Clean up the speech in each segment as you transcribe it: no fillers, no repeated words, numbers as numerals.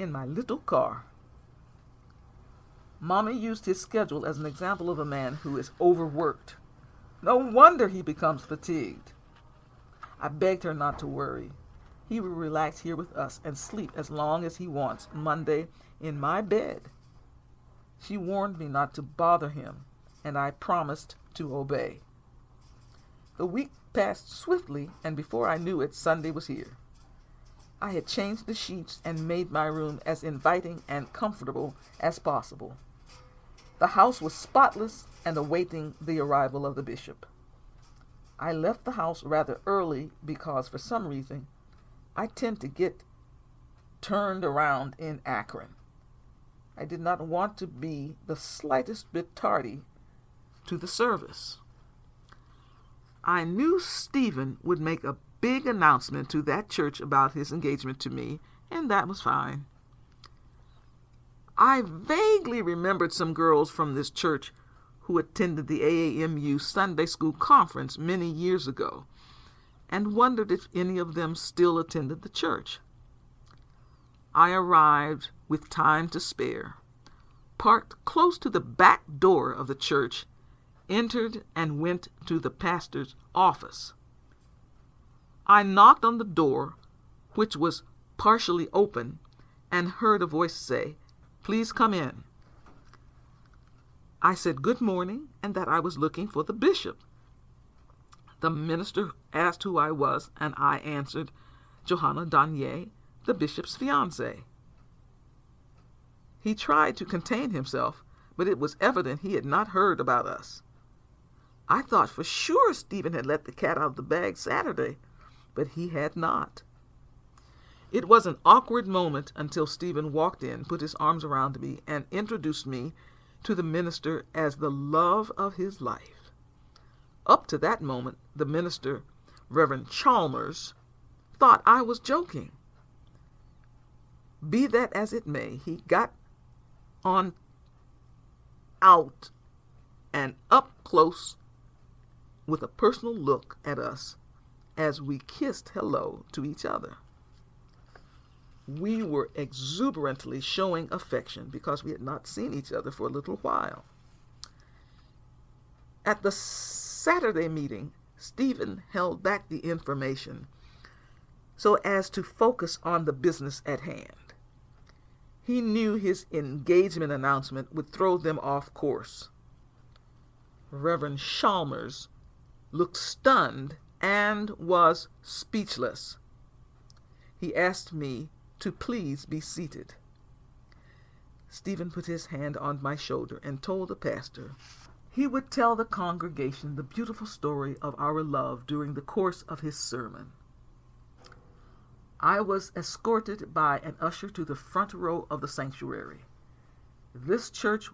in my little car. Mommy used his schedule as an example of a man who is overworked. No wonder he becomes fatigued. I begged her not to worry. He will relax here with us and sleep as long as he wants Monday in my bed. She warned me not to bother him, and I promised to obey. The week passed swiftly, and before I knew it, Sunday was here. I had changed the sheets and made my room as inviting and comfortable as possible. The house was spotless and awaiting the arrival of the bishop. I left the house rather early because, for some reason, I tend to get turned around in Akron. I did not want to be the slightest bit tardy to the service. I knew Stephen would make a big announcement to that church about his engagement to me, and that was fine. I vaguely remembered some girls from this church who attended the AAMU Sunday School Conference many years ago, and wondered if any of them still attended the church. I arrived with time to spare, parked close to the back door of the church, entered and went to the pastor's office. I knocked on the door, which was partially open, and heard a voice say, "Please come in." I said good morning and that I was looking for the bishop. The minister asked who I was, and I answered, Johanna LanYe, the bishop's fiancée. He tried to contain himself, but it was evident he had not heard about us. I thought for sure Stephen had let the cat out of the bag Saturday, but he had not. It was an awkward moment until Stephen walked in, put his arms around me, and introduced me to the minister as the love of his life. Up to that moment, the minister, Reverend Chalmers, thought I was joking. Be that as it may, he got on out and up close with a personal look at us as we kissed hello to each other. We were exuberantly showing affection because we had not seen each other for a little while. At the Saturday meeting, Stephen held back the information so as to focus on the business at hand. He knew his engagement announcement would throw them off course. Reverend Chalmers looked stunned and was speechless. He asked me to please be seated. Stephen put his hand on my shoulder and told the pastor he would tell the congregation the beautiful story of our love during the course of his sermon. I was escorted by an usher to the front row of the sanctuary. This church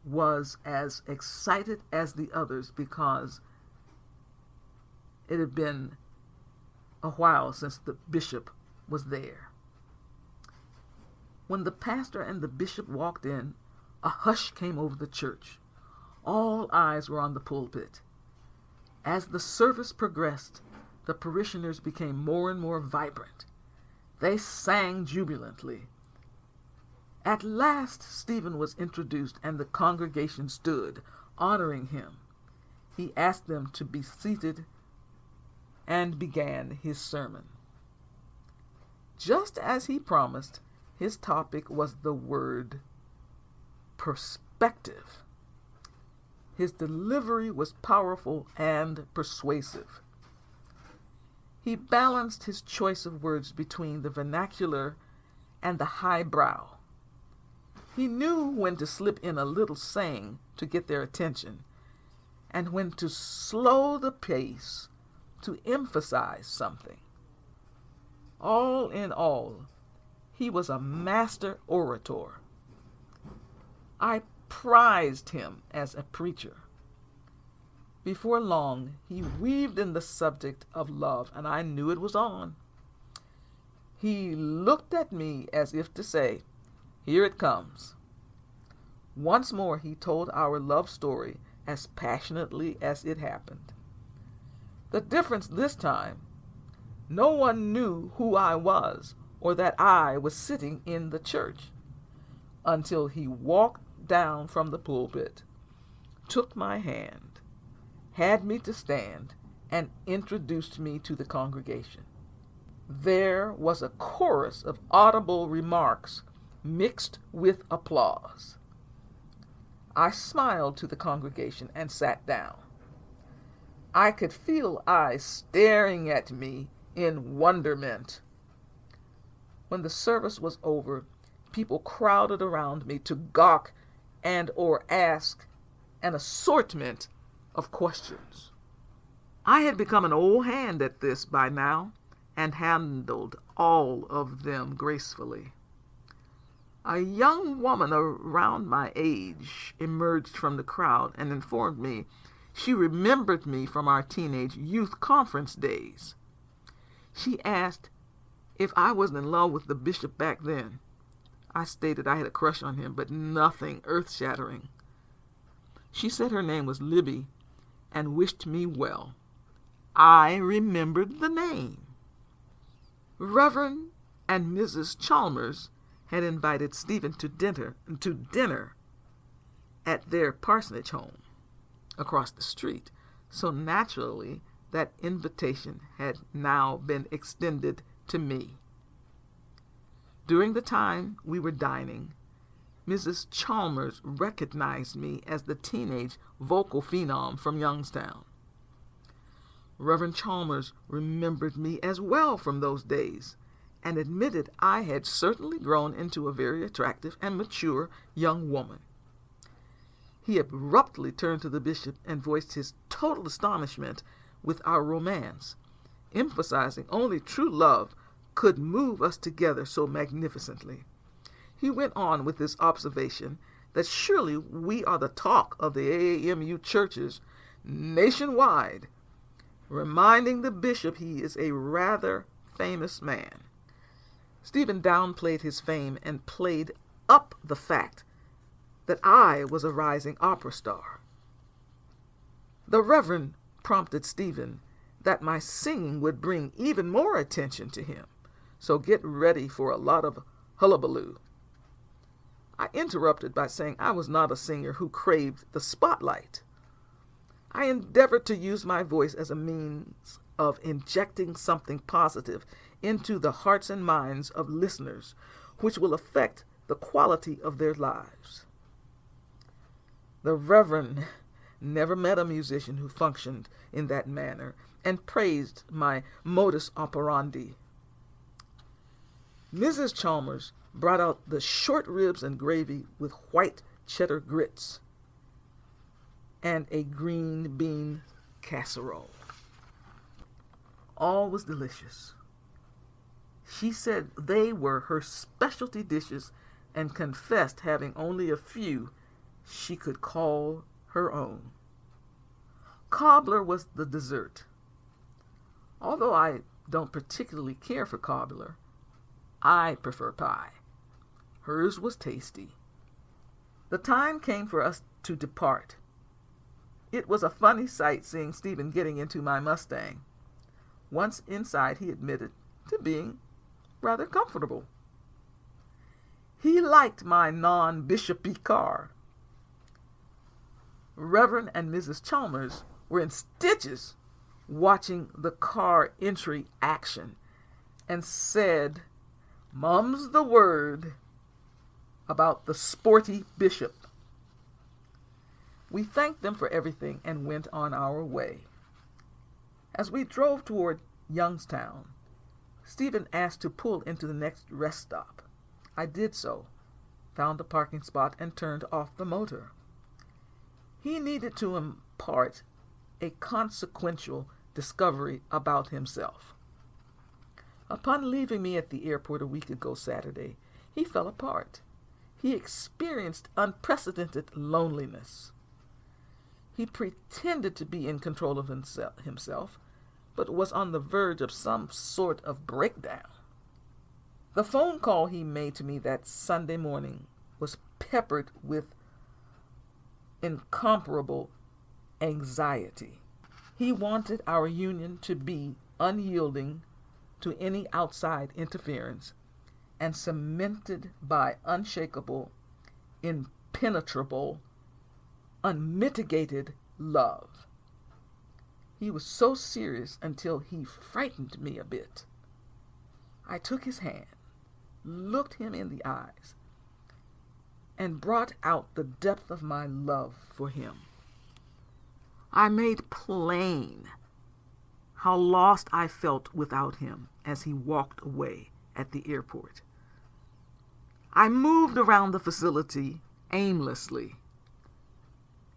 was as excited as the others because it had been a while since the bishop was there. When the pastor and the bishop walked in, a hush came over the church. All eyes were on the pulpit. As the service progressed, the parishioners became more and more vibrant. They sang jubilantly. At last, Stephen was introduced, and the congregation stood, honoring him. He asked them to be seated and began his sermon. Just as he promised, his topic was the word perspective. His delivery was powerful and persuasive. He balanced his choice of words between the vernacular and the highbrow. He knew when to slip in a little saying to get their attention, and when to slow the pace to emphasize something. All in all, he was a master orator. I prized him as a preacher. Before long, he weaved in the subject of love, and I knew it was on. He looked at me as if to say, "Here it comes." Once more he told our love story as passionately as it happened. The difference this time, no one knew who I was or that I was sitting in the church, until he walked down from the pulpit, took my hand, had me to stand, and introduced me to the congregation. There was a chorus of audible remarks mixed with applause. I smiled to the congregation and sat down. I could feel eyes staring at me in wonderment. When the service was over, people crowded around me to gawk and or ask an assortment of questions. I had become an old hand at this by now, and handled all of them gracefully. A young woman around my age emerged from the crowd and informed me she remembered me from our teenage youth conference days. She asked if I wasn't in love with the bishop back then. I stated I had a crush on him, but nothing earth-shattering. She said her name was Libby and wished me well. I remembered the name. Reverend and Mrs. Chalmers had invited Stephen to dinner at their parsonage home across the street, so naturally that invitation had now been extended to me. During the time we were dining, Mrs. Chalmers recognized me as the teenage vocal phenom from Youngstown. Reverend Chalmers remembered me as well from those days and admitted I had certainly grown into a very attractive and mature young woman. He abruptly turned to the bishop and voiced his total astonishment with our romance, emphasizing only true love could move us together so magnificently. He went on with this observation that surely we are the talk of the AAMU churches nationwide, reminding the bishop he is a rather famous man. Stephen downplayed his fame and played up the fact that I was a rising opera star. The Reverend prompted Stephen that my singing would bring even more attention to him, so get ready for a lot of hullabaloo. I interrupted by saying I was not a singer who craved the spotlight. I endeavored to use my voice as a means of injecting something positive into the hearts and minds of listeners, which will affect the quality of their lives. The Reverend never met a musician who functioned in that manner and praised my modus operandi. Mrs. Chalmers brought out the short ribs and gravy with white cheddar grits and a green bean casserole. All was delicious. She said they were her specialty dishes and confessed having only a few she could call her own. Cobbler was the dessert. Although I don't particularly care for cobbler, I prefer pie. Hers was tasty. The time came for us to depart. It was a funny sight seeing Stephen getting into my Mustang. Once inside, he admitted to being rather comfortable. He liked my non-bishopy car. Reverend and Mrs. Chalmers were in stitches watching the car entry action and said, "Mum's the word" about the sporty bishop. We thanked them for everything and went on our way. As we drove toward Youngstown, Stephen asked to pull into the next rest stop. I did so, found a parking spot, and turned off the motor. He needed to impart a consequential discovery about himself. Upon leaving me at the airport a week ago Saturday, he fell apart. He experienced unprecedented loneliness. He pretended to be in control of himself, but was on the verge of some sort of breakdown. The phone call he made to me that Sunday morning was peppered with incomparable anxiety. He wanted our union to be unyielding to any outside interference and cemented by unshakable, impenetrable, unmitigated love. He was so serious until he frightened me a bit. I took his hand, looked him in the eyes, and brought out the depth of my love for him. I made plain how lost I felt without him as he walked away at the airport. I moved around the facility aimlessly.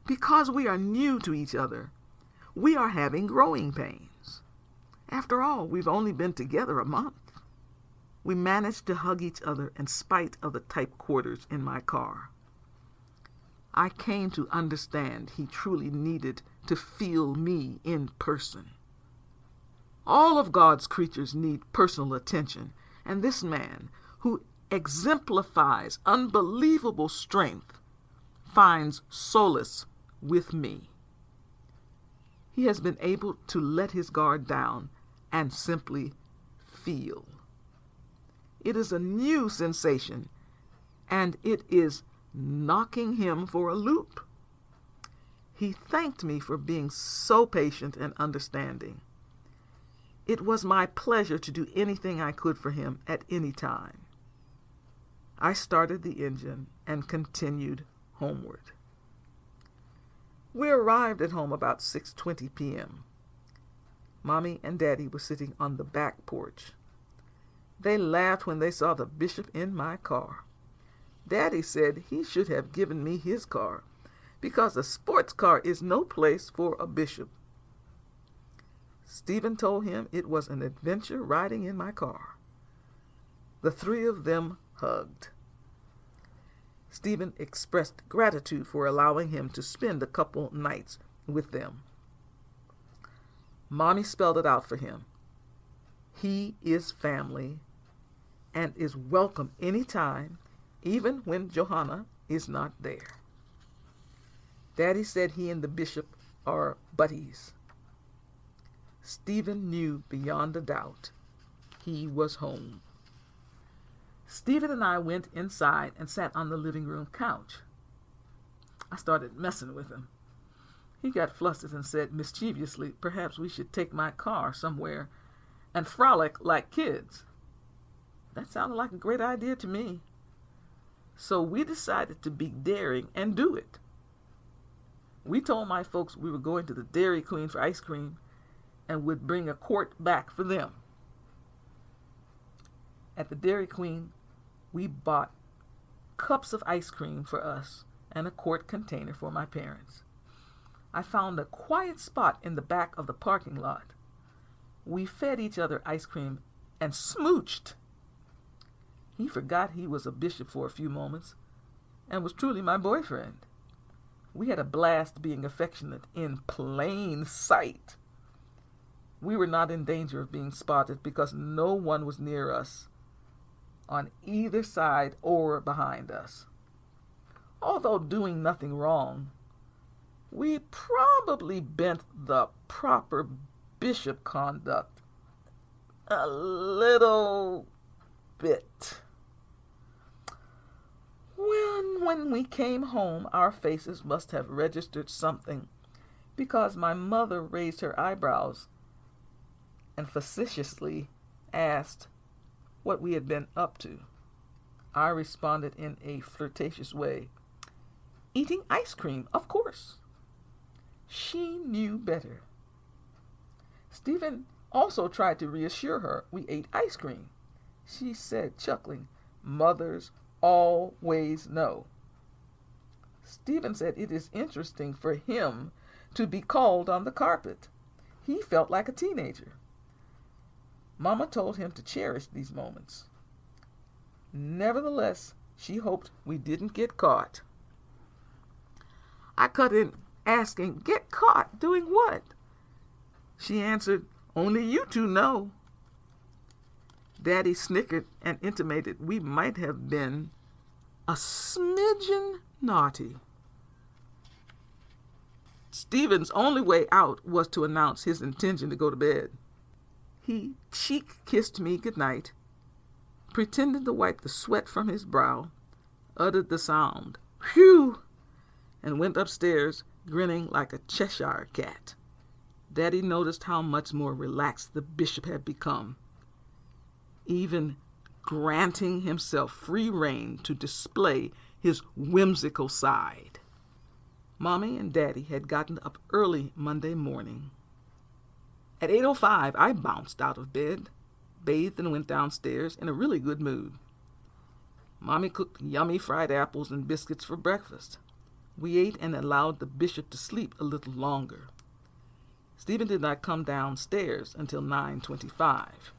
Because we are new to each other, we are having growing pains. After all, we've only been together a month. We managed to hug each other in spite of the tight quarters in my car. I came to understand he truly needed to feel me in person. All of God's creatures need personal attention, and this man, who exemplifies unbelievable strength, finds solace with me. He has been able to let his guard down and simply feel. It is a new sensation, and it is knocking him for a loop. He thanked me for being so patient and understanding. It was my pleasure to do anything I could for him at any time. I started the engine and continued homeward. We arrived at home about 6:20 p.m. Mommy and Daddy were sitting on the back porch. They laughed when they saw the bishop in my car. Daddy said he should have given me his car because a sports car is no place for a bishop. Stephen told him it was an adventure riding in my car. The three of them hugged. Stephen expressed gratitude for allowing him to spend a couple nights with them. Mommy spelled it out for him. He is family and is welcome anytime, even when Johanna is not there. Daddy said he and the bishop are buddies. Stephen knew beyond a doubt he was home. Stephen and I went inside and sat on the living room couch. I started messing with him. He got flustered and said mischievously, perhaps we should take my car somewhere and frolic like kids. That sounded like a great idea to me. So we decided to be daring and do it. We told my folks we were going to the Dairy Queen for ice cream and would bring a quart back for them. At the Dairy Queen, we bought cups of ice cream for us and a quart container for my parents. I found a quiet spot in the back of the parking lot. We fed each other ice cream and smooched. He forgot he was a bishop for a few moments and was truly my boyfriend. We had a blast being affectionate in plain sight. We were not in danger of being spotted because no one was near us, on either side or behind us. Although doing nothing wrong, we probably bent the proper bishop conduct a little bit. When we came home, our faces must have registered something, because my mother raised her eyebrows and facetiously asked what we had been up to. I responded in a flirtatious way, eating ice cream, of course. She knew better. Stephen also tried to reassure her we ate ice cream. She said, chuckling, mothers always know. Stephen said it is interesting for him to be called on the carpet. He felt like a teenager. Mama told him to cherish these moments. Nevertheless, she hoped we didn't get caught. I cut in asking, get caught doing what? She answered, only you two know. Daddy snickered and intimated we might have been a smidgen naughty. Stephen's only way out was to announce his intention to go to bed. He cheek-kissed me goodnight, pretending to wipe the sweat from his brow, uttered the sound, "Whew!" and went upstairs, grinning like a Cheshire cat. Daddy noticed how much more relaxed the bishop had become, even granting himself free rein to display his whimsical side. Mommy and Daddy had gotten up early Monday morning. At 8:05, I bounced out of bed, bathed, and went downstairs in a really good mood. Mommy cooked yummy fried apples and biscuits for breakfast. We ate and allowed the bishop to sleep a little longer. Stephen did not come downstairs until 9:25.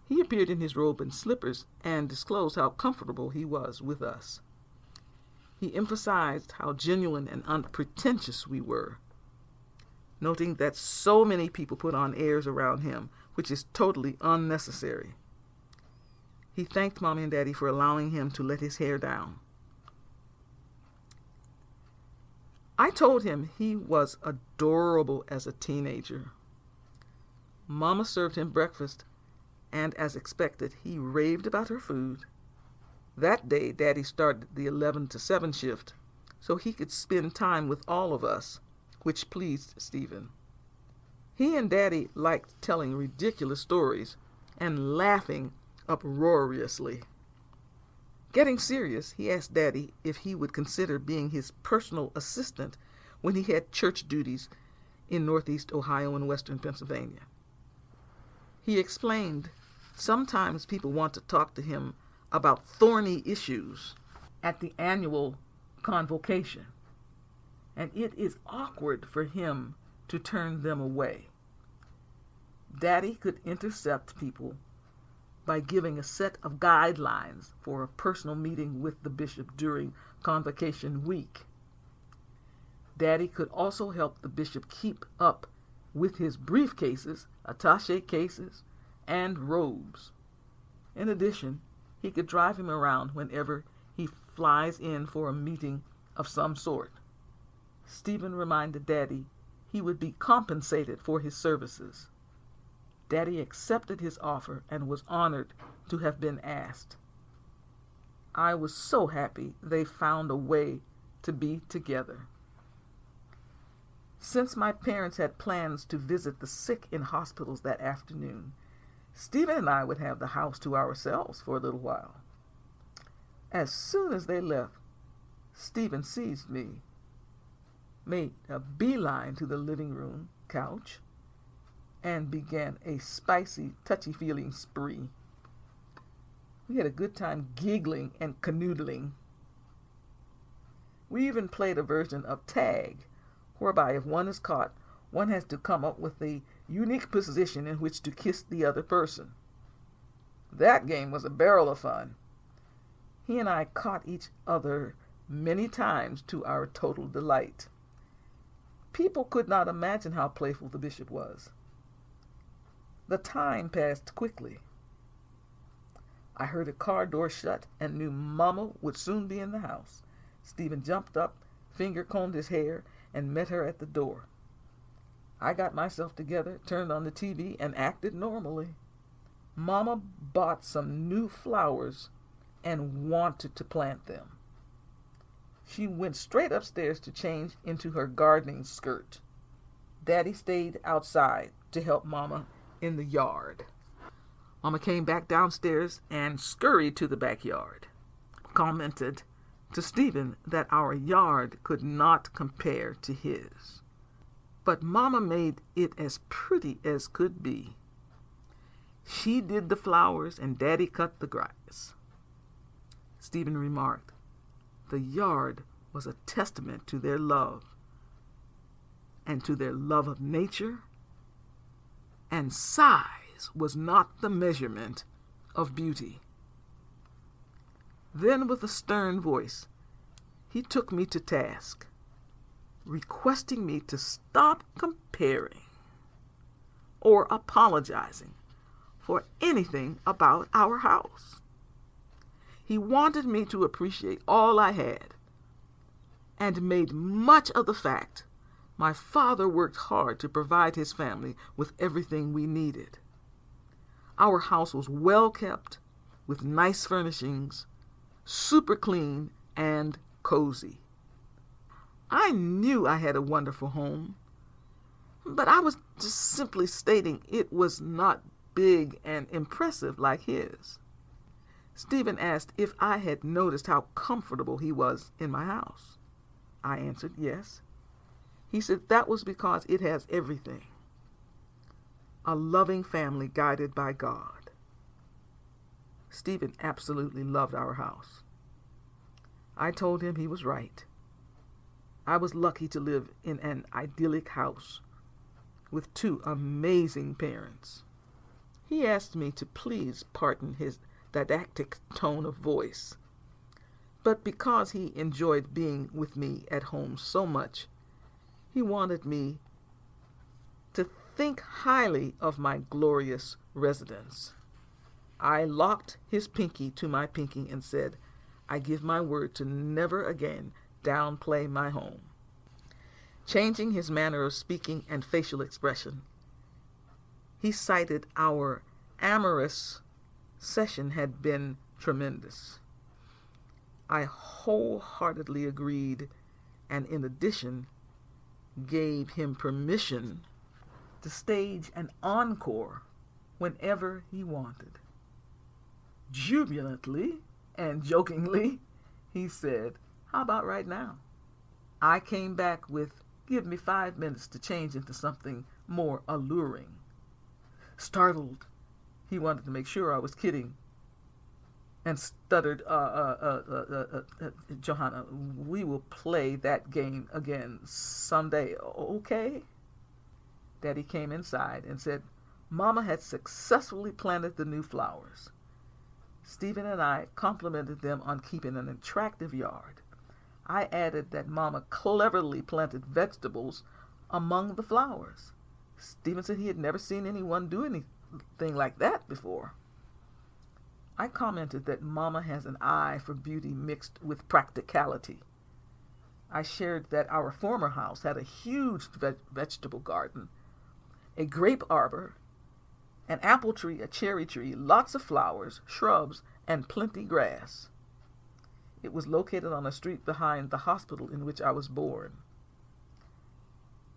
He appeared in his robe and slippers and disclosed how comfortable he was with us. He emphasized how genuine and unpretentious we were, noting that so many people put on airs around him, which is totally unnecessary. He thanked Mommy and Daddy for allowing him to let his hair down. I told him he was adorable as a teenager. Mama served him breakfast, and as expected, he raved about her food. That day, Daddy started the 11 to 7 shift, so he could spend time with all of us, which pleased Stephen. He and Daddy liked telling ridiculous stories and laughing uproariously. Getting serious, he asked Daddy if he would consider being his personal assistant when he had church duties in Northeast Ohio and Western Pennsylvania. He explained sometimes people want to talk to him about thorny issues at the annual convocation, and it is awkward for him to turn them away. Daddy could intercept people by giving a set of guidelines for a personal meeting with the bishop during convocation week. Daddy could also help the bishop keep up with his briefcases, attaché cases, and robes. In addition, he could drive him around whenever he flies in for a meeting of some sort. Stephen reminded Daddy he would be compensated for his services. Daddy accepted his offer and was honored to have been asked. I was so happy they found a way to be together. Since my parents had plans to visit the sick in hospitals that afternoon, Stephen and I would have the house to ourselves for a little while. As soon as they left, Stephen seized me, made a beeline to the living room couch, and began a spicy, touchy-feeling spree. We had a good time giggling and canoodling. We even played a version of tag, whereby if one is caught, one has to come up with a unique position in which to kiss the other person. That game was a barrel of fun. He and I caught each other many times to our total delight. People could not imagine how playful the bishop was. The time passed quickly. I heard a car door shut and knew Mama would soon be in the house. Stephen jumped up, finger-combed his hair, and met her at the door. I got myself together, turned on the TV, and acted normally. Mama bought some new flowers and wanted to plant them. She went straight upstairs to change into her gardening skirt. Daddy stayed outside to help Mama in the yard. Mama came back downstairs and scurried to the backyard, commented to Stephen that our yard could not compare to his. But Mama made it as pretty as could be. She did the flowers and Daddy cut the grass. Stephen remarked, the yard was a testament to their love, and to their love of nature, and size was not the measurement of beauty. Then with a stern voice, he took me to task, requesting me to stop comparing or apologizing for anything about our house. He wanted me to appreciate all I had, and made much of the fact my father worked hard to provide his family with everything we needed. Our house was well kept, with nice furnishings, super clean and cozy. I knew I had a wonderful home, but I was just simply stating it was not big and impressive like his. Stephen asked if I had noticed how comfortable he was in my house. I answered yes. He said that was because it has everything. A loving family guided by God. Stephen absolutely loved our house. I told him he was right. I was lucky to live in an idyllic house with two amazing parents. He asked me to please pardon his didactic tone of voice, but because he enjoyed being with me at home so much, he wanted me to think highly of my glorious residence. I locked his pinky to my pinky and said, I give my word to never again downplay my home. Changing his manner of speaking and facial expression, he cited our amorous session had been tremendous. I wholeheartedly agreed, and in addition, gave him permission to stage an encore whenever he wanted. Jubilantly and jokingly, he said, how about right now? I came back with, give me 5 minutes to change into something more alluring. Startled, he wanted to make sure I was kidding and stuttered, Johanna, we will play that game again someday, okay? Daddy came inside and said Mama had successfully planted the new flowers. Stephen and I complimented them on keeping an attractive yard. I added that Mama cleverly planted vegetables among the flowers. Stephen said he had never seen anyone do anything like that before. I commented that Mama has an eye for beauty mixed with practicality. I shared that our former house had a huge vegetable garden, a grape arbor, an apple tree, a cherry tree, lots of flowers, shrubs, and plenty grass. It was located on a street behind the hospital in which I was born.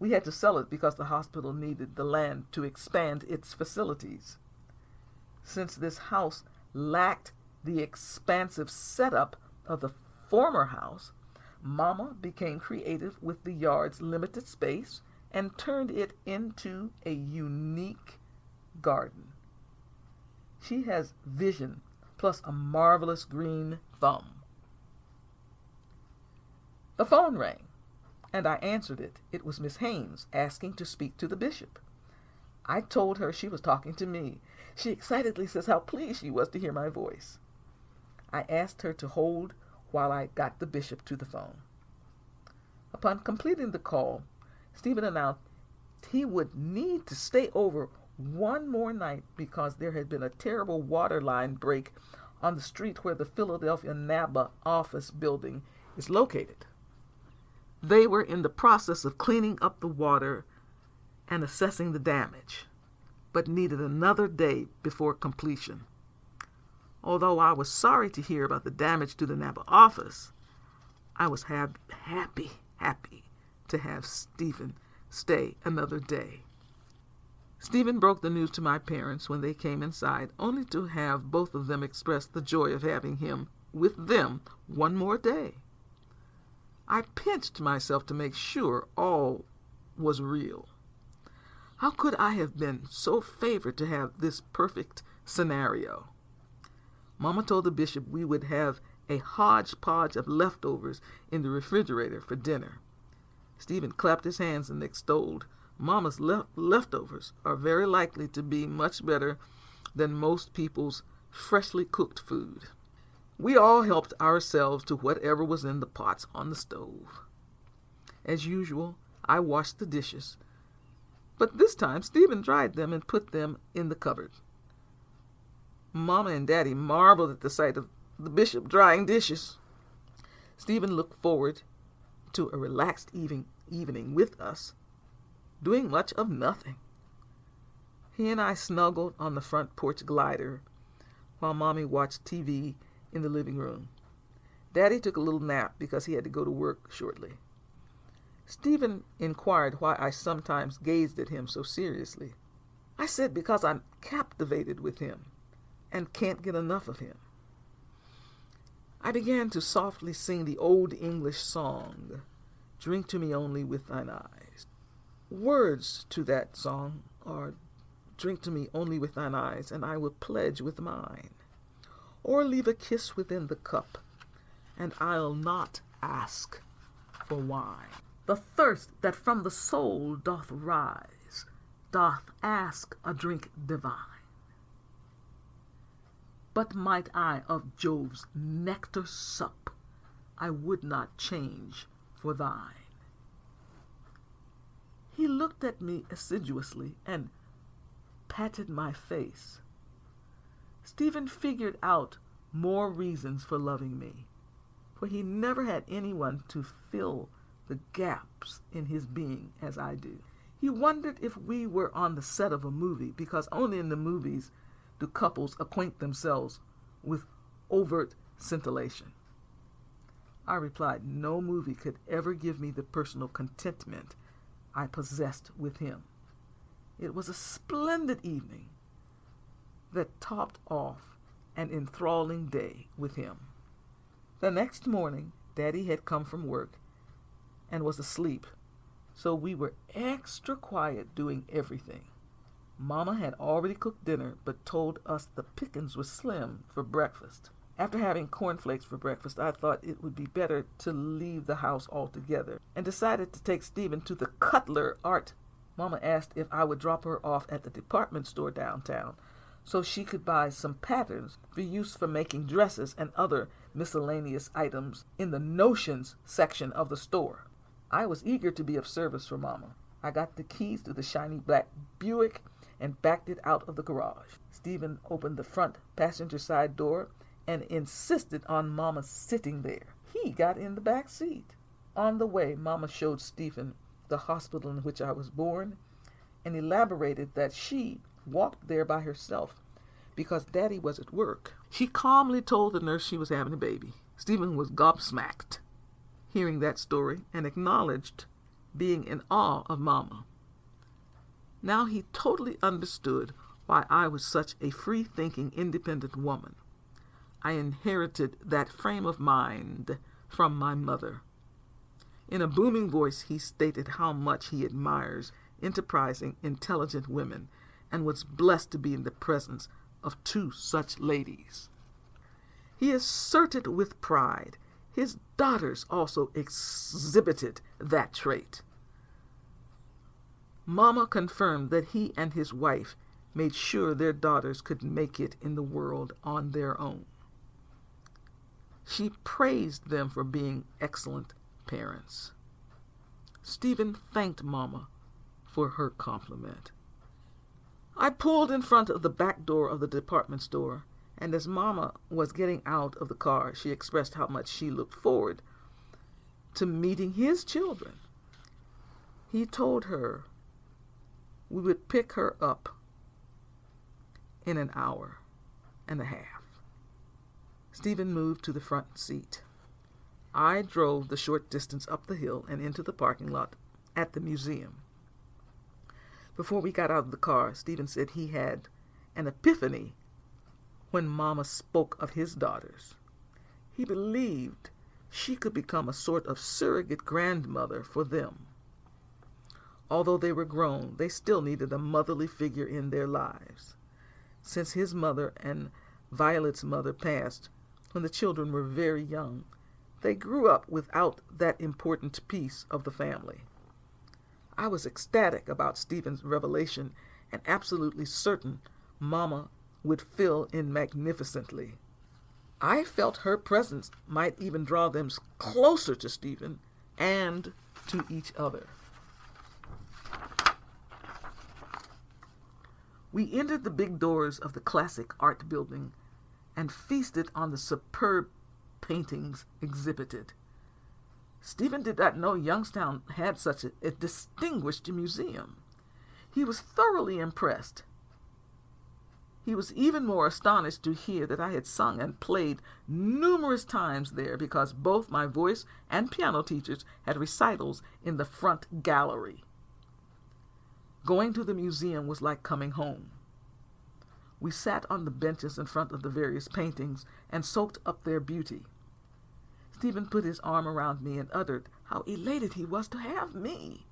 We had to sell it because the hospital needed the land to expand its facilities. Since this house lacked the expansive setup of the former house, Mama became creative with the yard's limited space and turned it into a unique garden. She has vision plus a marvelous green thumb. The phone rang, and I answered it. It was Miss Haynes asking to speak to the bishop. I told her she was talking to me. She excitedly says how pleased she was to hear my voice. I asked her to hold while I got the bishop to the phone. Upon completing the call, Stephen announced he would need to stay over one more night because there had been a terrible water line break on the street where the Philadelphia NABA office building is located. They were in the process of cleaning up the water and assessing the damage, but needed another day before completion. Although I was sorry to hear about the damage to the NABA office, I was happy to have Stephen stay another day. Stephen broke the news to my parents when they came inside, only to have both of them express the joy of having him with them one more day. I pinched myself to make sure all was real. How could I have been so favored to have this perfect scenario? Mama told the bishop we would have a hodgepodge of leftovers in the refrigerator for dinner. Stephen clapped his hands and extolled, Mama's leftovers are very likely to be much better than most people's freshly cooked food. We all helped ourselves to whatever was in the pots on the stove. As usual, I washed the dishes, but this time Stephen dried them and put them in the cupboard. Mama and Daddy marveled at the sight of the bishop drying dishes. Stephen looked forward to a relaxed evening with us, doing much of nothing. He and I snuggled on the front porch glider, while Mommy watched TV in the living room. Daddy took a little nap because he had to go to work shortly. Stephen inquired why I sometimes gazed at him so seriously. I said because I'm captivated with him and can't get enough of him. I began to softly sing the old English song, "Drink to me only with thine eyes." Words to that song are, "Drink to me only with thine eyes, and I will pledge with mine. Or leave a kiss within the cup, and I'll not ask for wine. The thirst that from the soul doth rise, doth ask a drink divine. But might I of Jove's nectar sup, I would not change for thine." He looked at me assiduously and patted my face. Stephen figured out more reasons for loving me, for he never had anyone to fill the gaps in his being as I do. He wondered if we were on the set of a movie, because only in the movies do couples acquaint themselves with overt scintillation. I replied, no movie could ever give me the personal contentment I possessed with him. It was a splendid evening that topped off an enthralling day with him. The next morning, Daddy had come from work and was asleep, so we were extra quiet doing everything. Mama had already cooked dinner, but told us the pickings were slim for breakfast. After having cornflakes for breakfast, I thought it would be better to leave the house altogether, and decided to take Stephen to the Cutler Art. Mama asked if I would drop her off at the department store downtown, so she could buy some patterns for use for making dresses and other miscellaneous items in the notions section of the store. I was eager to be of service for Mama. I got the keys to the shiny black Buick and backed it out of the garage. Stephen opened the front passenger side door and insisted on Mama sitting there. He got in the back seat. On the way, Mama showed Stephen the hospital in which I was born and elaborated that she walked there by herself because Daddy was at work. She calmly told the nurse she was having a baby. Stephen was gobsmacked hearing that story and acknowledged being in awe of Mama. Now he totally understood why I was such a free-thinking, independent woman. I inherited that frame of mind from my mother. In a booming voice, he stated how much he admires enterprising, intelligent women and was blessed to be in the presence of two such ladies. He asserted with pride his daughters also exhibited that trait. Mama confirmed that he and his wife made sure their daughters could make it in the world on their own. She praised them for being excellent parents. Stephen thanked Mama for her compliment. I pulled in front of the back door of the department store, and as Mama was getting out of the car, she expressed how much she looked forward to meeting his children. He told her we would pick her up in an hour and a half. Stephen moved to the front seat. I drove the short distance up the hill and into the parking lot at the museum. Before we got out of the car, Stephen said he had an epiphany when Mama spoke of his daughters. He believed she could become a sort of surrogate grandmother for them. Although they were grown, they still needed a motherly figure in their lives. Since his mother and Violet's mother passed when the children were very young, they grew up without that important piece of the family. I was ecstatic about Stephen's revelation and absolutely certain Mama would fill in magnificently. I felt her presence might even draw them closer to Stephen and to each other. We entered the big doors of the classic art building and feasted on the superb paintings exhibited. Stephen did not know Youngstown had such a distinguished museum. He was thoroughly impressed. He was even more astonished to hear that I had sung and played numerous times there because both my voice and piano teachers had recitals in the front gallery. Going to the museum was like coming home. We sat on the benches in front of the various paintings and soaked up their beauty. Stephen put his arm around me and uttered how elated he was to have me.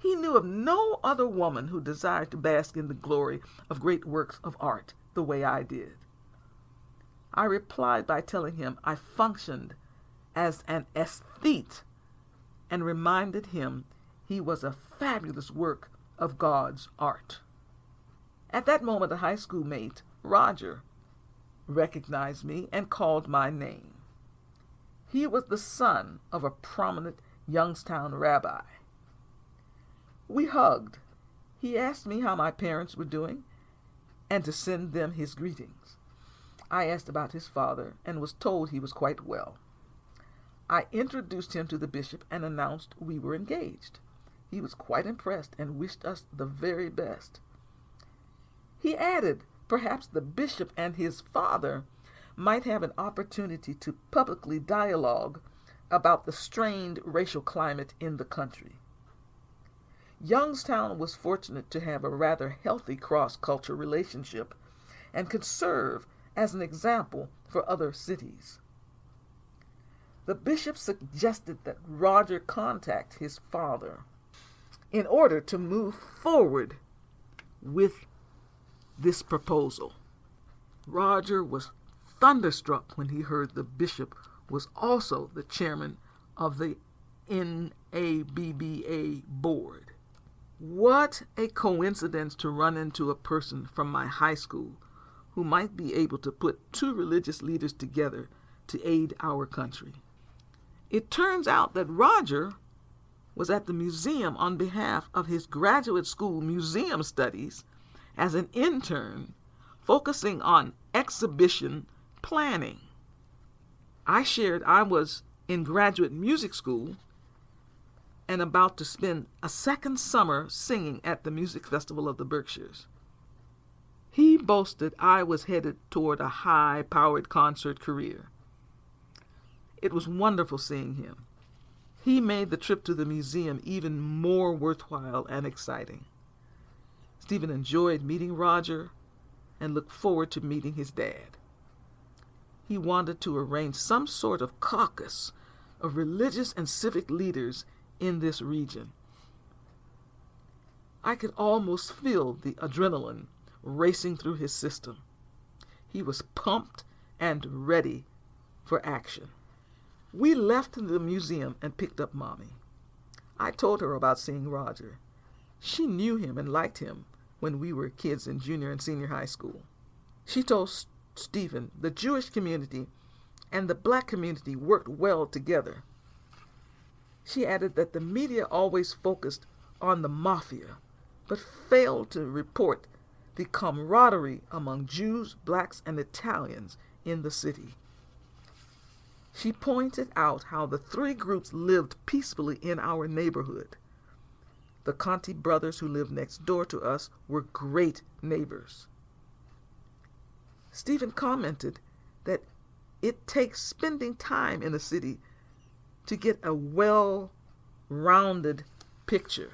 He knew of no other woman who desired to bask in the glory of great works of art the way I did. I replied by telling him I functioned as an aesthete and reminded him he was a fabulous work of God's art. At that moment, a high school mate, Roger, recognized me and called my name. He was the son of a prominent Youngstown rabbi. We hugged. He asked me how my parents were doing and to send them his greetings. I asked about his father and was told he was quite well. I introduced him to the bishop and announced we were engaged. He was quite impressed and wished us the very best. He added perhaps the bishop and his father might have an opportunity to publicly dialogue about the strained racial climate in the country. Youngstown was fortunate to have a rather healthy cross-cultural relationship and could serve as an example for other cities. The bishop suggested that Roger contact his father in order to move forward with this proposal. Roger was thunderstruck when he heard the bishop was also the chairman of the NABBA board. What a coincidence to run into a person from my high school who might be able to put two religious leaders together to aid our country. It turns out that Roger was at the museum on behalf of his graduate school museum studies as an intern focusing on exhibition planning. I shared I was in graduate music school and about to spend a second summer singing at the Music Festival of the Berkshires. He boasted I was headed toward a high-powered concert career. It was wonderful seeing him. He made the trip to the museum even more worthwhile and exciting. Stephen enjoyed meeting Roger and looked forward to meeting his dad. He wanted to arrange some sort of caucus of religious and civic leaders in this region. I could almost feel the adrenaline racing through his system. He was pumped and ready for action. We left the museum and picked up Mommy. I told her about seeing Roger. She knew him and liked him when we were kids in junior and senior high school. She told Stephen the Jewish community and the black community worked well together. She added that the media always focused on the mafia, but failed to report the camaraderie among Jews, blacks, and Italians in the city. She pointed out how the three groups lived peacefully in our neighborhood. The Conti brothers who lived next door to us were great neighbors. Stephen commented that it takes spending time in a city to get a well-rounded picture.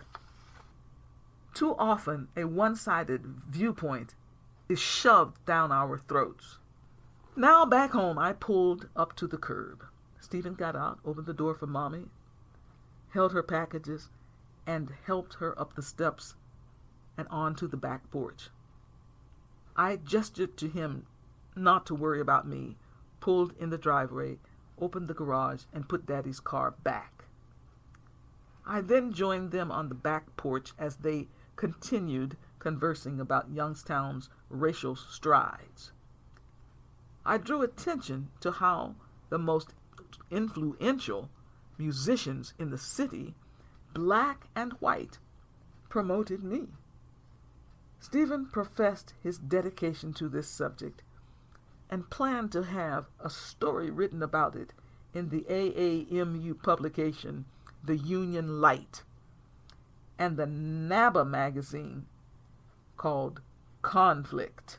Too often, a one-sided viewpoint is shoved down our throats. Now back home, I pulled up to the curb. Stephen got out, opened the door for Mommy, held her packages, and helped her up the steps and onto the back porch. I gestured to him not to worry about me, pulled in the driveway, opened the garage, and put Daddy's car back. I then joined them on the back porch as they continued conversing about Youngstown's racial strides. I drew attention to how the most influential musicians in the city, black and white, promoted me. Stephen professed his dedication to this subject and planned to have a story written about it in the AAMU publication, The Union Light, and the NABA magazine called Conflict.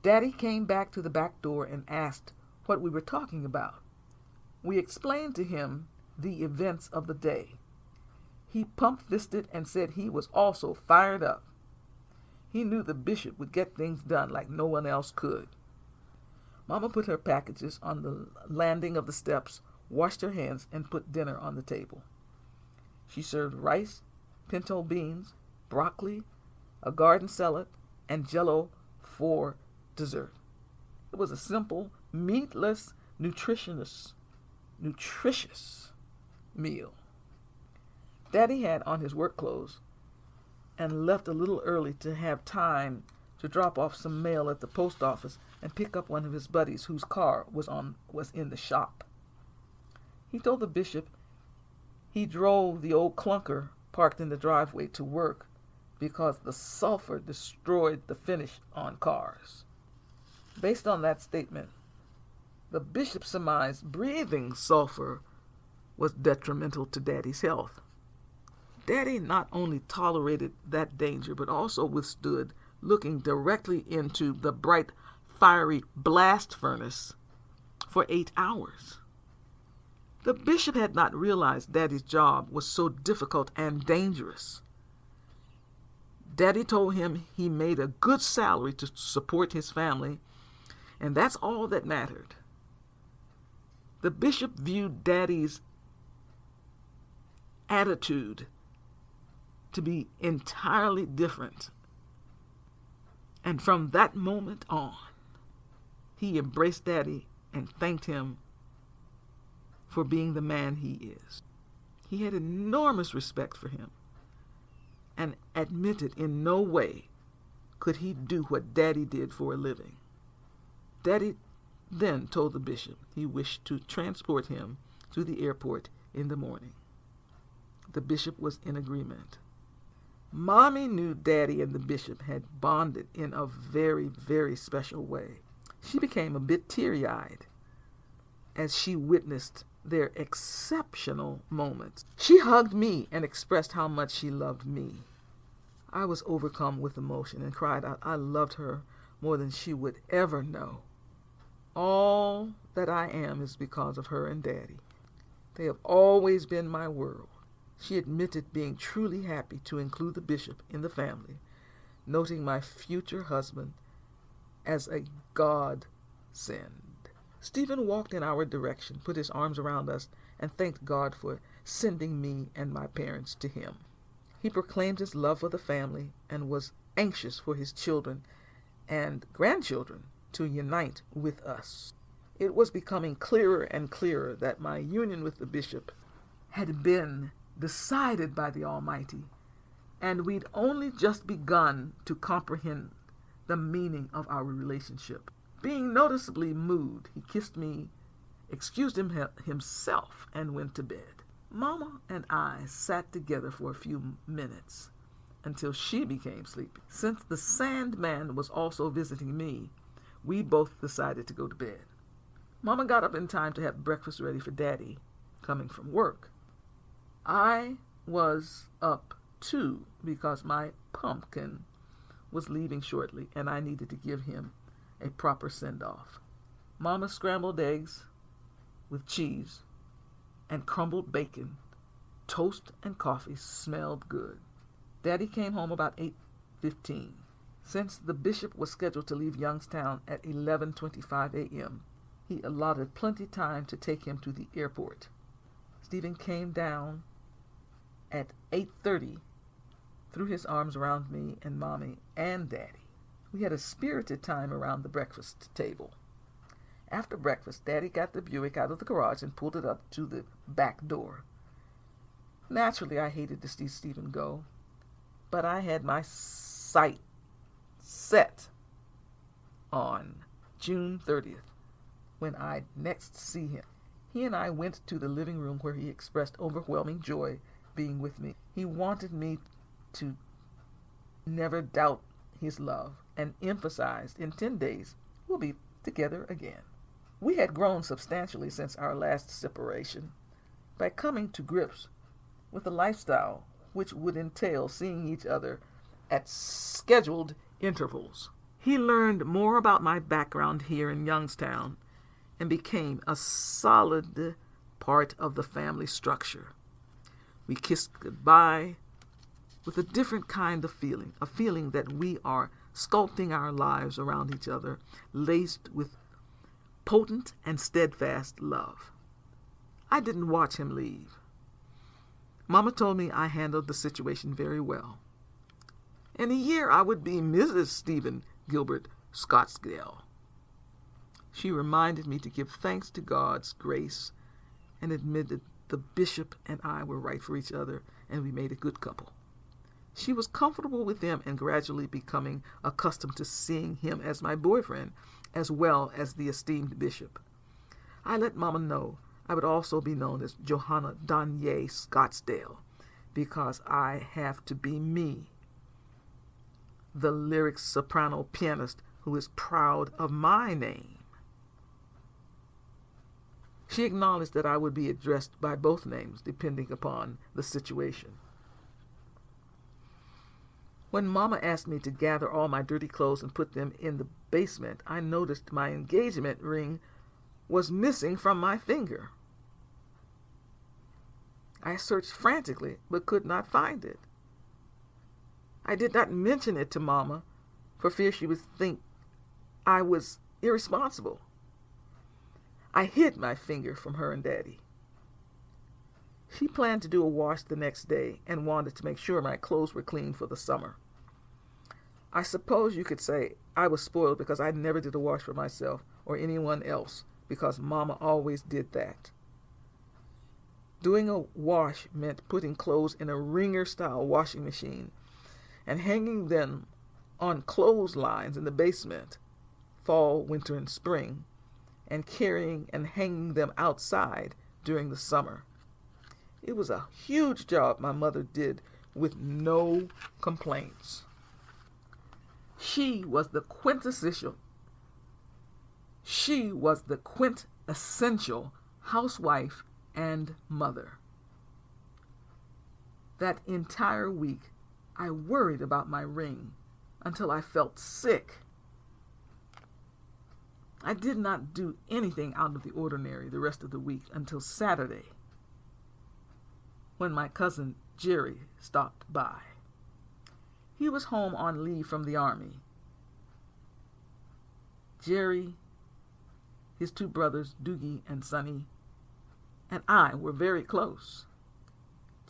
Daddy came back to the back door and asked what we were talking about. We explained to him the events of the day. He pump-fisted and said he was also fired up. He knew the bishop would get things done like no one else could. Mama put her packages on the landing of the steps, washed her hands, and put dinner on the table. She served rice, pinto beans, broccoli, a garden salad, and Jell-O for dessert. It was a simple, meatless, nutritious meal. Daddy had on his work clothes and left a little early to have time to drop off some mail at the post office and pick up one of his buddies whose car was in the shop. He told the bishop he drove the old clunker parked in the driveway to work because the sulfur destroyed the finish on cars. Based on that statement, the bishop surmised breathing sulfur was detrimental to Daddy's health. Daddy not only tolerated that danger, but also withstood looking directly into the bright, fiery blast furnace for 8 hours. The bishop had not realized Daddy's job was so difficult and dangerous. Daddy told him he made a good salary to support his family, and that's all that mattered. The bishop viewed Daddy's attitude to be entirely different. And from that moment on, he embraced Daddy and thanked him for being the man he is. He had enormous respect for him and admitted in no way could he do what Daddy did for a living. Daddy then told the bishop he wished to transport him to the airport in the morning. The bishop was in agreement. Mommy knew Daddy and the bishop had bonded in a very, very special way. She became a bit teary-eyed as she witnessed their exceptional moments. She hugged me and expressed how much she loved me. I was overcome with emotion and cried out I loved her more than she would ever know. All that I am is because of her and Daddy. They have always been my world. She admitted being truly happy to include the bishop in the family, noting my future husband as a godsend. Stephen walked in our direction, put his arms around us, and thanked God for sending me and my parents to him. He proclaimed his love for the family and was anxious for his children and grandchildren to unite with us. It was becoming clearer and clearer that my union with the bishop had been decided by the Almighty, and we'd only just begun to comprehend the meaning of our relationship. Being noticeably moved, he kissed me, excused himself, and went to bed. Mama and I sat together for a few minutes until she became sleepy. Since the Sandman was also visiting me, we both decided to go to bed. Mama got up in time to have breakfast ready for Daddy coming from work. I was up too because my pumpkin was leaving shortly and I needed to give him a proper send-off. Mama's scrambled eggs with cheese and crumbled bacon, toast and coffee smelled good. Daddy came home about 8:15. Since the bishop was scheduled to leave Youngstown at 11:25 a.m., he allotted plenty time to take him to the airport. Stephen came down at 8:30, threw his arms around me and Mommy and Daddy. We had a spirited time around the breakfast table. After breakfast, Daddy got the Buick out of the garage and pulled it up to the back door. Naturally, I hated to see Stephen go, but I had my sight set on June 30th, when I'd next see him. He and I went to the living room where he expressed overwhelming joy being with me. He wanted me to never doubt his love and emphasized in 10 days we'll be together again. We had grown substantially since our last separation by coming to grips with a lifestyle which would entail seeing each other at scheduled intervals. He learned more about my background here in Youngstown and became a solid part of the family structure. We kissed goodbye with a different kind of feeling, a feeling that we are sculpting our lives around each other, laced with potent and steadfast love. I didn't watch him leave. Mama told me I handled the situation very well. In a year, I would be Mrs. Stephen Gilbert Scottsdale. She reminded me to give thanks to God's grace and admitted the bishop and I were right for each other, and we made a good couple. She was comfortable with him and gradually becoming accustomed to seeing him as my boyfriend, as well as the esteemed bishop. I let Mama know I would also be known as Johanna LanYe Scottsdale, because I have to be me, the lyric soprano pianist who is proud of my name. She acknowledged that I would be addressed by both names, depending upon the situation. When Mama asked me to gather all my dirty clothes and put them in the basement, I noticed my engagement ring was missing from my finger. I searched frantically, but could not find it. I did not mention it to Mama, for fear she would think I was irresponsible. I hid my finger from her and Daddy. She planned to do a wash the next day and wanted to make sure my clothes were clean for the summer. I suppose you could say I was spoiled because I never did a wash for myself or anyone else, because Mama always did that. Doing a wash meant putting clothes in a wringer-style washing machine and hanging them on clotheslines in the basement, fall, winter, and spring, and carrying and hanging them outside during the summer. It was a huge job my mother did with no complaints. She was the quintessential housewife and mother. That entire week, I worried about my ring until I felt sick. I did not do anything out of the ordinary the rest of the week until Saturday, when my cousin Jerry stopped by. He was home on leave from the army. Jerry, his two brothers, Doogie and Sonny, and I were very close.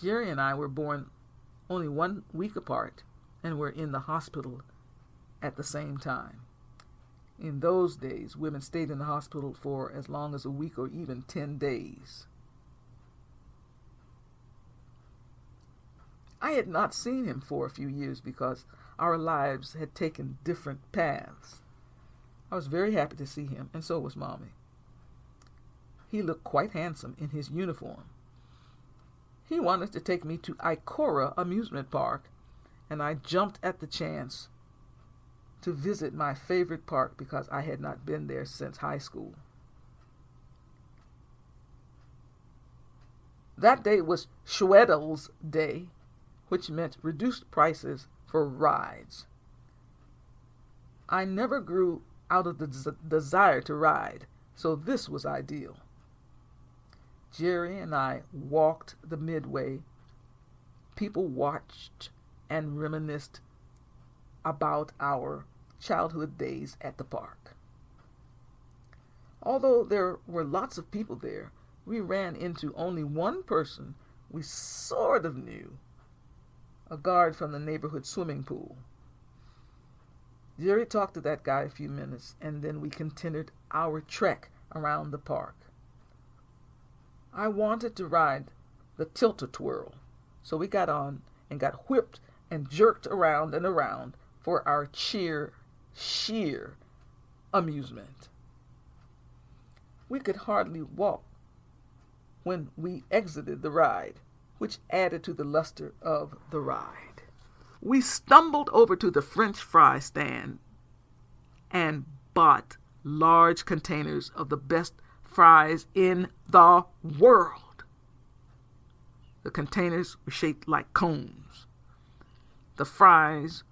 Jerry and I were born only 1 week apart and were in the hospital at the same time. In those days, women stayed in the hospital for as long as a week or even 10 days. I had not seen him for a few years because our lives had taken different paths. I was very happy to see him, and so was Mommy. He looked quite handsome in his uniform. He wanted to take me to Ikora Amusement Park, and I jumped at the chance to visit my favorite park because I had not been there since high school. That day was Schwedel's Day, which meant reduced prices for rides. I never grew out of the desire to ride, so this was ideal. Jerry and I walked the midway. People watched and reminisced about our childhood days at the park. Although there were lots of people there, we ran into only one person we sort of knew, a guard from the neighborhood swimming pool. Jerry talked to that guy a few minutes, and then we continued our trek around the park. I wanted to ride the tilt-a-twirl, so we got on and got whipped and jerked around and around for our sheer amusement. We could hardly walk when we exited the ride, which added to the luster of the ride. We stumbled over to the French fry stand and bought large containers of the best fries in the world. The containers were shaped like cones. The fries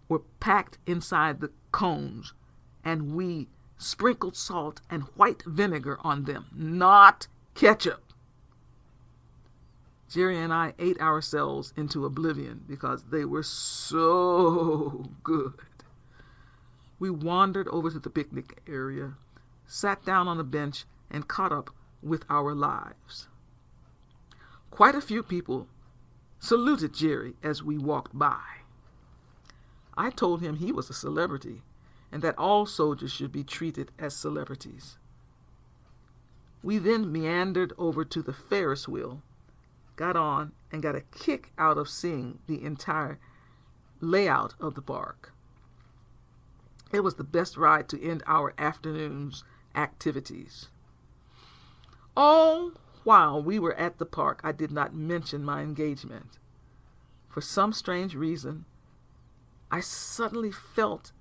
were packed inside the cones, and we sprinkled salt and white vinegar on them, not ketchup. Jerry and I ate ourselves into oblivion because they were so good. We wandered over to the picnic area, sat down on a bench, and caught up with our lives. Quite a few people saluted Jerry as we walked by. I told him he was a celebrity and that all soldiers should be treated as celebrities. We then meandered over to the Ferris wheel, got on, and got a kick out of seeing the entire layout of the park. It was the best ride to end our afternoon's activities. All while we were at the park, I did not mention my engagement. For some strange reason, I suddenly felt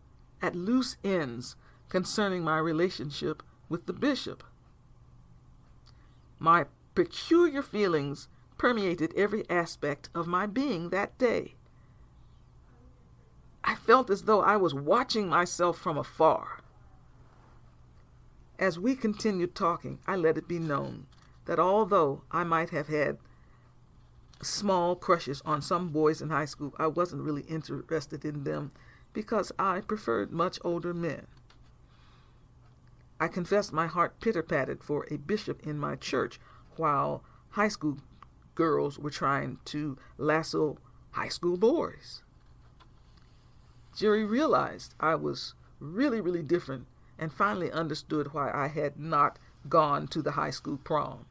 at loose ends concerning my relationship with the bishop. My peculiar feelings permeated every aspect of my being that day. I felt as though I was watching myself from afar. As we continued talking, I let it be known that although I might have had small crushes on some boys in high school, I wasn't really interested in them because I preferred much older men. I confessed my heart pitter-pattered for a bishop in my church while high school girls were trying to lasso high school boys. Jerry realized I was really different and finally understood why I had not gone to the high school prom.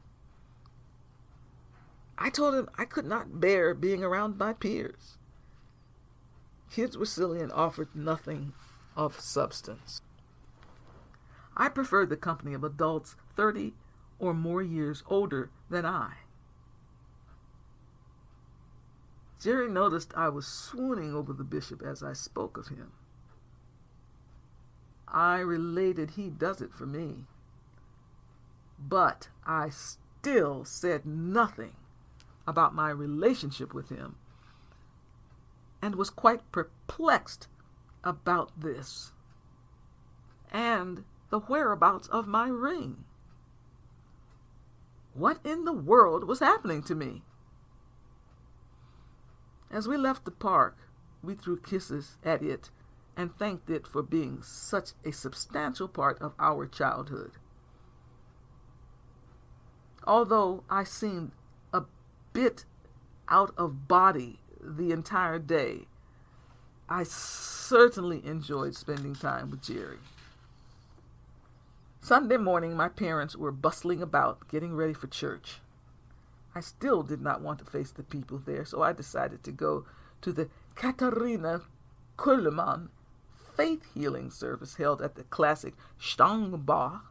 I told him I could not bear being around my peers. Kids were silly and offered nothing of substance. I preferred the company of adults 30 or more years older than I. Jerry noticed I was swooning over the bishop as I spoke of him. I related he does it for me, but I still said nothing about my relationship with him and was quite perplexed about this and the whereabouts of my ring. What in the world was happening to me? As we left the park, we threw kisses at it and thanked it for being such a substantial part of our childhood. Although I seemed a bit out of body the entire day, I certainly enjoyed spending time with Jerry. Sunday morning, my parents were bustling about, getting ready for church. I still did not want to face the people there, so I decided to go to the Katharina Kuhlmann faith healing service held at the classic Stangbach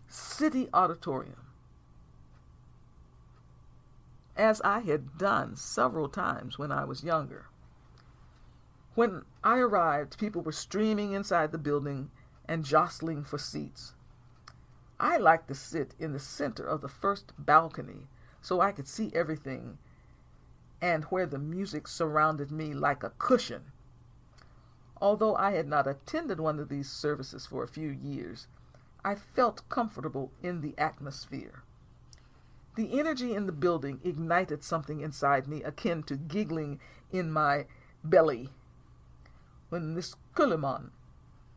City Auditorium, as I had done several times when I was younger. When I arrived, people were streaming inside the building and jostling for seats. I liked to sit in the center of the first balcony so I could see everything and where the music surrounded me like a cushion. Although I had not attended one of these services for a few years, I felt comfortable in the atmosphere. The energy in the building ignited something inside me akin to giggling in my belly. When Miss Kuhlmann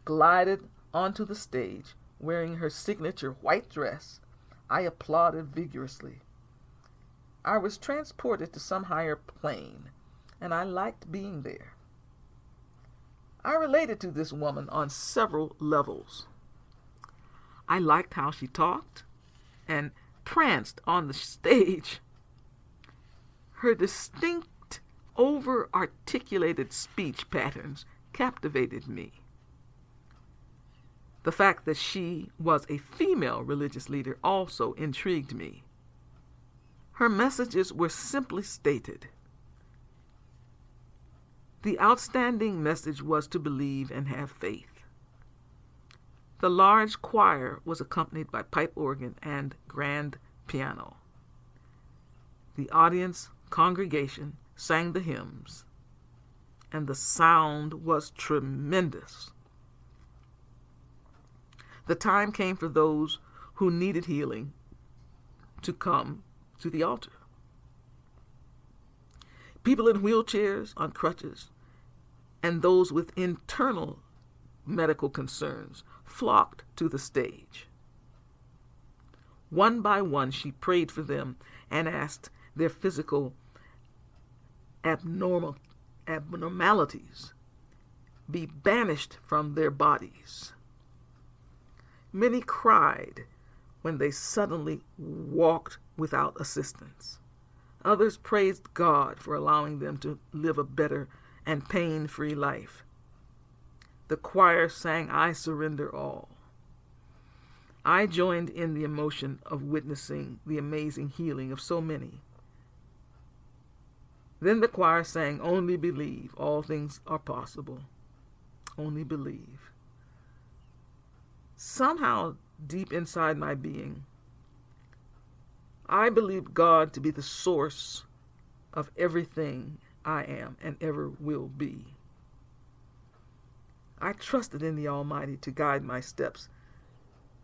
glided onto the stage, wearing her signature white dress, I applauded vigorously. I was transported to some higher plane, and I liked being there. I related to this woman on several levels. I liked how she talked and pranced on the stage. Her distinct, over-articulated speech patterns captivated me. The fact that she was a female religious leader also intrigued me. Her messages were simply stated. The outstanding message was to believe and have faith. The large choir was accompanied by pipe organ and grand piano. The audience congregation sang the hymns, and the sound was tremendous. The time came for those who needed healing to come to the altar. People in wheelchairs, on crutches, and those with internal medical concerns flocked to the stage. One by one, she prayed for them and asked their physical abnormalities be banished from their bodies. Many cried when they suddenly walked without assistance. Others praised God for allowing them to live a better and pain-free life. The choir sang, "I Surrender All." I joined in the emotion of witnessing the amazing healing of so many. Then the choir sang, "Only believe, all things are possible. Only believe." Somehow, deep inside my being, I believe God to be the source of everything I am and ever will be. I trusted in the Almighty to guide my steps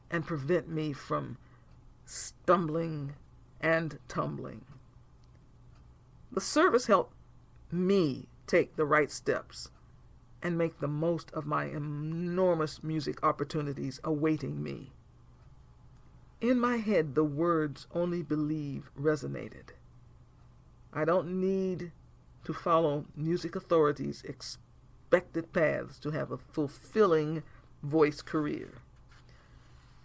and prevent me from stumbling and tumbling. The service helped me take the right steps and make the most of my enormous music opportunities awaiting me. In my head, the words "only believe" resonated. I don't need to follow music authorities' expected paths to have a fulfilling voice career.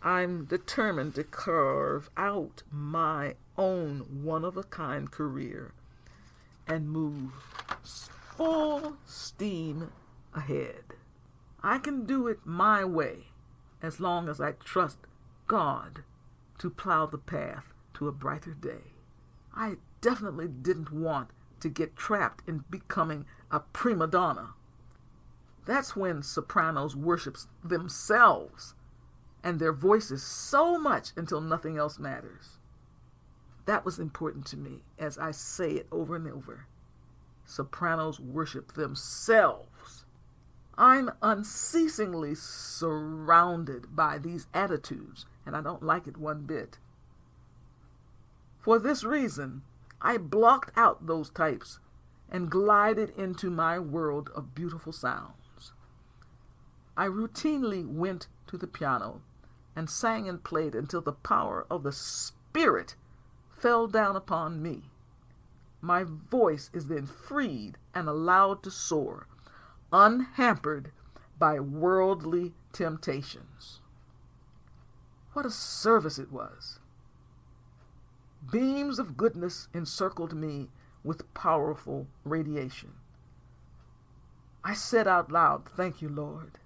I'm determined to carve out my own one-of-a-kind career and move full steam ahead. I can do it my way as long as I trust God to plow the path to a brighter day. I definitely didn't want to get trapped in becoming a prima donna. That's when sopranos worship themselves and their voices so much until nothing else matters. That was important to me, as I say it over and over. Sopranos worship themselves. I'm unceasingly surrounded by these attitudes, and I don't like it one bit. For this reason, I blocked out those types and glided into my world of beautiful sounds. I routinely went to the piano and sang and played until the power of the Spirit fell down upon me. My voice is then freed and allowed to soar, unhampered by worldly temptations. What a service it was. Beams of goodness encircled me with powerful radiation. I said out loud, "Thank you, Lord."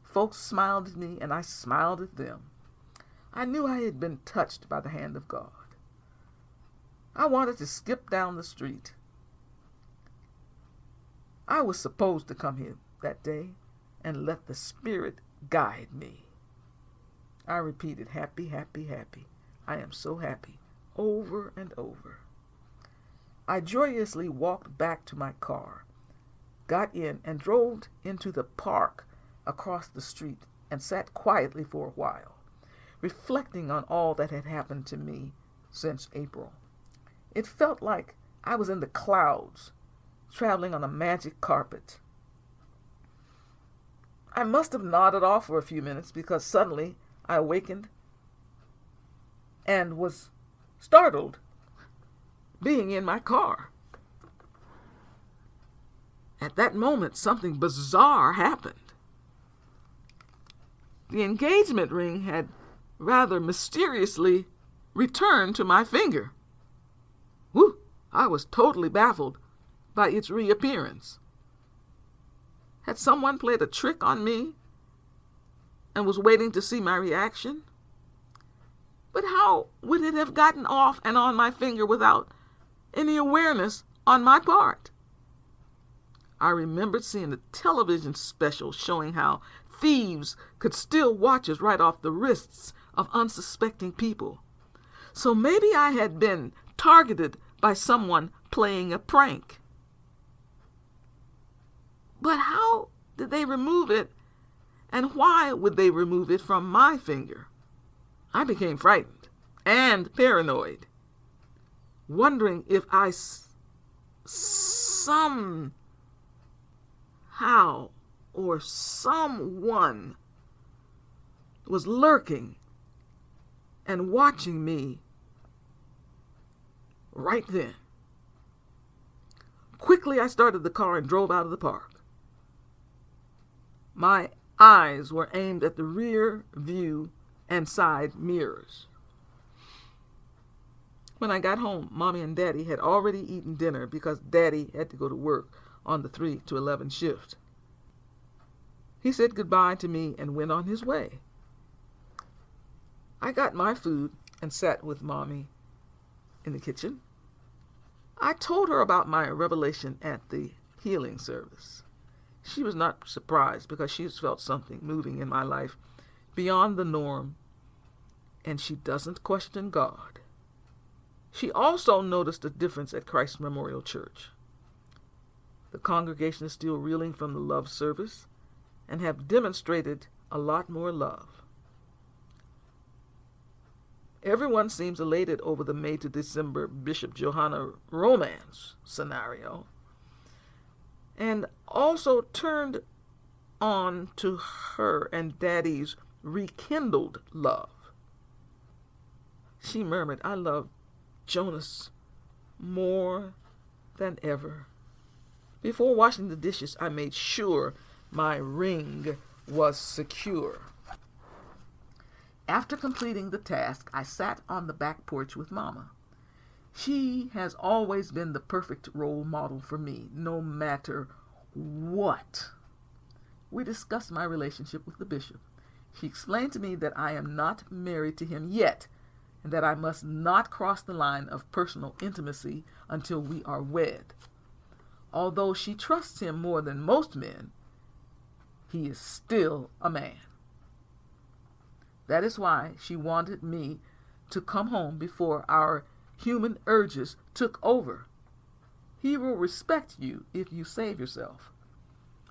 Folks smiled at me, and I smiled at them. I knew I had been touched by the hand of God. I wanted to skip down the street. I was supposed to come here that day and let the Spirit guide me. I repeated, "Happy, happy, happy. I am so happy," over and over. I joyously walked back to my car, got in, and drove into the park across the street and sat quietly for a while, reflecting on all that had happened to me since April. It felt like I was in the clouds, traveling on a magic carpet. I must have nodded off for a few minutes because suddenly I awakened and was startled being in my car. At that moment, something bizarre happened. The engagement ring had rather mysteriously returned to my finger. Whew! I was totally baffled by its reappearance. Had someone played a trick on me and was waiting to see my reaction? But how would it have gotten off and on my finger without any awareness on my part? I remembered seeing a television special showing how thieves could steal watches right off the wrists of unsuspecting people. So maybe I had been targeted by someone playing a prank. But how did they remove it, and why would they remove it from my finger? I became frightened and paranoid, wondering if I somehow or someone was lurking and watching me right then. Quickly, I started the car and drove out of the park. My eyes were aimed at the rear view and side mirrors. When I got home, Mommy and Daddy had already eaten dinner because Daddy had to go to work on the 3 to 11 shift. He said goodbye to me and went on his way. I got my food and sat with Mommy in the kitchen. I told her about my revelation at the healing service. She was not surprised because she's felt something moving in my life beyond the norm, and she doesn't question God. She also noticed a difference at Christ Memorial Church. The congregation is still reeling from the love service and have demonstrated a lot more love. Everyone seems elated over the May to December Bishop Johanna romance scenario, and also turned on to her and Daddy's rekindled love. She murmured, "I love Jonas more than ever." Before washing the dishes, I made sure my ring was secure. After completing the task, I sat on the back porch with Mama. She has always been the perfect role model for me, no matter what. We discussed my relationship with the bishop. She explained to me that I am not married to him yet, and that I must not cross the line of personal intimacy until we are wed. Although she trusts him more than most men, he is still a man. That is why she wanted me to come home before our human urges took over. He will respect you if you save yourself.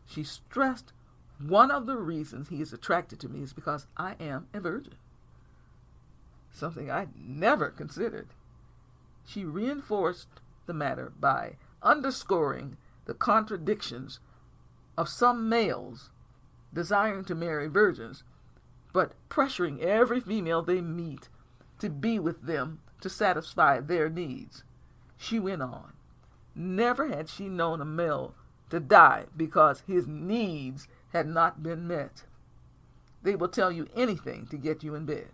She stressed one of the reasons he is attracted to me is because I am a virgin, something I never considered. She reinforced the matter by underscoring the contradictions of some males desiring to marry virgins, but pressuring every female they meet to be with them to satisfy their needs. She went on, never had she known a male to die because his needs had not been met. They will tell you anything to get you in bed.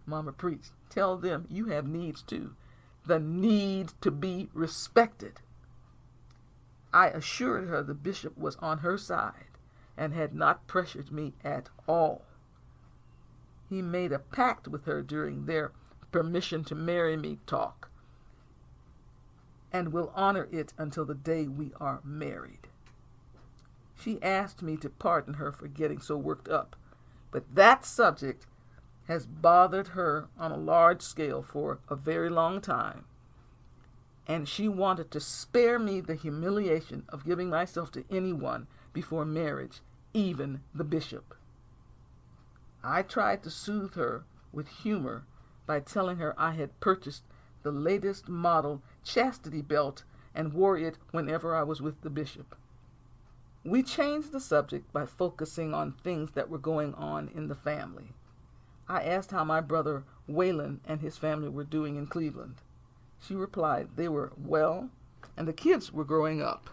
Mama preached, tell them you have needs too. The need to be respected. I assured her the bishop was on her side and had not pressured me at all. He made a pact with her during their permission to marry me talk, and will honor it until the day we are married. She asked me to pardon her for getting so worked up, but that subject has bothered her on a large scale for a very long time, and she wanted to spare me the humiliation of giving myself to anyone before marriage, even the bishop. I tried to soothe her with humor by telling her I had purchased the latest model chastity belt and wore it whenever I was with the bishop. We changed the subject by focusing on things that were going on in the family. I asked how my brother Waylon and his family were doing in Cleveland. She replied they were well, and the kids were growing up.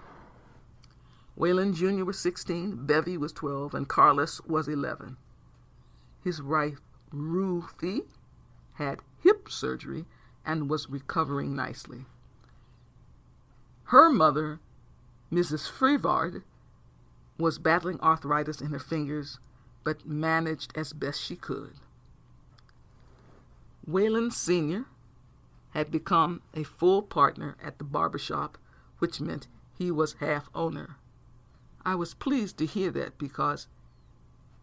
Waylon Jr. was 16, Bevy was 12, and Carlos was 11. His wife, Ruthie, had hip surgery and was recovering nicely. Her mother, Mrs. Frevard, was battling arthritis in her fingers, but managed as best she could. Waylon Sr. had become a full partner at the barbershop, which meant he was half owner. I was pleased to hear that because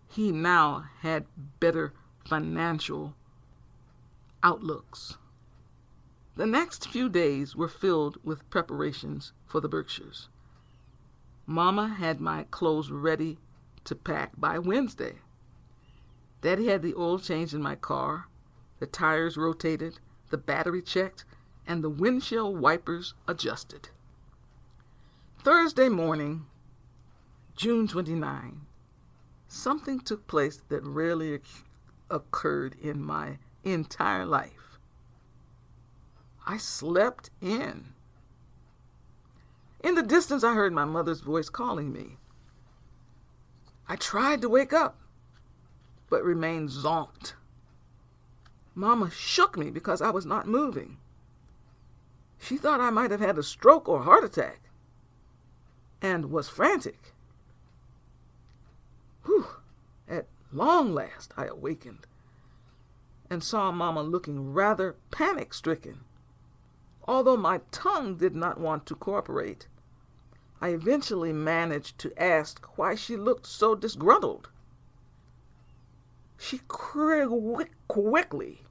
he now had better financial outlooks. The next few days were filled with preparations for the Berkshires. Mama had my clothes ready to pack by Wednesday. Daddy had the oil changed in my car, the tires rotated, the battery checked, and the windshield wipers adjusted. Thursday morning, June 29, something took place that rarely occurred in my entire life. I slept in. In the distance, I heard my mother's voice calling me. I tried to wake up, but remained zonked. Mama shook me because I was not moving. She thought I might have had a stroke or heart attack and was frantic. Whew! At long last, I awakened and saw Mama looking rather panic-stricken. Although my tongue did not want to cooperate, I eventually managed to ask why she looked so disgruntled. She quickly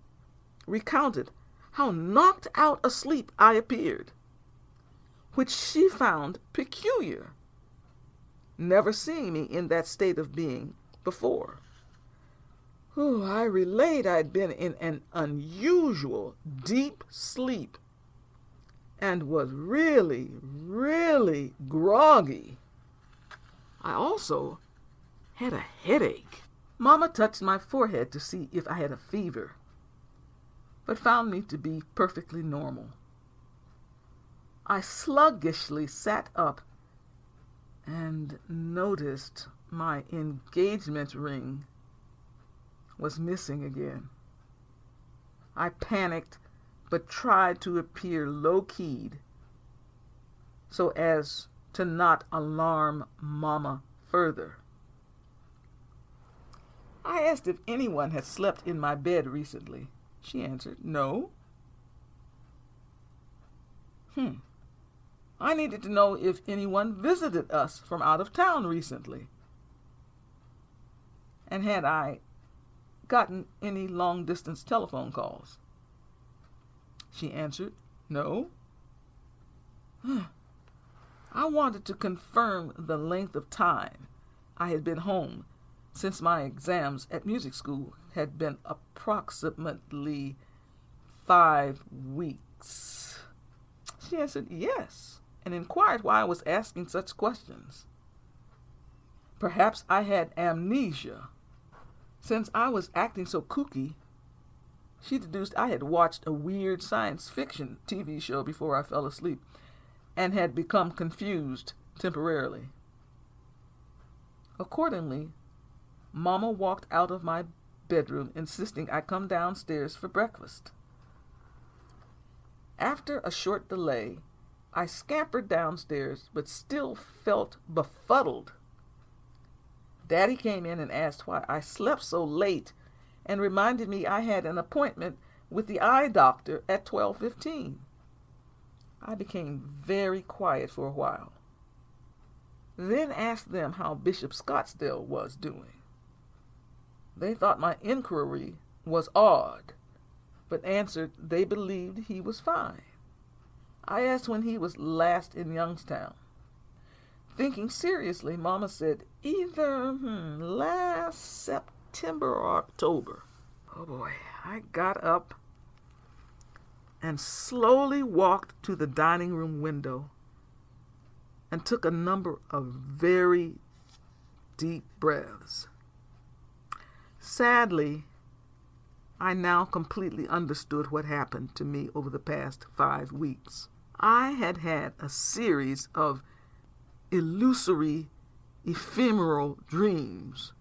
recounted how knocked out asleep I appeared, which she found peculiar, never seeing me in that state of being before. I relayed I'd been in an unusual deep sleep and was really, really groggy. I also had a headache. Mama touched my forehead to see if I had a fever, but found me to be perfectly normal. I sluggishly sat up and noticed my engagement ring was missing again. I panicked, but tried to appear low-keyed so as to not alarm Mama further. I asked if anyone had slept in my bed recently. She answered, no. I needed to know if anyone visited us from out of town recently. And had I gotten any long-distance telephone calls? She answered, no. I wanted to confirm the length of time I had been home, since my exams at music school had been approximately 5 weeks. She answered yes, and inquired why I was asking such questions. Perhaps I had amnesia. Since I was acting so kooky, she deduced I had watched a weird science fiction TV show before I fell asleep and had become confused temporarily. Accordingly, Mama walked out of my bedroom, insisting I come downstairs for breakfast. After a short delay, I scampered downstairs, but still felt befuddled. Daddy came in and asked why I slept so late and reminded me I had an appointment with the eye doctor at 12:15. I became very quiet for a while, then asked them how Bishop Scottsdale was doing. They thought my inquiry was odd, but answered they believed he was fine. I asked when he was last in Youngstown. Thinking seriously, Mama said either last September or October. Oh boy, I got up and slowly walked to the dining room window and took a number of very deep breaths. Sadly, I now completely understood what happened to me over the past 5 weeks. I had had a series of illusory, ephemeral dreams,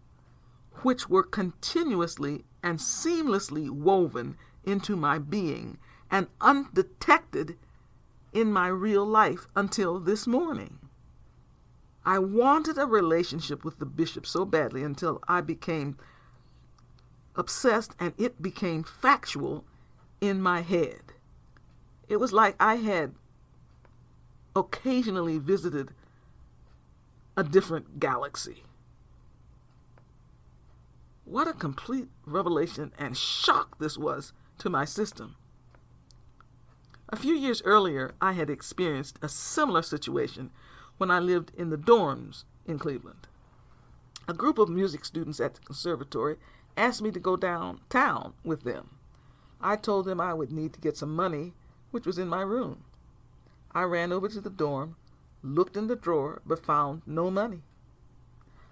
which were continuously and seamlessly woven into my being and undetected in my real life until this morning. I wanted a relationship with the bishop so badly until I became obsessed and it became factual in my head. It was like I had occasionally visited a different galaxy. What a complete revelation and shock this was to my system. A few years earlier, I had experienced a similar situation when I lived in the dorms in Cleveland. A group of music students at the conservatory asked me to go downtown with them. I told them I would need to get some money, which was in my room. I ran over to the dorm, looked in the drawer, but found no money.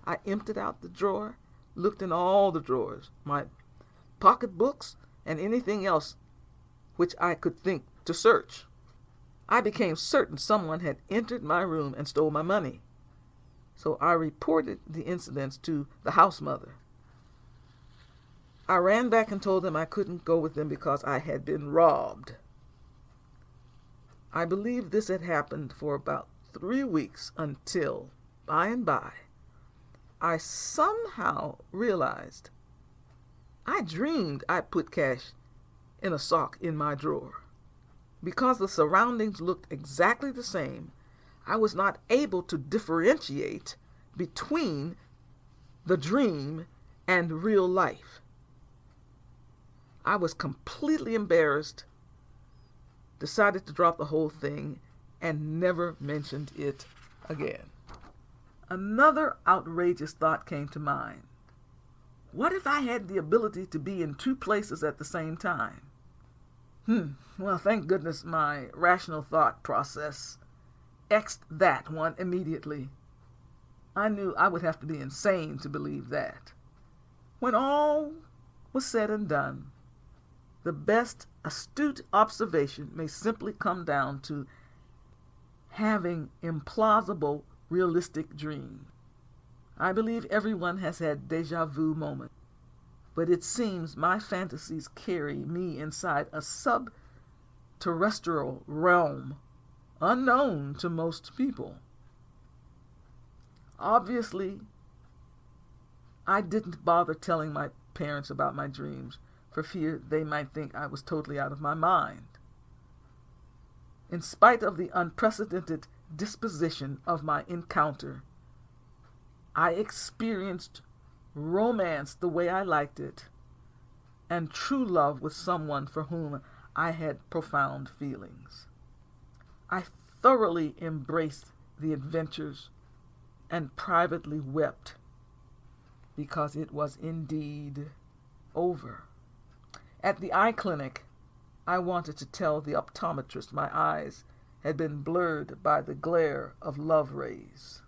I emptied out the drawer, looked in all the drawers, my pocketbooks, and anything else which I could think to search. I became certain someone had entered my room and stole my money. So I reported the incidents to the house mother. I ran back and told them I couldn't go with them because I had been robbed. I believe this had happened for about 3 weeks until, by and by, I somehow realized I dreamed I put cash in a sock in my drawer. Because the surroundings looked exactly the same, I was not able to differentiate between the dream and real life. I was completely embarrassed, decided to drop the whole thing, and never mentioned it again. Another outrageous thought came to mind. What if I had the ability to be in 2 places at the same time? Well, thank goodness my rational thought process X'd that one immediately. I knew I would have to be insane to believe that. When all was said and done, the best astute observation may simply come down to having implausible, realistic dreams. I believe everyone has had deja vu moments, but it seems my fantasies carry me inside a sub-terrestrial realm unknown to most people. Obviously, I didn't bother telling my parents about my dreams for fear they might think I was totally out of my mind. In spite of the unprecedented disposition of my encounter, I experienced romance the way I liked it, and true love with someone for whom I had profound feelings. I thoroughly embraced the adventures and privately wept because it was indeed over. At the eye clinic, I wanted to tell the optometrist my eyes had been blurred by the glare of love rays.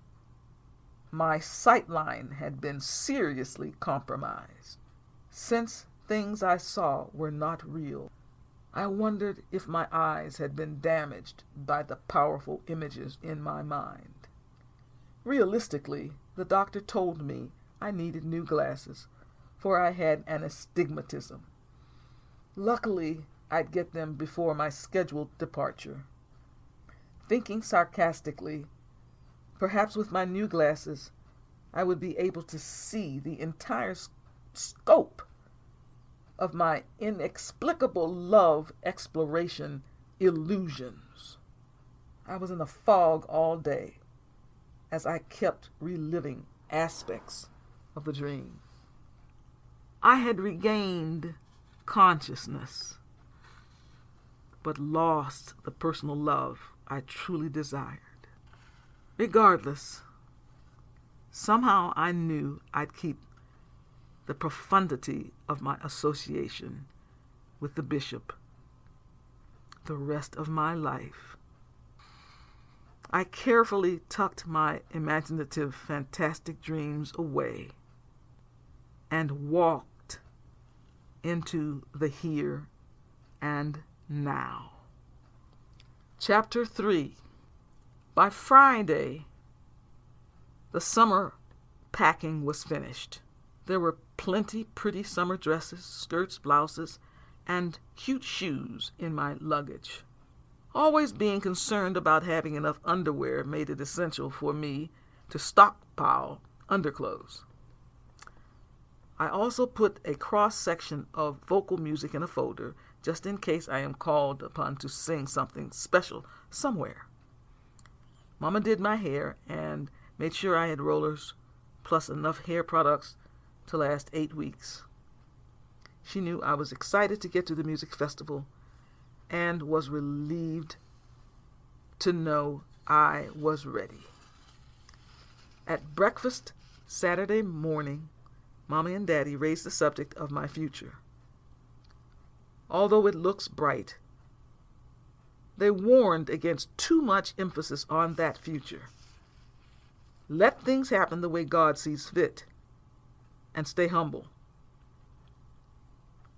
My sight line had been seriously compromised. Since things I saw were not real, I wondered if my eyes had been damaged by the powerful images in my mind. Realistically, the doctor told me I needed new glasses, for I had an astigmatism. Luckily, I'd get them before my scheduled departure. Thinking sarcastically, perhaps with my new glasses, I would be able to see the entire scope of my inexplicable love exploration illusions. I was in a fog all day as I kept reliving aspects of the dream. I had regained consciousness, but lost the personal love I truly desired. Regardless, somehow I knew I'd keep the profundity of my association with the bishop the rest of my life. I carefully tucked my imaginative, fantastic dreams away and walked into the here and now. Chapter 3. By Friday, the summer packing was finished. There were plenty pretty summer dresses, skirts, blouses, and cute shoes in my luggage. Always being concerned about having enough underwear made it essential for me to stockpile underclothes. I also put a cross-section of vocal music in a folder, just in case I am called upon to sing something special somewhere. Mama did my hair and made sure I had rollers plus enough hair products to last 8 weeks. She knew I was excited to get to the music festival and was relieved to know I was ready. At breakfast Saturday morning, Mommy and Daddy raised the subject of my future. Although it looks bright, they warned against too much emphasis on that future. Let things happen the way God sees fit, and stay humble.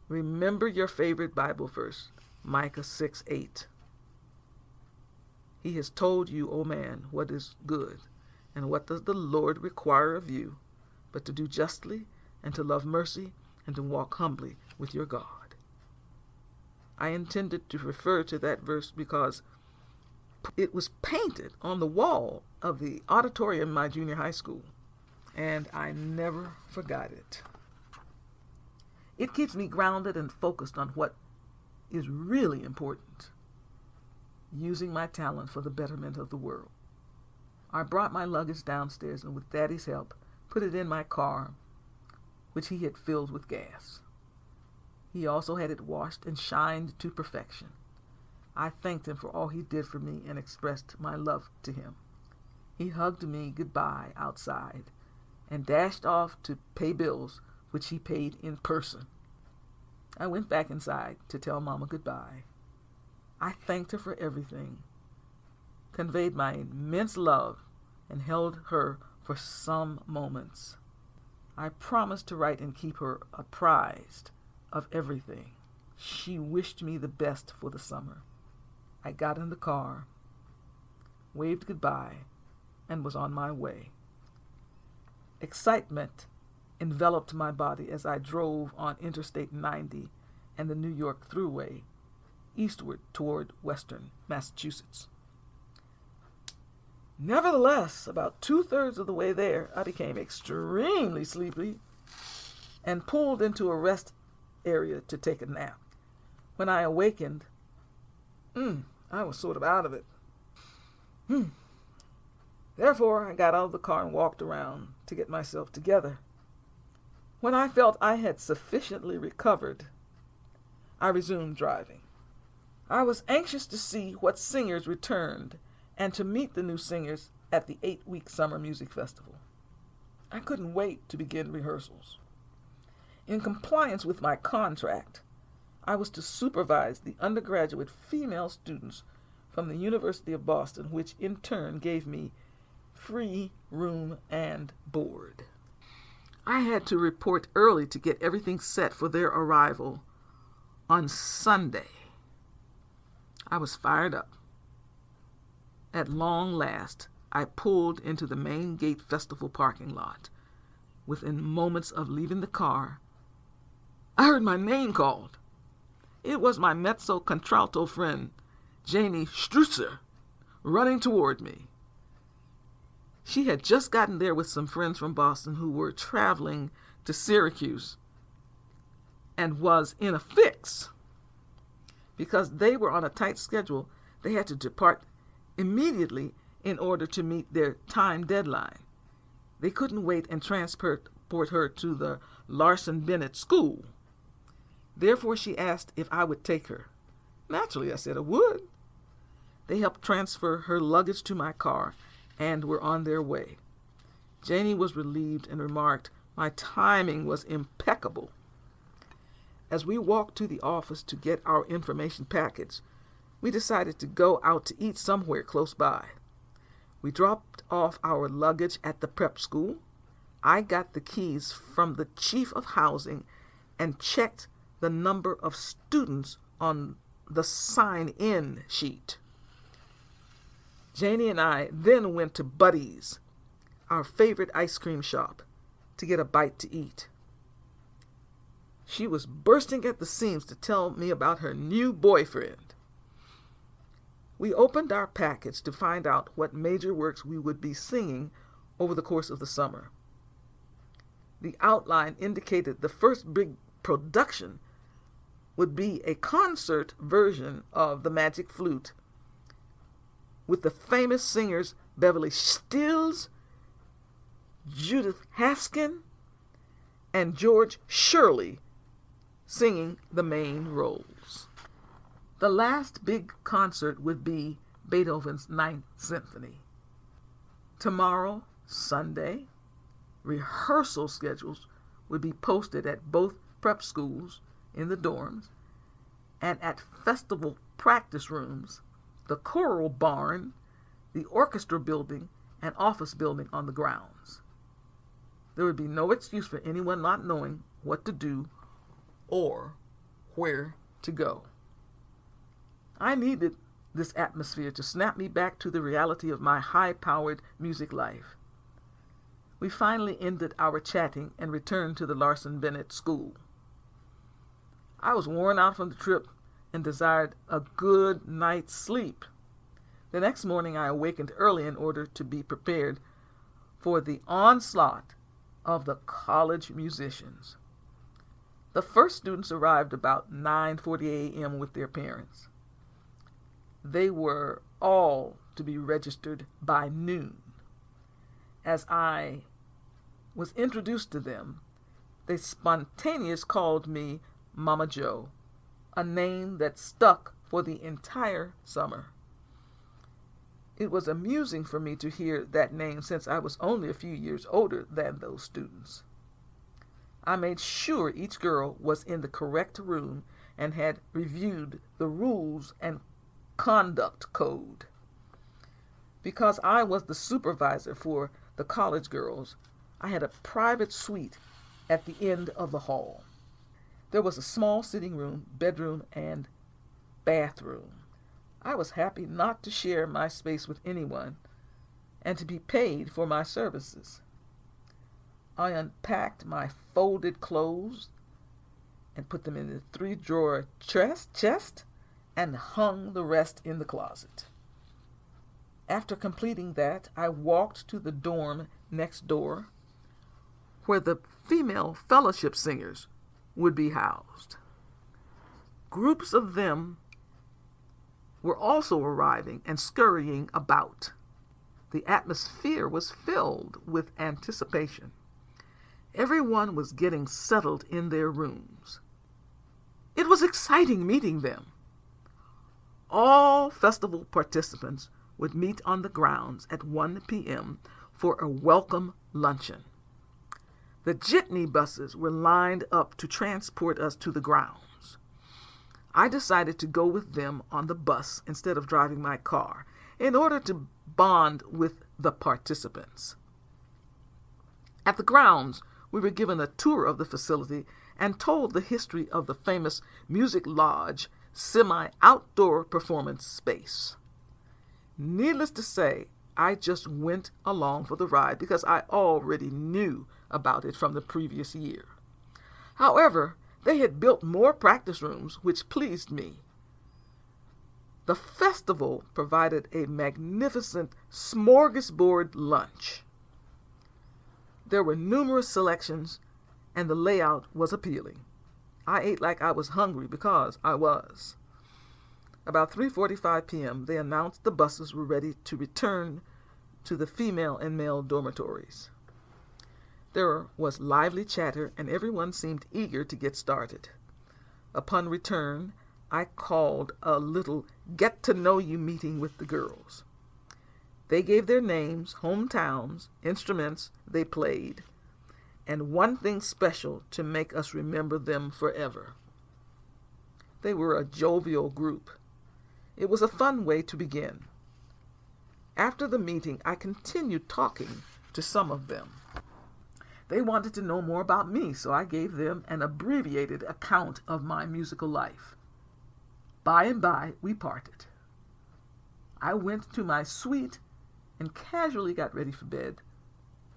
Remember your favorite Bible verse, Micah 6:8. He has told you, O man, what is good, and what does the Lord require of you, but to do justly, and to love mercy, and to walk humbly with your God. I intended to refer to that verse because it was painted on the wall of the auditorium in my junior high school, and I never forgot it. It keeps me grounded and focused on what is really important, using my talent for the betterment of the world. I brought my luggage downstairs and with Daddy's help put it in my car, which he had filled with gas. He also had it washed and shined to perfection. I thanked him for all he did for me and expressed my love to him. He hugged me goodbye outside and dashed off to pay bills, which he paid in person. I went back inside to tell Mama goodbye. I thanked her for everything, conveyed my immense love, and held her for some moments. I promised to write and keep her apprised of everything. She wished me the best for the summer. I got in the car, waved goodbye, and was on my way. Excitement enveloped my body as I drove on Interstate 90 and the New York Thruway eastward toward western Massachusetts. Nevertheless, about 2/3 of the way there, I became extremely sleepy and pulled into a rest area to take a nap. When I awakened, I was sort of out of it. Therefore, I got out of the car and walked around to get myself together. When I felt I had sufficiently recovered, I resumed driving. I was anxious to see what singers returned and to meet the new singers at the 8-week summer music festival. I couldn't wait to begin rehearsals. In compliance with my contract, I was to supervise the undergraduate female students from the University of Boston, which in turn gave me free room and board. I had to report early to get everything set for their arrival on Sunday. I was fired up. At long last, I pulled into the main gate festival parking lot. Within moments of leaving the car, I heard my name called. It was my mezzo-contralto friend, Janie Strusser, running toward me. She had just gotten there with some friends from Boston who were traveling to Syracuse and was in a fix. Because they were on a tight schedule, they had to depart immediately in order to meet their time deadline. They couldn't wait and transport her to the Larson Bennett School. Therefore, she asked if I would take her. Naturally, I said I would. They helped transfer her luggage to my car and were on their way. Janie was relieved and remarked my timing was impeccable. As we walked to the office to get our information package, we decided to go out to eat somewhere close by. We dropped off our luggage at the prep school. I got the keys from the chief of housing and checked the number of students on the sign-in sheet. Janie and I then went to Buddy's, our favorite ice cream shop, to get a bite to eat. She was bursting at the seams to tell me about her new boyfriend. We opened our package to find out what major works we would be singing over the course of the summer. The outline indicated the first big production would be a concert version of The Magic Flute with the famous singers Beverly Stills, Judith Haskin, and George Shirley singing the main roles. The last big concert would be Beethoven's Ninth Symphony. Tomorrow, Sunday, rehearsal schedules would be posted at both prep schools in the dorms and at festival practice rooms, the choral barn, the orchestra building, and office building on the grounds. There would be no excuse for anyone not knowing what to do or where to go. I needed this atmosphere to snap me back to the reality of my high-powered music life. We finally ended our chatting and returned to the Larson Bennett School. I was worn out from the trip and desired a good night's sleep. The next morning I awakened early in order to be prepared for the onslaught of the college musicians. The first students arrived about 9:40 a.m. with their parents. They were all to be registered by noon. As I was introduced to them, they spontaneously called me Mama Joe, a name that stuck for the entire summer. It was amusing for me to hear that name since I was only a few years older than those students. I made sure each girl was in the correct room and had reviewed the rules and conduct code. Because I was the supervisor for the college girls, I had a private suite at the end of the hall. There was a small sitting room, bedroom, and bathroom. I was happy not to share my space with anyone and to be paid for my services. I unpacked my folded clothes and put them in the 3-drawer chest and hung the rest in the closet. After completing that, I walked to the dorm next door where the female fellowship singers would be housed. Groups of them were also arriving and scurrying about. The atmosphere was filled with anticipation. Everyone was getting settled in their rooms. It was exciting meeting them. All festival participants would meet on the grounds at 1 p.m. for a welcome luncheon. The jitney buses were lined up to transport us to the grounds. I decided to go with them on the bus instead of driving my car in order to bond with the participants. At the grounds, we were given a tour of the facility and told the history of the famous Music Lodge semi-outdoor performance space. Needless to say, I just went along for the ride because I already knew about it from the previous year. However, they had built more practice rooms, which pleased me. The festival provided a magnificent smorgasbord lunch. There were numerous selections, and the layout was appealing. I ate like I was hungry because I was. About 3:45 p.m., they announced the buses were ready to return to the female and male dormitories. There was lively chatter, and everyone seemed eager to get started. Upon return, I called a little get-to-know-you meeting with the girls. They gave their names, hometowns, instruments they played, and one thing special to make us remember them forever. They were a jovial group. It was a fun way to begin. After the meeting, I continued talking to some of them. They wanted to know more about me, so I gave them an abbreviated account of my musical life. By and by, we parted. I went to my suite and casually got ready for bed,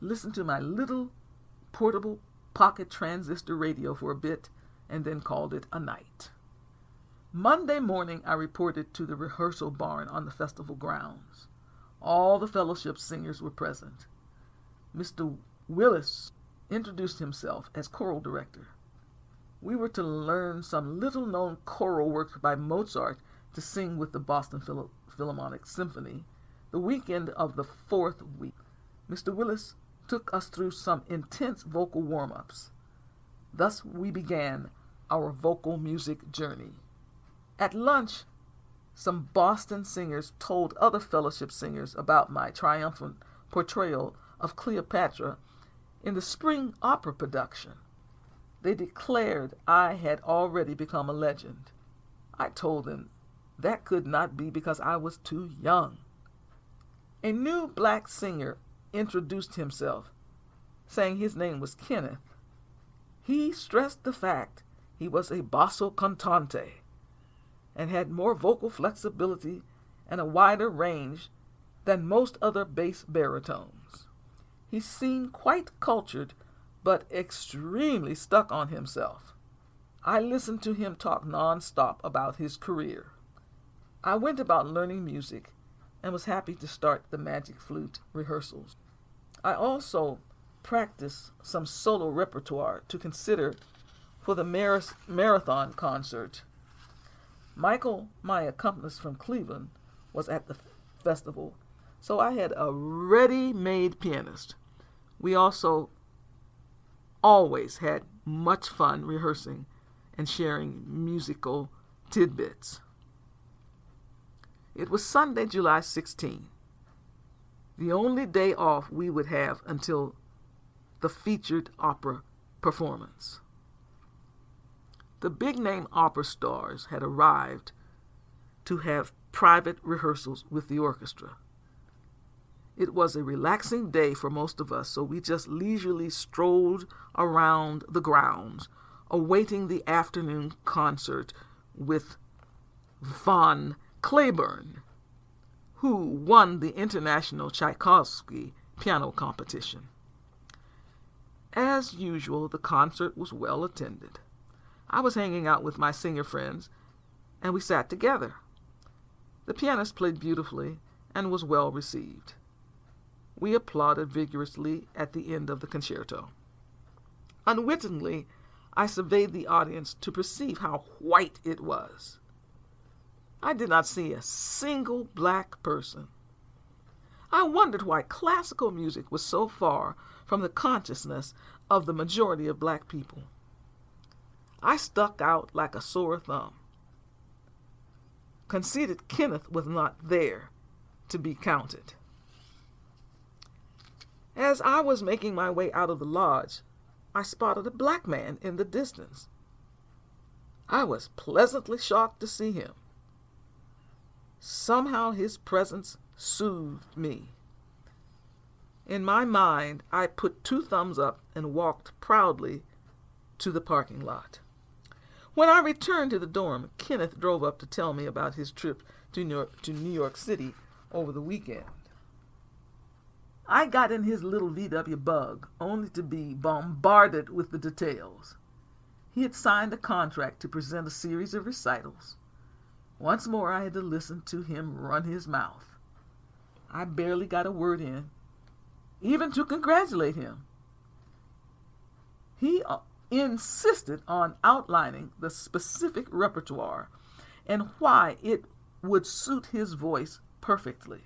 listened to my little portable pocket transistor radio for a bit, and then called it a night. Monday morning, I reported to the rehearsal barn on the festival grounds. All the fellowship singers were present. Mr. Willis introduced himself as choral director. We were to learn some little-known choral works by Mozart to sing with the Boston Philharmonic Symphony the weekend of the 4th week. Mr. Willis took us through some intense vocal warm-ups. Thus we began our vocal music journey. At lunch, some Boston singers told other fellowship singers about my triumphant portrayal of Cleopatra in the spring opera production. They declared I had already become a legend. I told them that could not be because I was too young. A new black singer introduced himself, saying his name was Kenneth. He stressed the fact he was a basso cantante and had more vocal flexibility and a wider range than most other bass baritones. He seemed quite cultured, but extremely stuck on himself. I listened to him talk non-stop about his career. I went about learning music and was happy to start the magic flute rehearsals. I also practiced some solo repertoire to consider for the marathon concert. Michael, my accompanist from Cleveland, was at the festival, so I had a ready-made pianist. We also always had much fun rehearsing and sharing musical tidbits. It was Sunday, July 16, the only day off we would have until the featured opera performance. The big-name opera stars had arrived to have private rehearsals with the orchestra. It was a relaxing day for most of us, so we just leisurely strolled around the grounds, awaiting the afternoon concert with von Claiborne, who won the International Tchaikovsky piano competition. As usual, the concert was well attended. I was hanging out with my singer friends, and we sat together. The pianist played beautifully and was well received. We applauded vigorously at the end of the concerto. Unwittingly, I surveyed the audience to perceive how white it was. I did not see a single black person. I wondered why classical music was so far from the consciousness of the majority of black people. I stuck out like a sore thumb. Conceited Kenneth was not there to be counted. As I was making my way out of the lodge, I spotted a black man in the distance. I was pleasantly shocked to see him. Somehow his presence soothed me. In my mind, I put 2 thumbs up and walked proudly to the parking lot. When I returned to the dorm, Kenneth drove up to tell me about his trip to New York City over the weekend. I got in his little VW Bug, only to be bombarded with the details. He had signed a contract to present a series of recitals. Once more I had to listen to him run his mouth. I barely got a word in, even to congratulate him. He insisted on outlining the specific repertoire and why it would suit his voice perfectly.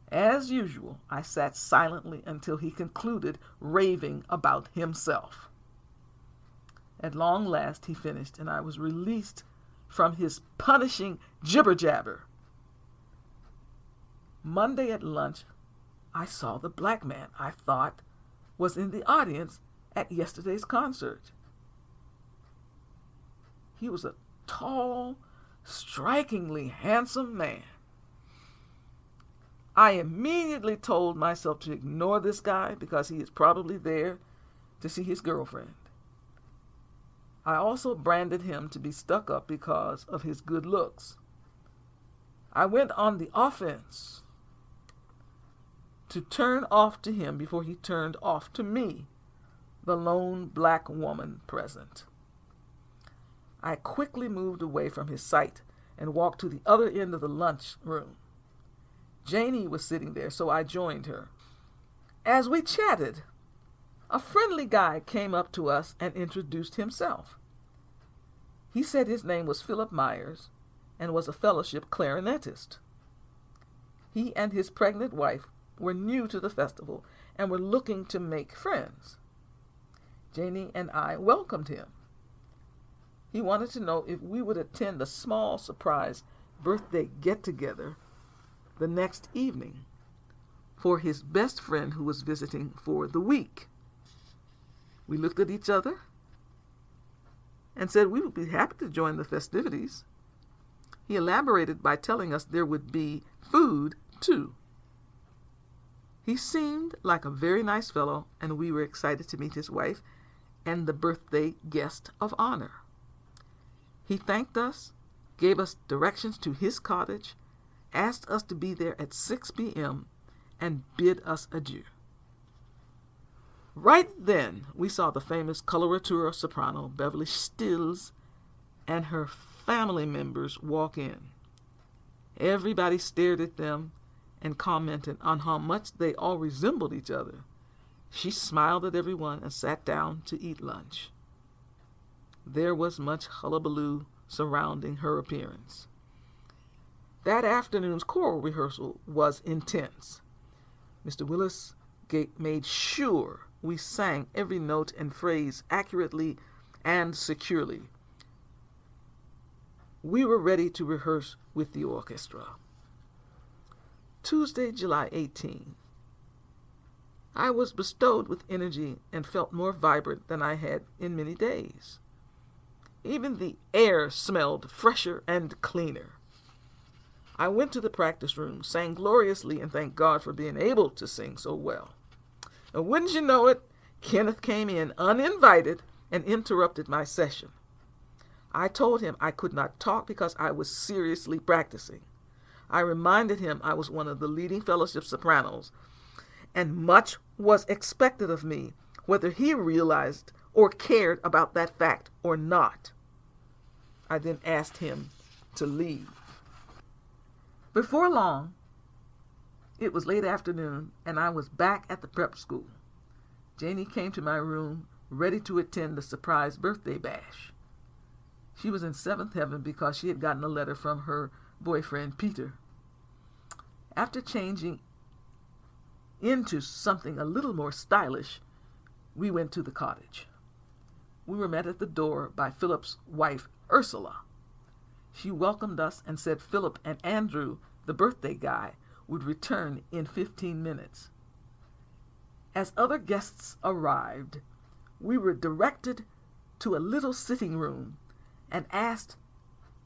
As usual, I sat silently until he concluded raving about himself. At long last he finished, and I was released from his punishing jibber-jabber. Monday at lunch, I saw the black man I thought was in the audience at yesterday's concert. He was a tall, strikingly handsome man. I immediately told myself to ignore this guy because he is probably there to see his girlfriend. I also branded him to be stuck up because of his good looks. I went on the offense to turn off to him before he turned off to me, the lone black woman present. I quickly moved away from his sight and walked to the other end of the lunch room. Janie was sitting there, so I joined her. As we chatted, a friendly guy came up to us and introduced himself. He said his name was Philip Myers and was a fellowship clarinetist. He and his pregnant wife were new to the festival and were looking to make friends. Janie and I welcomed him. He wanted to know if we would attend a small surprise birthday get-together the next evening. for his best friend who was visiting for the week. We looked at each other and said we would be happy to join the festivities. He elaborated by telling us there would be food, too. He seemed like a very nice fellow, and we were excited to meet his wife and the birthday guest of honor. He thanked us, gave us directions to his cottage, asked us to be there at 6 p.m., and bid us adieu. Right then, we saw the famous coloratura soprano, Beverly Stills, and her family members walk in. Everybody stared at them and commented on how much they all resembled each other. She smiled at everyone and sat down to eat lunch. There was much hullabaloo surrounding her appearance. That afternoon's choral rehearsal was intense. Mr. Willis made sure we sang every note and phrase accurately and securely. We were ready to rehearse with the orchestra. Tuesday, July 18. I was bestowed with energy and felt more vibrant than I had in many days. Even the air smelled fresher and cleaner. I went to the practice room, sang gloriously, and thanked God for being able to sing so well. And wouldn't you know it, Kenneth came in uninvited and interrupted my session. I told him I could not talk because I was seriously practicing. I reminded him I was one of the leading fellowship sopranos, and much was expected of me, whether he realized or cared about that fact or not. I then asked him to leave. Before long, it was late afternoon, and I was back at the prep school. Janie came to my room, ready to attend the surprise birthday bash. She was in seventh heaven because she had gotten a letter from her boyfriend, Peter. After changing into something a little more stylish, we went to the cottage. We were met at the door by Philip's wife, Ursula. She welcomed us and said Philip and Andrew, the birthday guy, would return in 15 minutes. As other guests arrived, we were directed to a little sitting room and asked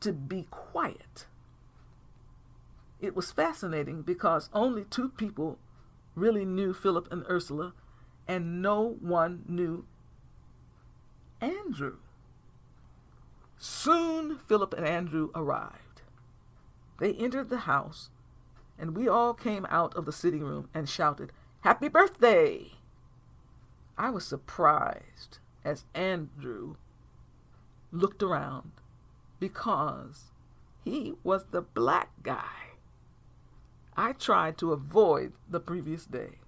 to be quiet. It was fascinating because only 2 people really knew Philip and Ursula, and no one knew Andrew. Soon Philip and Andrew arrived. They entered the house, and we all came out of the sitting room and shouted, "Happy birthday!" I was surprised as Andrew looked around because he was the black guy I tried to avoid the previous day.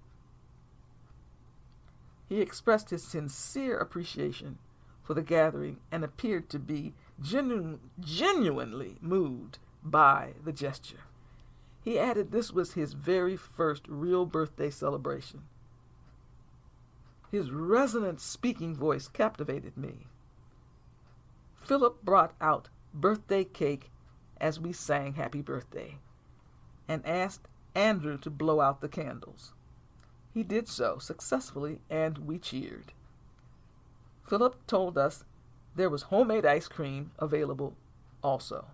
He expressed his sincere appreciation for the gathering and appeared to be genuinely moved by the gesture. He added this was his very first real birthday celebration. His resonant speaking voice captivated me. Philip brought out birthday cake as we sang Happy Birthday and asked Andrew to blow out the candles. He did so successfully, and we cheered. Philip told us there was homemade ice cream available also.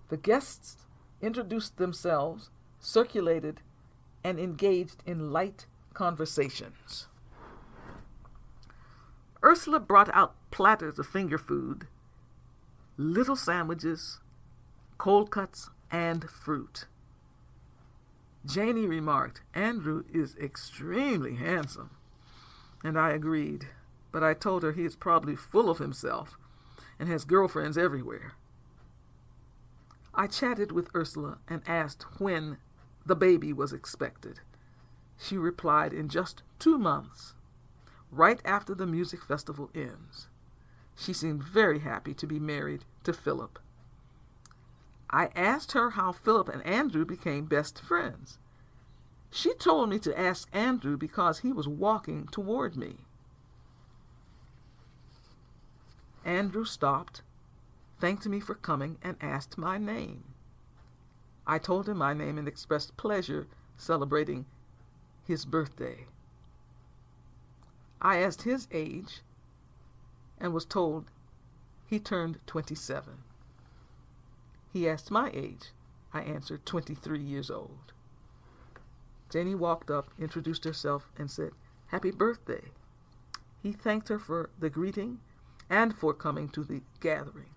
The guests introduced themselves, circulated, and engaged in light conversations. Ursula brought out platters of finger food, little sandwiches, cold cuts, and fruit. Janie remarked, "Andrew is extremely handsome," and I agreed, but I told her he is probably full of himself and has girlfriends everywhere. I chatted with Ursula and asked when the baby was expected. She replied in just 2 months, right after the music festival ends. She seemed very happy to be married to Philip. I asked her how Philip and Andrew became best friends. She told me to ask Andrew because he was walking toward me. Andrew stopped, thanked me for coming, and asked my name. I told him my name and expressed pleasure celebrating his birthday. I asked his age and was told he turned 27. He asked my age. I answered 23 years old. Janie walked up, introduced herself, and said, "Happy birthday." He thanked her for the greeting and for coming to the gathering.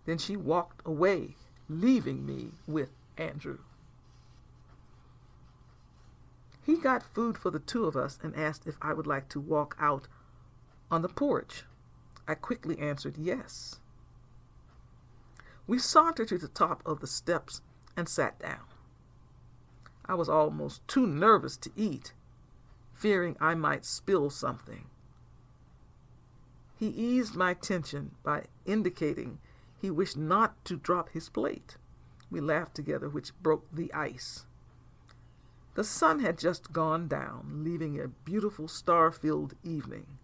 Then she walked away, leaving me with Andrew. He got food for the two of us and asked if I would like to walk out on the porch. I quickly answered yes. We sauntered to the top of the steps and sat down. I was almost too nervous to eat, fearing I might spill something. He eased my tension by indicating he wished not to drop his plate. We laughed together, which broke the ice. The sun had just gone down, leaving a beautiful star-filled evening.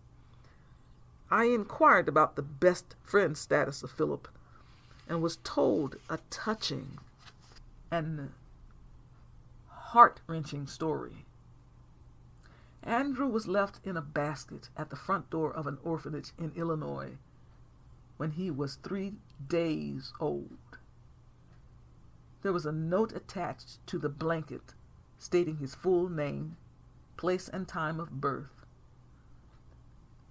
I inquired about the best friend status of Philip and was told a touching and heart-wrenching story. Andrew was left in a basket at the front door of an orphanage in Illinois when he was 3 days old. There was a note attached to the blanket stating his full name, place and time of birth,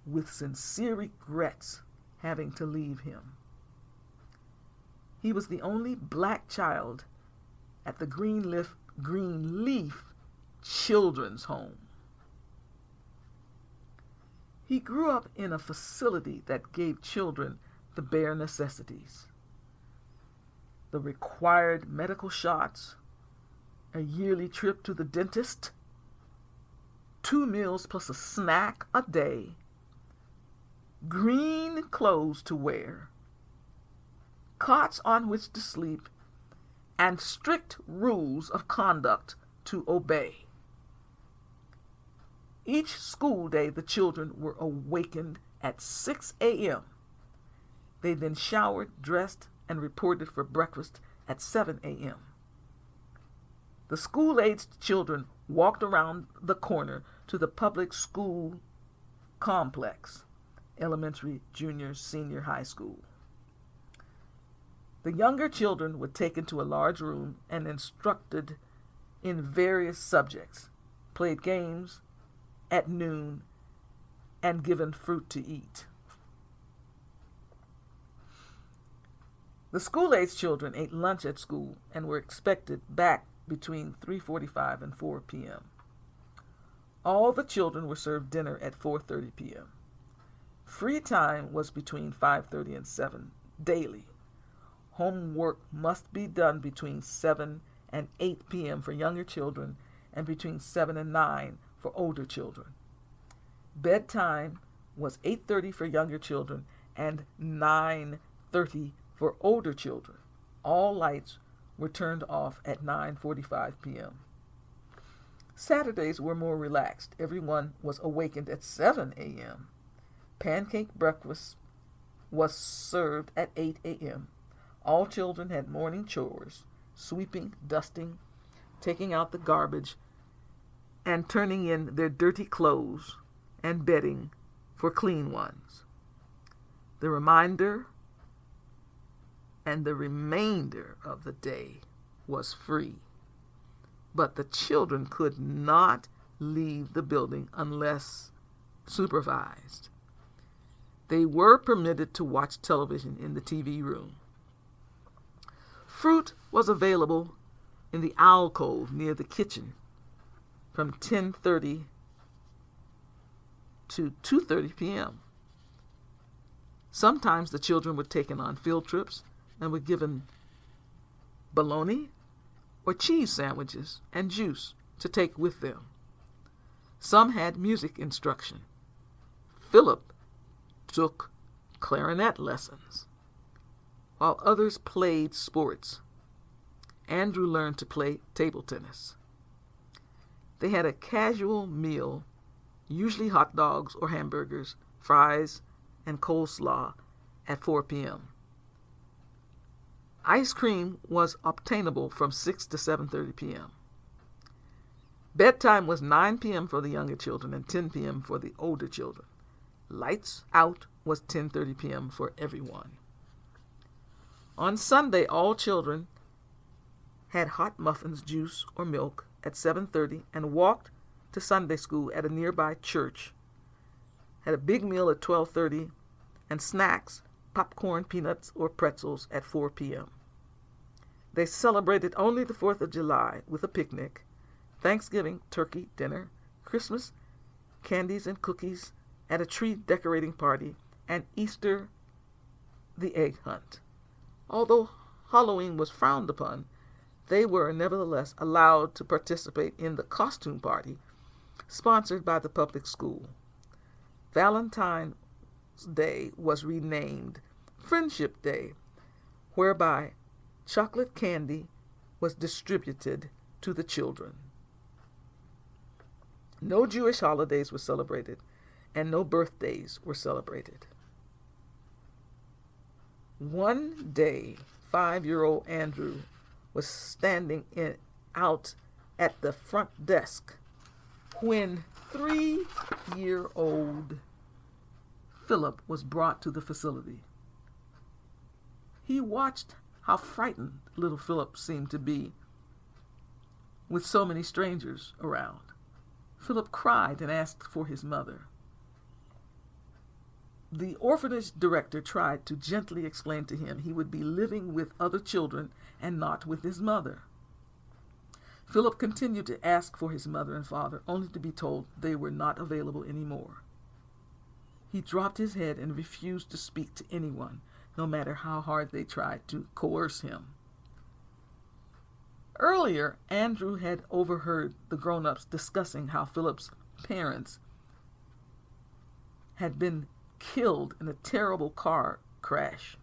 with sincere regrets having to leave him. He was the only black child at the Greenleaf Children's Home. He grew up in a facility that gave children the bare necessities: the required medical shots, a yearly trip to the dentist, 2 meals plus a snack a day, green clothes to wear, cots on which to sleep, and strict rules of conduct to obey. Each school day, the children were awakened at 6 a.m. They then showered, dressed, and reported for breakfast at 7 a.m. The school-aged children walked around the corner to the public school complex, elementary, junior, senior high school. The younger children were taken to a large room and instructed in various subjects, played games at noon, and given fruit to eat. The school-aged children ate lunch at school and were expected back between 3:45 and 4 p.m. All the children were served dinner at 4:30 p.m. Free time was between 5:30 and 7 daily. Homework must be done between 7 and 8 p.m. for younger children and between 7 and 9 for older children. Bedtime was 8:30 for younger children and 9:30 for older children. All lights were turned off at 9:45 p.m. Saturdays were more relaxed. Everyone was awakened at 7 a.m. Pancake breakfast was served at 8 a.m. All children had morning chores: sweeping, dusting, taking out the garbage, and turning in their dirty clothes and bedding for clean ones. The remainder of the day was free, but the children could not leave the building unless supervised. They were permitted to watch television in the TV room. Fruit was available in the alcove near the kitchen from 10:30 to 2:30 p.m. Sometimes the children were taken on field trips and were given bologna or cheese sandwiches and juice to take with them. Some had music instruction. Philip took clarinet lessons, while others played sports. Andrew learned to play table tennis. They had a casual meal, usually hot dogs or hamburgers, fries, and coleslaw at 4 p.m. Ice cream was obtainable from 6 to 7:30 p.m. Bedtime was 9 p.m. for the younger children and 10 p.m. for the older children. Lights out was 10:30 p.m. for everyone. On Sunday, all children had hot muffins, juice, or milk at 7:30 and walked to Sunday school at a nearby church, had a big meal at 12:30, and snacks, popcorn, peanuts, or pretzels at 4 p.m. They celebrated only the 4th of July with a picnic, Thanksgiving, turkey, dinner, Christmas, candies and cookies at a tree decorating party, and Easter, the egg hunt. Although Halloween was frowned upon, they were nevertheless allowed to participate in the costume party sponsored by the public school. Valentine's Day was renamed Friendship Day, whereby chocolate candy was distributed to the children. No Jewish holidays were celebrated, and no birthdays were celebrated. One day, 5-year-old Andrew was standing out at the front desk when 3-year-old Philip was brought to the facility. He watched how frightened little Philip seemed to be with so many strangers around. Philip cried and asked for his mother. The orphanage director tried to gently explain to him he would be living with other children and not with his mother. Philip continued to ask for his mother and father, only to be told they were not available anymore. He dropped his head and refused to speak to anyone, no matter how hard they tried to coerce him. Earlier, Andrew had overheard the grown-ups discussing how Philip's parents had been killed in a terrible car crash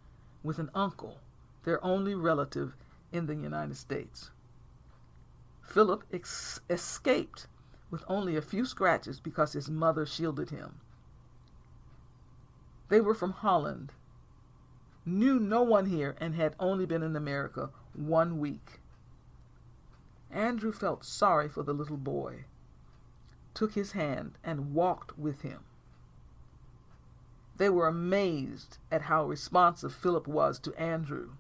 with an uncle, their only relative in the United States. Philip escaped with only a few scratches because his mother shielded him. They were from Holland, knew no one here, and had only been in America 1 week. Andrew felt sorry for the little boy, took his hand, and walked with him. They were amazed at how responsive Philip was to Andrew.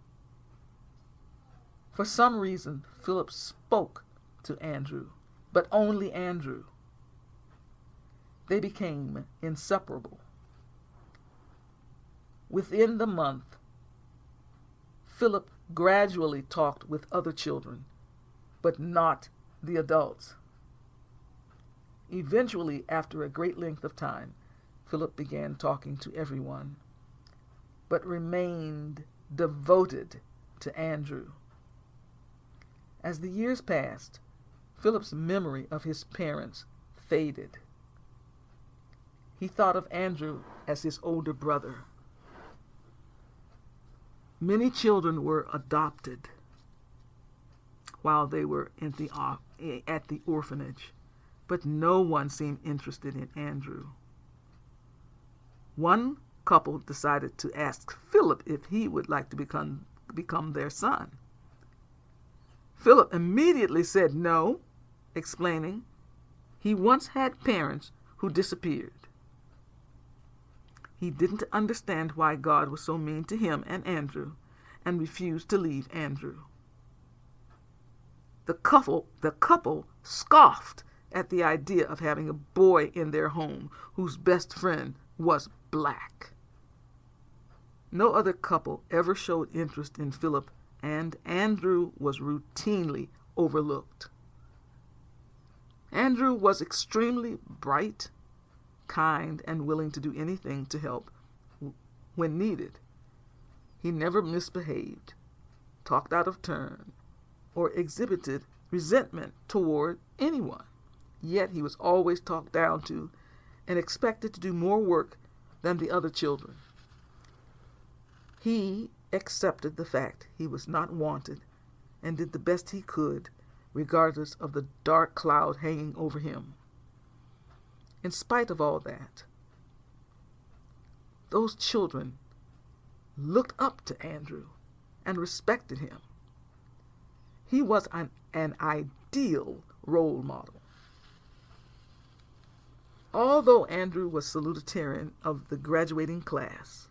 For some reason, Philip spoke to Andrew, but only Andrew. They became inseparable. Within the month, Philip gradually talked with other children, but not the adults. Eventually, after a great length of time, Philip began talking to everyone, but remained devoted to Andrew. As the years passed, Philip's memory of his parents faded. He thought of Andrew as his older brother. Many children were adopted while they were at the orphanage, but no one seemed interested in Andrew. One couple decided to ask Philip if he would like to become their son. Philip immediately said no, explaining he once had parents who disappeared. He didn't understand why God was so mean to him and Andrew, and refused to leave Andrew. The couple scoffed at the idea of having a boy in their home whose best friend was black. No other couple ever showed interest in Philip, and Andrew was routinely overlooked. Andrew was extremely bright, kind, and willing to do anything to help when needed. He never misbehaved, talked out of turn, or exhibited resentment toward anyone. Yet he was always talked down to and expected to do more work than the other children. He accepted the fact he was not wanted and did the best he could, regardless of the dark cloud hanging over him. In spite of all that, those children looked up to Andrew and respected him. He was an ideal role model. Although Andrew was salutatorian of the graduating class,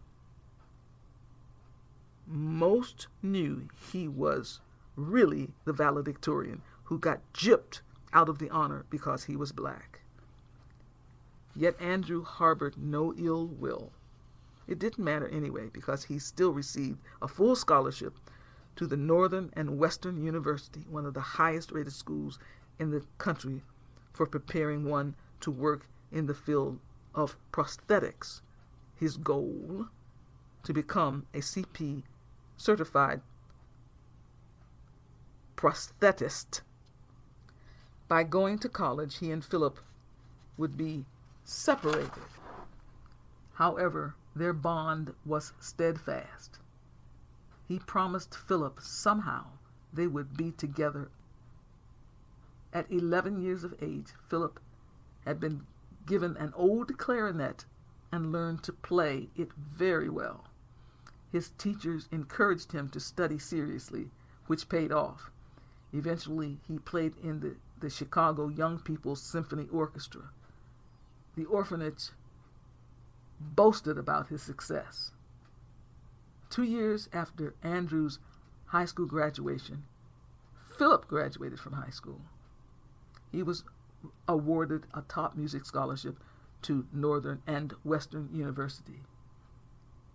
most knew he was really the valedictorian who got gypped out of the honor because he was black. Yet Andrew harbored no ill will. It didn't matter anyway, because he still received a full scholarship to the Northern and Western University, one of the highest rated schools in the country, for preparing one to work in the field of prosthetics. His goal, to become a CP certified prosthetist. By going to college, he and Philip would be separated. However, their bond was steadfast. He promised Philip somehow they would be together. At 11 years of age, Philip had been given an old clarinet and learned to play it very well. His teachers encouraged him to study seriously, which paid off. Eventually, he played in the Chicago Young People's Symphony Orchestra. The orphanage boasted about his success. 2 years after Andrew's high school graduation, Philip graduated from high school. He was awarded a top music scholarship to Northern and Western University.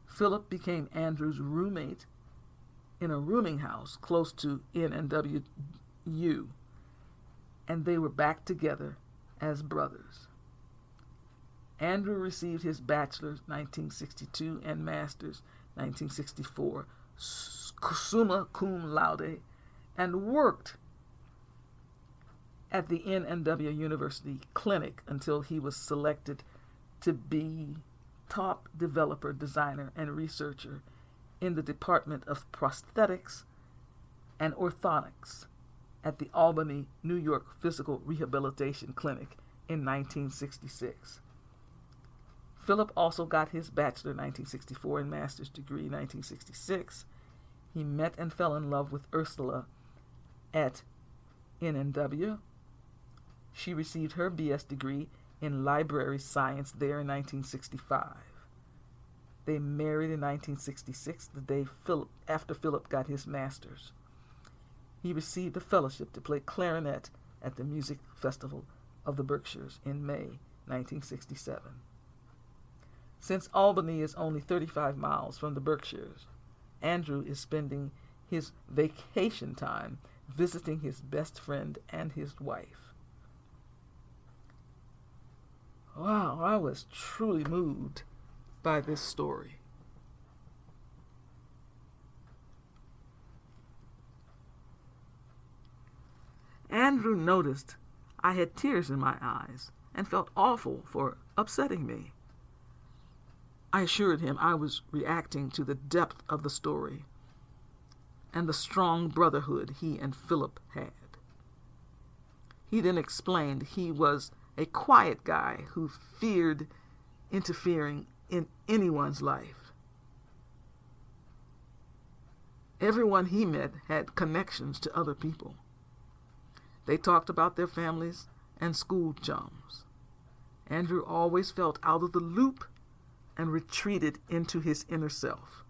Philip became Andrew's roommate in a rooming house close to NNWU, and they were back together as brothers. Andrew received his bachelor's 1962 and master's 1964 summa cum laude, and worked at the NNW University Clinic until he was selected to be top developer, designer, and researcher in the Department of Prosthetics and Orthotics at the Albany, New York Physical Rehabilitation Clinic in 1966. Philip also got his bachelor in 1964 and master's degree in 1966. He met and fell in love with Ursula at NNW. She received her BS degree in library science there in 1965. They married in 1966, the day after Philip got his master's. He received a fellowship to play clarinet at the Music Festival of the Berkshires in May 1967. Since Albany is only 35 miles from the Berkshires, Andrew is spending his vacation time visiting his best friend and his wife. Wow, I was truly moved by this story. Andrew noticed I had tears in my eyes and felt awful for upsetting me. I assured him I was reacting to the depth of the story and the strong brotherhood he and Philip had. He then explained he was a quiet guy who feared interfering in anyone's life. Everyone he met had connections to other people. They talked about their families and school chums. Andrew always felt out of the loop and retreated into his inner self.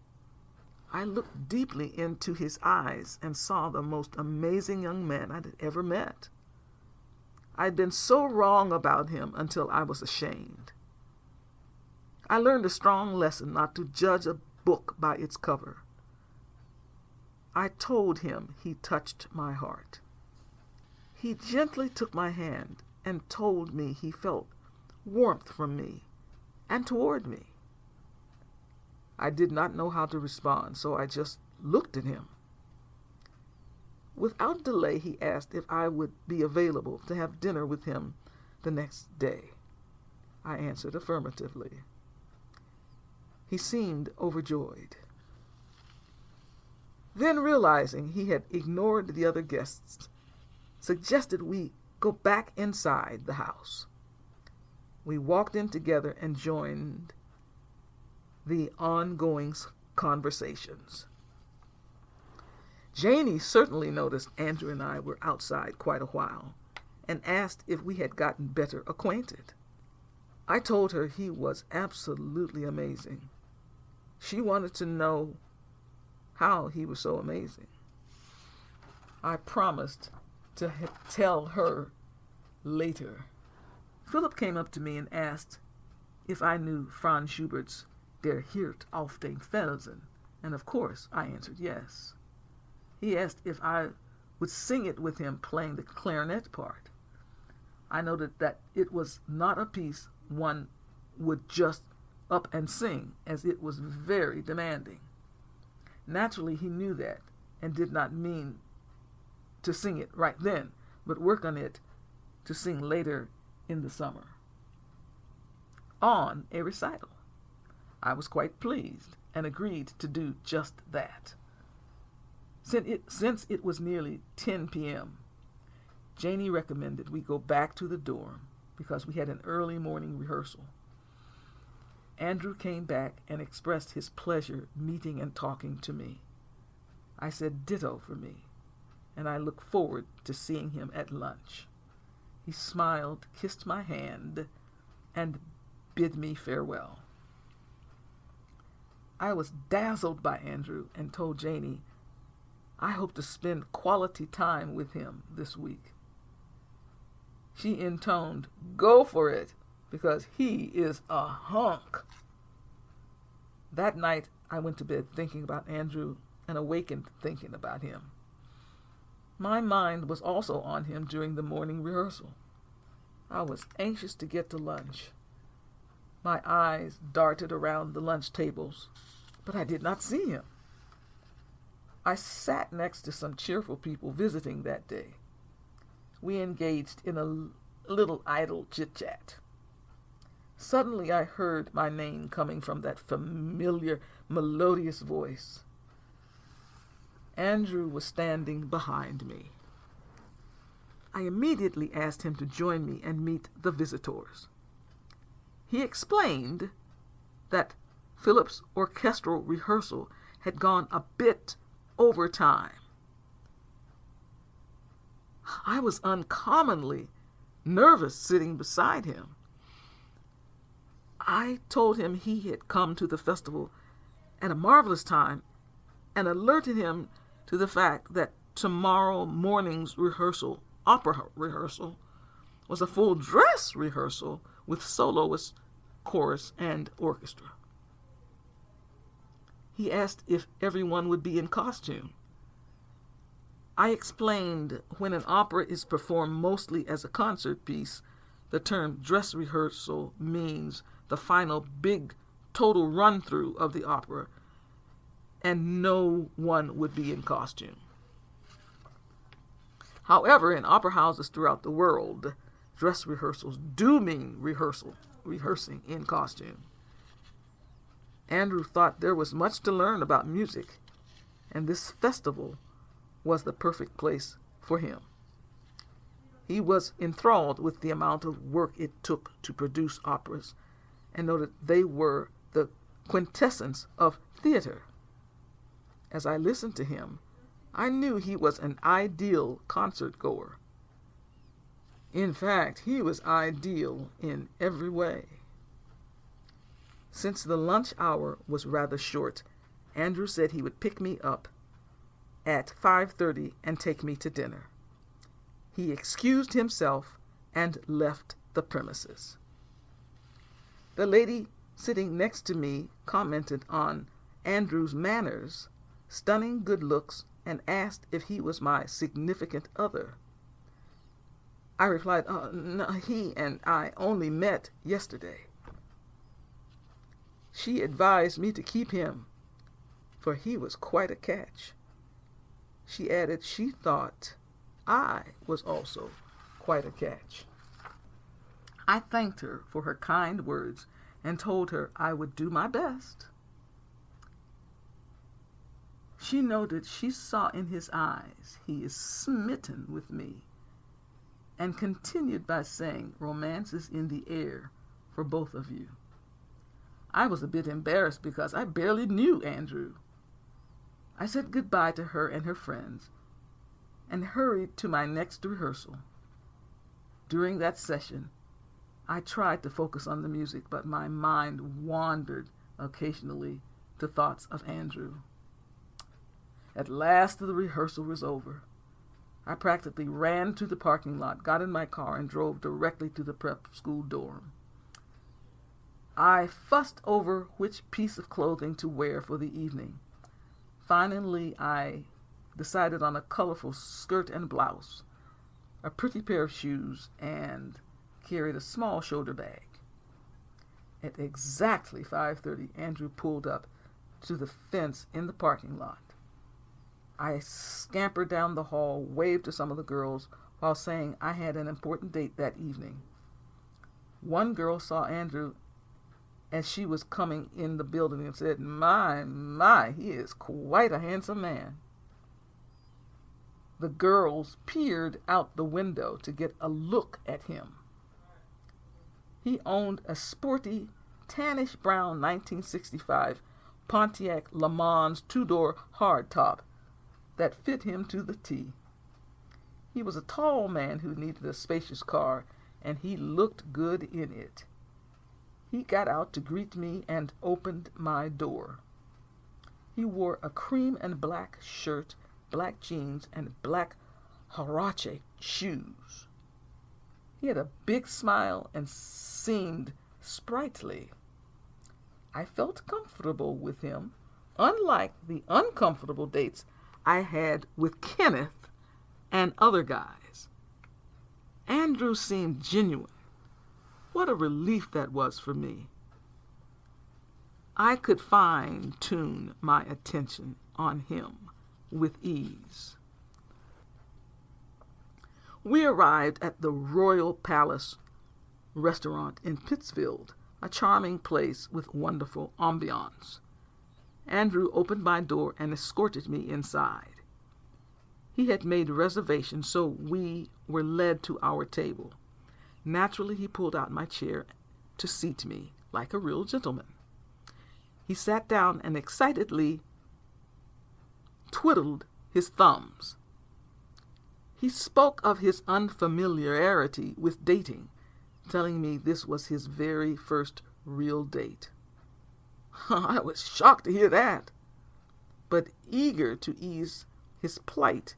I looked deeply into his eyes and saw the most amazing young man I'd ever met. I'd been so wrong about him until I was ashamed. I learned a strong lesson not to judge a book by its cover. I told him he touched my heart. He gently took my hand and told me he felt warmth from me and toward me. I did not know how to respond, so I just looked at him. Without delay, he asked if I would be available to have dinner with him the next day. I answered affirmatively. He seemed overjoyed. Then, realizing he had ignored the other guests, suggested we go back inside the house. We walked in together and joined the ongoing conversations. Janie certainly noticed Andrew and I were outside quite a while and asked if we had gotten better acquainted. I told her he was absolutely amazing. She wanted to know how he was so amazing. I promised to tell her later. Philip came up to me and asked if I knew Franz Schubert's Der Hirt auf dem Felsen, and of course I answered yes. He asked if I would sing it with him playing the clarinet part. I noted that it was not a piece one would just up and sing, as it was very demanding. Naturally, he knew that and did not mean to sing it right then, but work on it to sing later in the summer. On a recital. I was quite pleased and agreed to do just that. Since it was nearly 10 p.m., Janie recommended we go back to the dorm because we had an early morning rehearsal. Andrew came back and expressed his pleasure meeting and talking to me. I said ditto for me, and I look forward to seeing him at lunch. He smiled, kissed my hand, and bid me farewell. I was dazzled by Andrew and told Janie I hope to spend quality time with him this week. She intoned, "Go for it, because he is a hunk." That night, I went to bed thinking about Andrew and awakened thinking about him. My mind was also on him during the morning rehearsal. I was anxious to get to lunch. My eyes darted around the lunch tables, but I did not see him. I sat next to some cheerful people visiting that day. We engaged in a little idle chit-chat. Suddenly I heard my name coming from that familiar, melodious voice. Andrew was standing behind me. I immediately asked him to join me and meet the visitors. He explained that Philip's orchestral rehearsal had gone a bit over time. I was uncommonly nervous sitting beside him. I told him he had come to the festival at a marvelous time and alerted him to the fact that tomorrow morning's rehearsal, opera rehearsal, was a full dress rehearsal with soloist, chorus, and orchestra. He asked if everyone would be in costume. I explained when an opera is performed mostly as a concert piece, the term dress rehearsal means the final big total run-through of the opera, and no one would be in costume. However, in opera houses throughout the world, dress rehearsals do mean rehearsing in costume. Andrew thought there was much to learn about music, and this festival was the perfect place for him. He was enthralled with the amount of work it took to produce operas, and noted they were the quintessence of theater. As I listened to him, I knew he was an ideal concert goer. In fact, he was ideal in every way. Since the lunch hour was rather short, Andrew said he would pick me up at 5:30 and take me to dinner. He excused himself and left the premises. The lady sitting next to me commented on Andrew's manners, stunning good looks, and asked if he was my significant other. I replied, no, he and I only met yesterday. She advised me to keep him, for he was quite a catch. She added she thought I was also quite a catch. I thanked her for her kind words and told her I would do my best. She noted she saw in his eyes he is smitten with me, and continued by saying romance is in the air for both of you. I was a bit embarrassed because I barely knew Andrew. I said goodbye to her and her friends and hurried to my next rehearsal. During that session, I tried to focus on the music, but my mind wandered occasionally to thoughts of Andrew. At last the rehearsal was over. I practically ran to the parking lot, got in my car, and drove directly to the prep school dorm. I fussed over which piece of clothing to wear for the evening. Finally, I decided on a colorful skirt and blouse, a pretty pair of shoes, and carried a small shoulder bag. At exactly 5:30, Andrew pulled up to the fence in the parking lot. I scampered down the hall, waved to some of the girls, while saying I had an important date that evening. One girl saw Andrew as she was coming in the building and said, My, he is quite a handsome man. The girls peered out the window to get a look at him. He owned a sporty, tannish brown 1965 Pontiac Le Mans two-door hardtop that fit him to the T. He was a tall man who needed a spacious car, and he looked good in it. He got out to greet me and opened my door. He wore a cream and black shirt, black jeans, and black huarache shoes. He had a big smile and seemed sprightly. I felt comfortable with him, unlike the uncomfortable dates I had with Kenneth and other guys. Andrew seemed genuine. What a relief that was for me. I could fine-tune my attention on him with ease. We arrived at the Royal Palace restaurant in Pittsfield, a charming place with wonderful ambiance. Andrew opened my door and escorted me inside. He had made reservations, so we were led to our table. Naturally, he pulled out my chair to seat me like a real gentleman. He sat down and excitedly twiddled his thumbs. He spoke of his unfamiliarity with dating, telling me this was his very first real date. I was shocked to hear that, but eager to ease his plight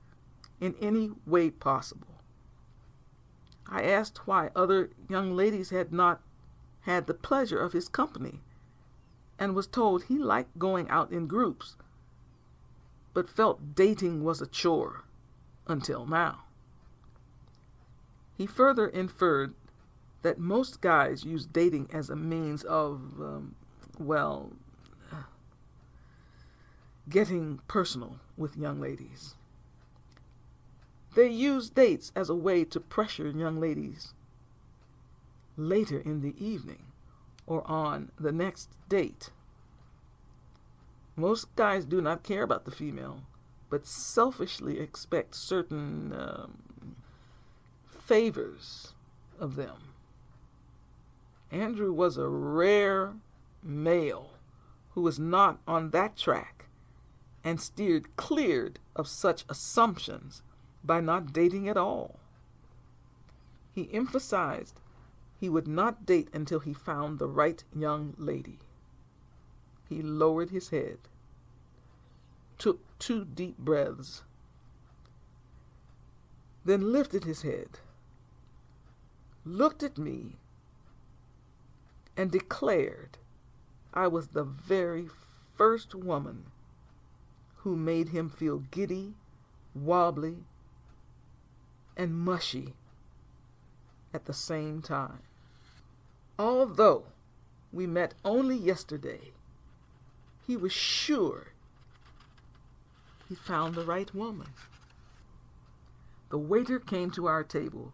in any way possible. I asked why other young ladies had not had the pleasure of his company, and was told he liked going out in groups, but felt dating was a chore until now. He further inferred that most guys use dating as a means of, getting personal with young ladies. They use dates as a way to pressure young ladies later in the evening or on the next date. Most guys do not care about the female, but selfishly expect certain favors of them. Andrew was a rare male who was not on that track and steered clear of such assumptions by not dating at all. He emphasized he would not date until he found the right young lady. He lowered his head, took 2 deep breaths, then lifted his head, looked at me, and declared I was the very first woman who made him feel giddy, wobbly, and mushy at the same time. Although we met only yesterday, he was sure he found the right woman. The waiter came to our table,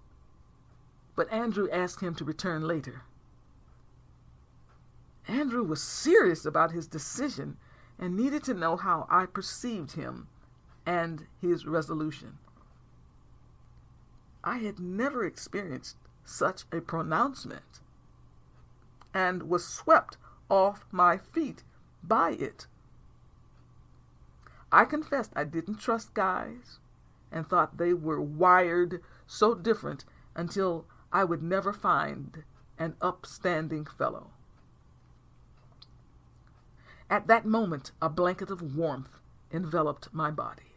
but Andrew asked him to return later. Andrew was serious about his decision and needed to know how I perceived him and his resolution. I had never experienced such a pronouncement and was swept off my feet by it. I confessed I didn't trust guys and thought they were wired so different until I would never find and upstanding fellow. At that moment, a blanket of warmth enveloped my body.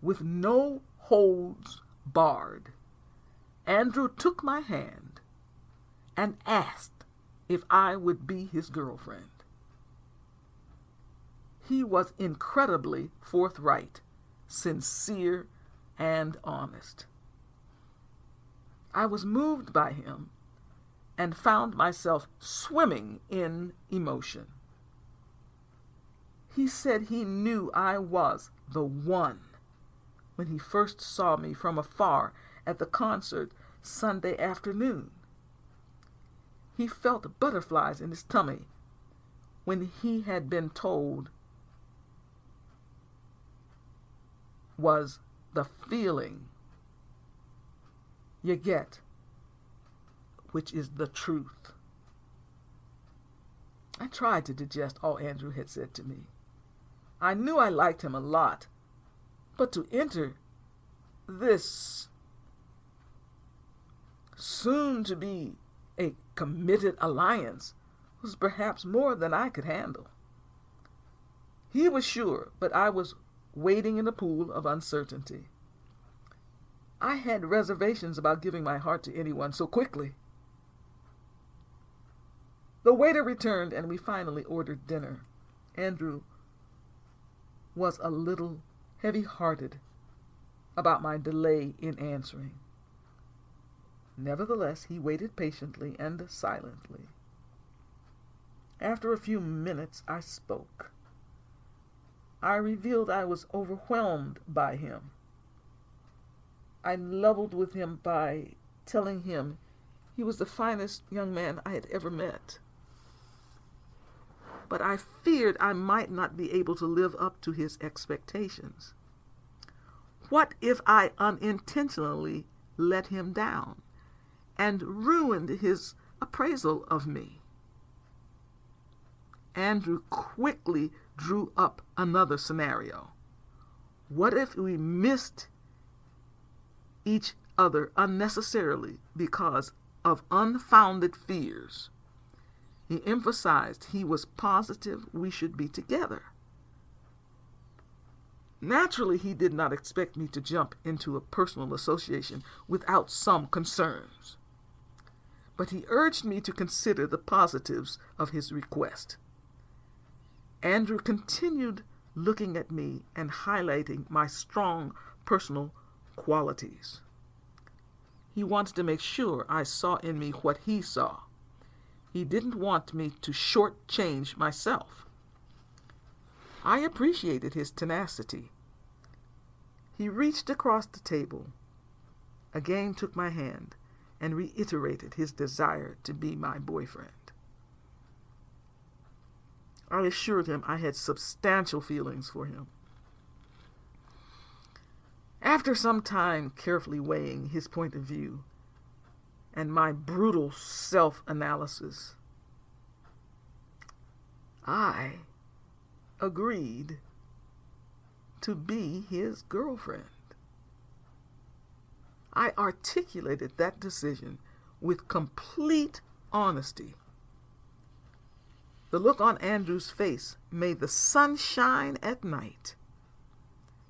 With no holds barred, Andrew took my hand and asked if I would be his girlfriend. He was incredibly forthright, sincere, and honest. I was moved by him and found myself swimming in emotion. He said he knew I was the one when he first saw me from afar at the concert Sunday afternoon. He felt butterflies in his tummy when he had been told was the feeling you get, which is the truth. I tried to digest all Andrew had said to me. I knew I liked him a lot, but to enter this soon to be a committed alliance was perhaps more than I could handle. He was sure, but I was wading in a pool of uncertainty. I had reservations about giving my heart to anyone so quickly. The waiter returned and we finally ordered dinner. Andrew was a little heavy-hearted about my delay in answering. Nevertheless, he waited patiently and silently. After a few minutes, I spoke. I revealed I was overwhelmed by him. I leveled with him by telling him he was the finest young man I had ever met. But I feared I might not be able to live up to his expectations. What if I unintentionally let him down and ruined his appraisal of me? Andrew quickly drew up another scenario. What if we missed each other unnecessarily because of unfounded fears? He emphasized he was positive we should be together. Naturally, he did not expect me to jump into a personal association without some concerns. But he urged me to consider the positives of his request. Andrew continued looking at me and highlighting my strong personal qualities. He wanted to make sure I saw in me what he saw. He didn't want me to shortchange myself. I appreciated his tenacity. He reached across the table, again took my hand, and reiterated his desire to be my boyfriend. I assured him I had substantial feelings for him. After some time carefully weighing his point of view and my brutal self-analysis, I agreed to be his girlfriend. I articulated that decision with complete honesty. The look on Andrew's face made the sun shine at night.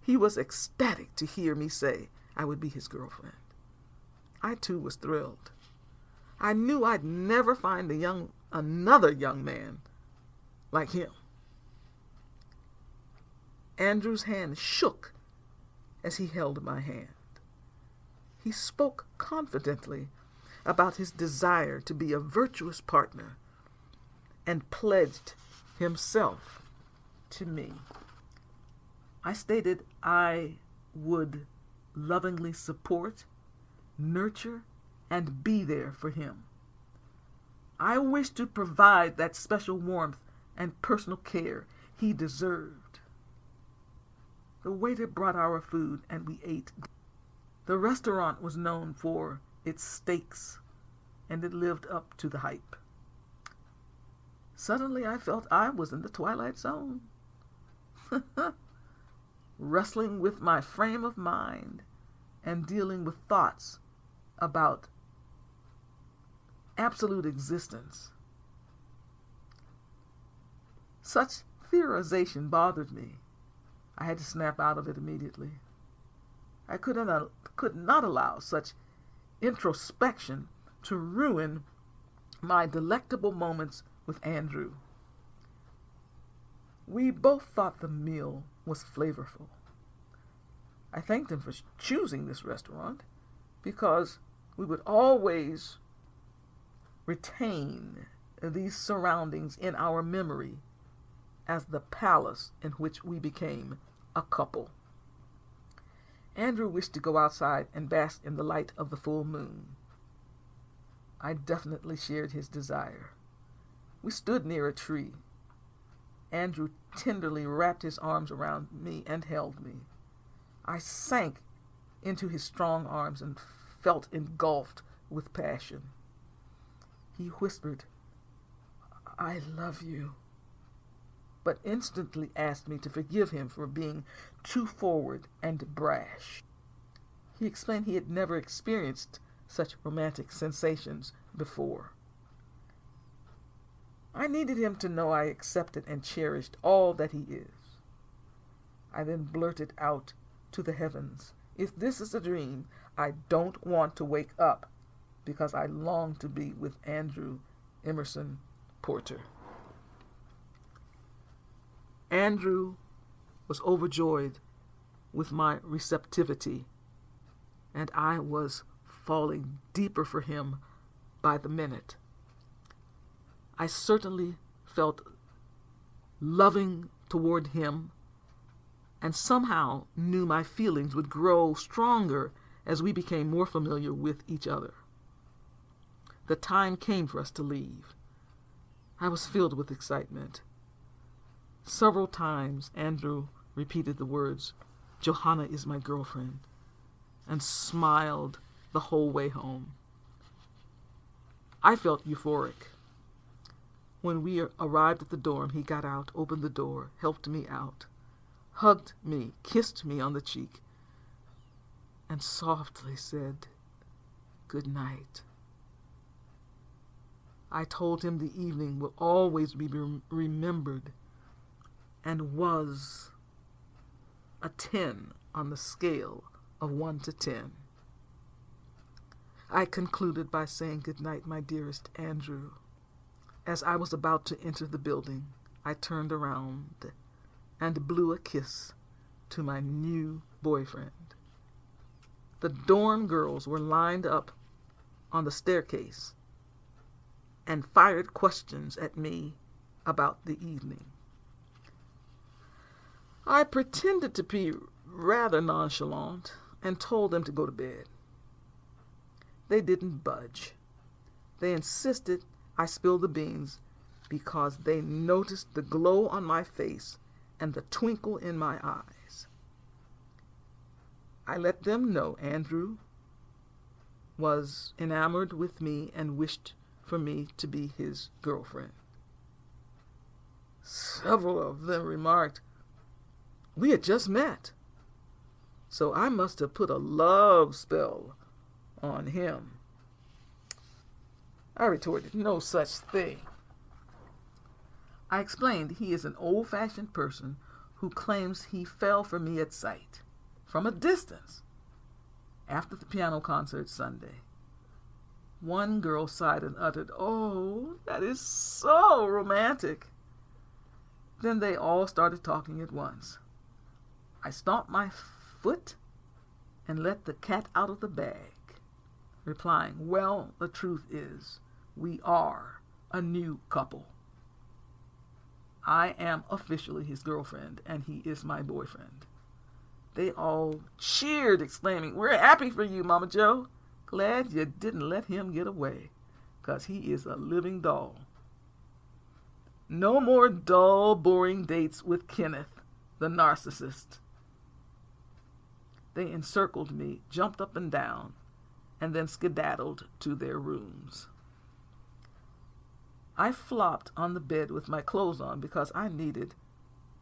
He was ecstatic to hear me say I would be his girlfriend. I too was thrilled. I knew I'd never find another young man like him. Andrew's hand shook as he held my hand. He spoke confidently about his desire to be a virtuous partner and pledged himself to me. I stated I would lovingly support, nurture, and be there for him. I wished to provide that special warmth and personal care he deserved. The waiter brought our food and we ate. The restaurant was known for its steaks, and it lived up to the hype. Suddenly I felt I was in the Twilight Zone, wrestling with my frame of mind and dealing with thoughts about absolute existence. Such theorization bothered me. I had to snap out of it immediately. I could not allow such introspection to ruin my delectable moments with Andrew. We both thought the meal was flavorful. I thanked him for choosing this restaurant because we would always retain these surroundings in our memory as the palace in which we became a couple. Andrew wished to go outside and bask in the light of the full moon. I definitely shared his desire. We stood near a tree. Andrew tenderly wrapped his arms around me and held me. I sank into his strong arms and felt engulfed with passion. He whispered, "I love you," but instantly asked me to forgive him for being too forward and brash. He explained he had never experienced such romantic sensations before. I needed him to know I accepted and cherished all that he is. I then blurted out to the heavens, "If this is a dream, I don't want to wake up, because I long to be with Andrew Emerson Porter." Andrew was overjoyed with my receptivity, and I was falling deeper for him by the minute. I certainly felt loving toward him, and somehow knew my feelings would grow stronger as we became more familiar with each other. The time came for us to leave. I was filled with excitement. Several times Andrew repeated the words, "Johanna is my girlfriend," and smiled the whole way home. I felt euphoric. When we arrived at the dorm, he got out, opened the door, helped me out, hugged me, kissed me on the cheek, and softly said, "Good night." I told him the evening will always be remembered, and was a 10 on the scale of 1 to 10. I concluded by saying, "Good night, my dearest Andrew." As I was about to enter the building, I turned around and blew a kiss to my new boyfriend. The dorm girls were lined up on the staircase and fired questions at me about the evening. I pretended to be rather nonchalant and told them to go to bed. They didn't budge. They insisted I spill the beans because they noticed the glow on my face and the twinkle in my eyes. I let them know Andrew was enamored with me and wished for me to be his girlfriend. Several of them remarked, "We had just met, so I must have put a love spell on him." I retorted, "No such thing." I explained he is an old-fashioned person who claims he fell for me at sight, from a distance, after the piano concert Sunday. One girl sighed and uttered, "Oh, that is so romantic." Then they all started talking at once. I stomped my foot and let the cat out of the bag, replying, "Well, the truth is, we are a new couple. I am officially his girlfriend, and he is my boyfriend." They all cheered, exclaiming, "We're happy for you, Mama Joe. Glad you didn't let him get away, 'cause he is a living doll." No more dull, boring dates with Kenneth, the narcissist. They encircled me, jumped up and down, and then skedaddled to their rooms. I flopped on the bed with my clothes on because I needed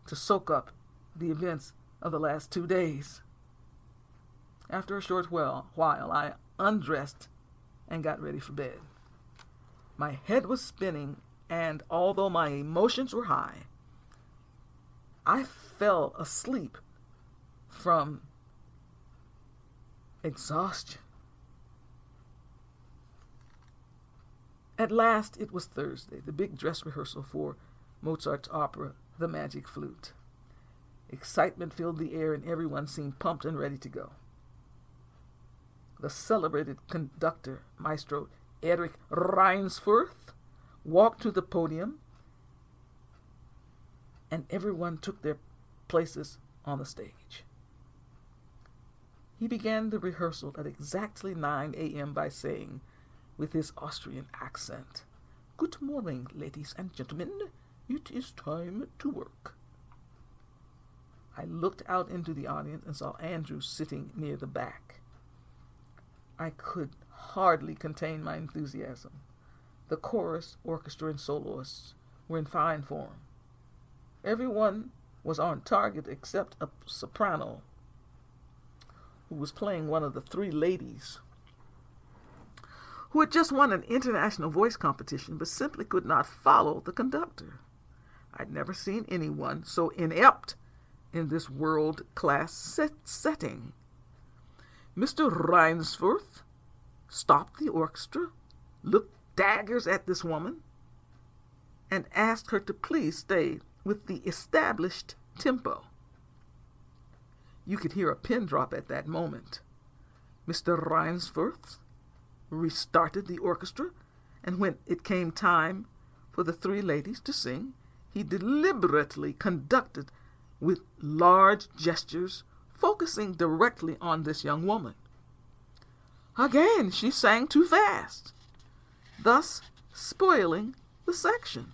to soak up the events of the last 2 days. After a short while, I undressed and got ready for bed. My head was spinning, and although my emotions were high, I fell asleep from exhaustion. At last it was Thursday, the big dress rehearsal for Mozart's opera, The Magic Flute. Excitement filled the air and everyone seemed pumped and ready to go. The celebrated conductor, Maestro Erich Reinsforth, walked to the podium and everyone took their places on the stage. He began the rehearsal at exactly 9 a.m. by saying, with his Austrian accent, "Good morning, ladies and gentlemen. It is time to work." I looked out into the audience and saw Andrew sitting near the back. I could hardly contain my enthusiasm. The chorus, orchestra, and soloists were in fine form. Everyone was on target except a soprano who was playing one of the three ladies who had just won an international voice competition but simply could not follow the conductor. I'd never seen anyone so inept in this world-class setting. Mr. Reinsforth stopped the orchestra, looked daggers at this woman, and asked her to please stay with the established tempo. You could hear a pin drop at that moment. Mr. Reinsforth restarted the orchestra, and when it came time for the three ladies to sing, he deliberately conducted with large gestures, focusing directly on this young woman. Again, she sang too fast, thus spoiling the section.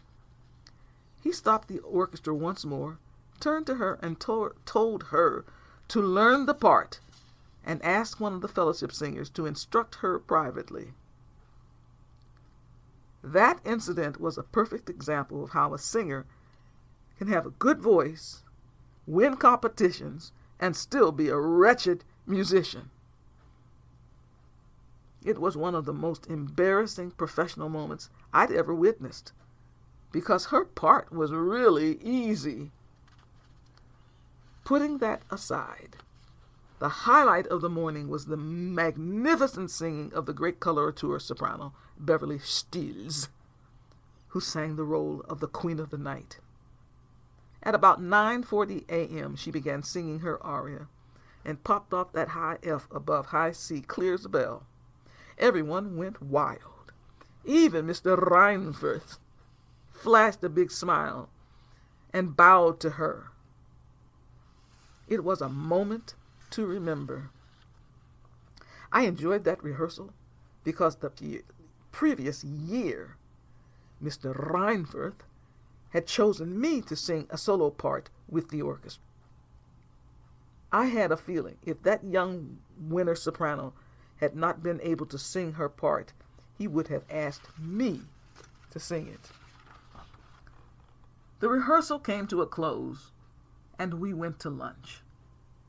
He stopped the orchestra once more, turned to her and told her to learn the part and asked one of the fellowship singers to instruct her privately. That incident was a perfect example of how a singer can have a good voice, win competitions, and still be a wretched musician. It was one of the most embarrassing professional moments I'd ever witnessed, because her part was really easy. Putting that aside, the highlight of the morning was the magnificent singing of the great coloratura soprano, Beverly Stills, who sang the role of the Queen of the Night. At about 9:40 a.m., she began singing her aria and popped off that high F above high C clear as a bell. Everyone went wild. Even Mr. Reinsforth flashed a big smile and bowed to her. It was a moment to remember. I enjoyed that rehearsal because the previous year, Mr. Reinsforth had chosen me to sing a solo part with the orchestra. I had a feeling if that young winner soprano had not been able to sing her part, he would have asked me to sing it. The rehearsal came to a close, and we went to lunch.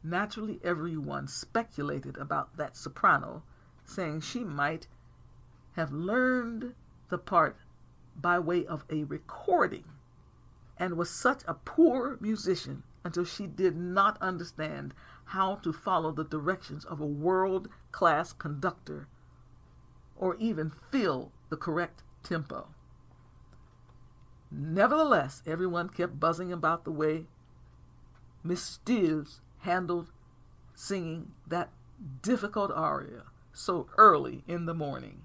Naturally, everyone speculated about that soprano, saying she might have learned the part by way of a recording and was such a poor musician until she did not understand how to follow the directions of a world-class conductor or even feel the correct tempo. Nevertheless, everyone kept buzzing about the way Miss Stills handled singing that difficult aria so early in the morning.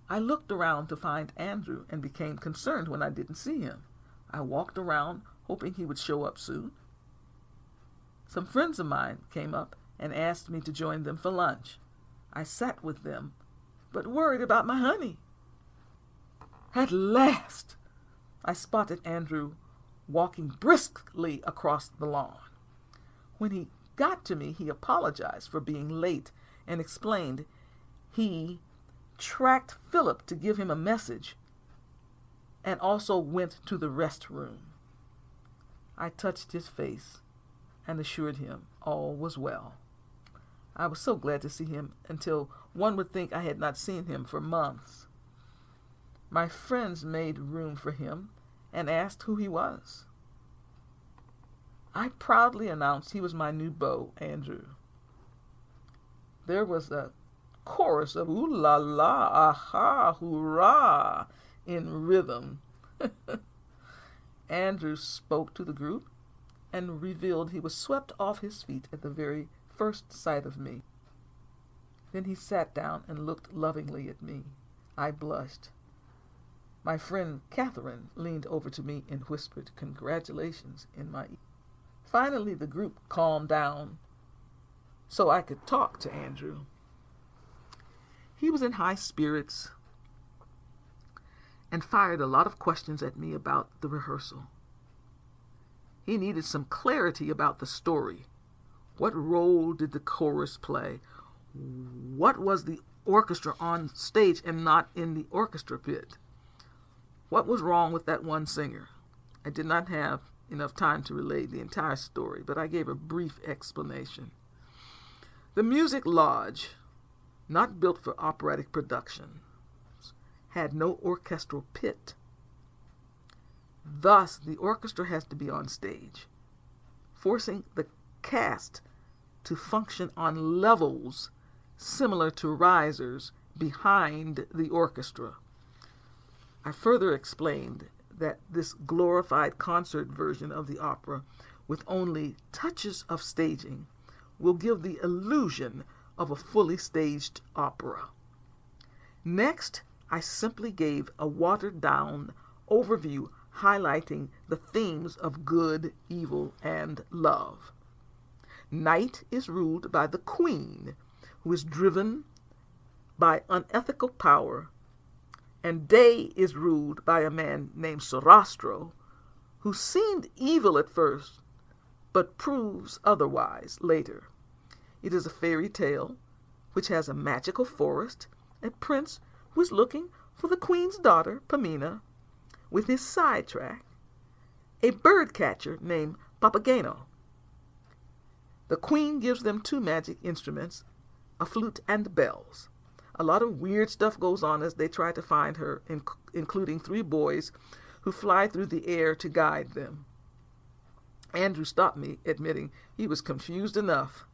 I looked around to find Andrew and became concerned when I didn't see him. I walked around hoping he would show up soon. Some friends of mine came up and asked me to join them for lunch. I sat with them, but worried about my honey. At last, I spotted Andrew walking briskly across the lawn. When he got to me, he apologized for being late and explained he tracked Philip to give him a message and also went to the restroom. I touched his face and assured him all was well. I was so glad to see him until one would think I had not seen him for months. My friends made room for him and asked who he was. I proudly announced he was my new beau, Andrew. There was a chorus of ooh la la, aha, hoorah in rhythm. Andrew spoke to the group and revealed he was swept off his feet at the very first sight of me. Then he sat down and looked lovingly at me. I blushed. My friend Catherine leaned over to me and whispered congratulations in my ear. Finally, the group calmed down so I could talk to Andrew. He was in high spirits and fired a lot of questions at me about the rehearsal. He needed some clarity about the story. What role did the chorus play? What was the orchestra on stage and not in the orchestra pit? What was wrong with that one singer? I did not have enough time to relay the entire story, but I gave a brief explanation. The Music Lodge, not built for operatic production, had no orchestral pit. Thus, the orchestra has to be on stage, forcing the cast to function on levels similar to risers behind the orchestra. I further explained that this glorified concert version of the opera, with only touches of staging, will give the illusion of a fully staged opera. Next, I simply gave a watered-down overview highlighting the themes of good, evil, and love. Night is ruled by the queen, who is driven by unethical power, and day is ruled by a man named Sarastro, who seemed evil at first, but proves otherwise later. It is a fairy tale which has a magical forest, a prince who is looking for the queen's daughter, Pamina, with his sidetrack, a bird catcher named Papageno. The queen gives them 2 magic instruments, a flute and bells. A lot of weird stuff goes on as they try to find her, including 3 boys who fly through the air to guide them. Andrew stopped me, admitting he was confused enough.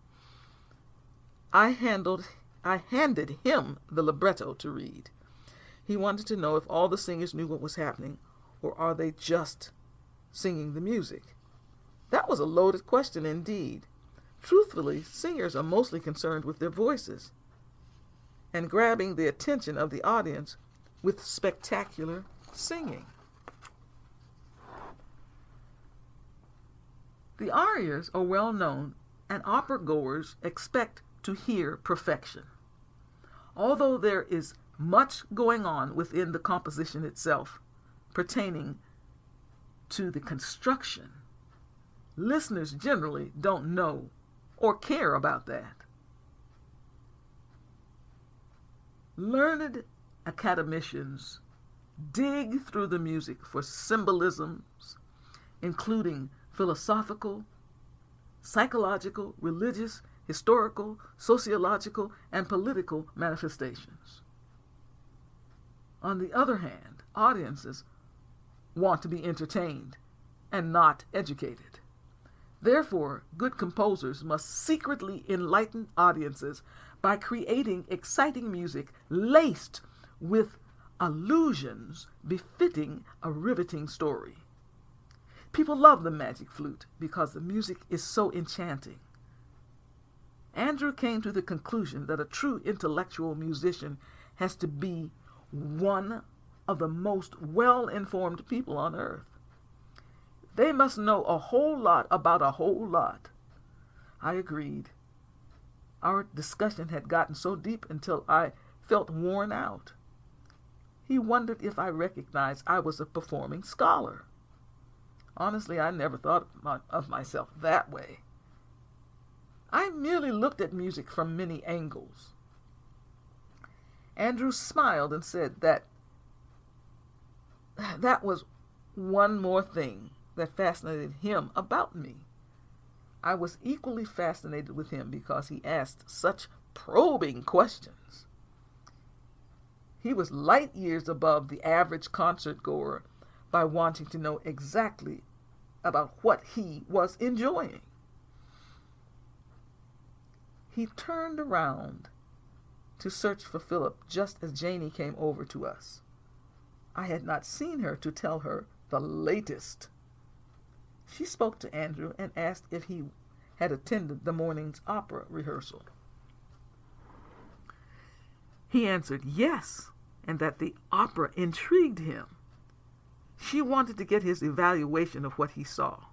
I handed him the libretto to read. He wanted to know if all the singers knew what was happening, or are they just singing the music? That was a loaded question indeed. Truthfully, singers are mostly concerned with their voices and grabbing the attention of the audience with spectacular singing. The arias are well known, and opera goers expect to hear perfection. Although there is much going on within the composition itself pertaining to the construction, listeners generally don't know or care about that. Learned academicians dig through the music for symbolisms, including philosophical, psychological, religious, historical, sociological, and political manifestations. On the other hand, audiences want to be entertained and not educated. Therefore, good composers must secretly enlighten audiences by creating exciting music laced with allusions befitting a riveting story. People love the magic flute because the music is so enchanting. Andrew came to the conclusion that a true intellectual musician has to be one of the most well-informed people on earth. They must know a whole lot about a whole lot. I agreed. Our discussion had gotten so deep until I felt worn out. He wondered if I recognized I was a performing scholar. Honestly, I never thought of myself that way. I merely looked at music from many angles. Andrew smiled and said that was one more thing that fascinated him about me. I was equally fascinated with him because he asked such probing questions. He was light years above the average concert goer by wanting to know exactly about what he was enjoying. He turned around to search for Philip just as Janie came over to us. I had not seen her to tell her the latest. She spoke to Andrew and asked if he had attended the morning's opera rehearsal. He answered yes, and that the opera intrigued him. She wanted to get his evaluation of what he saw.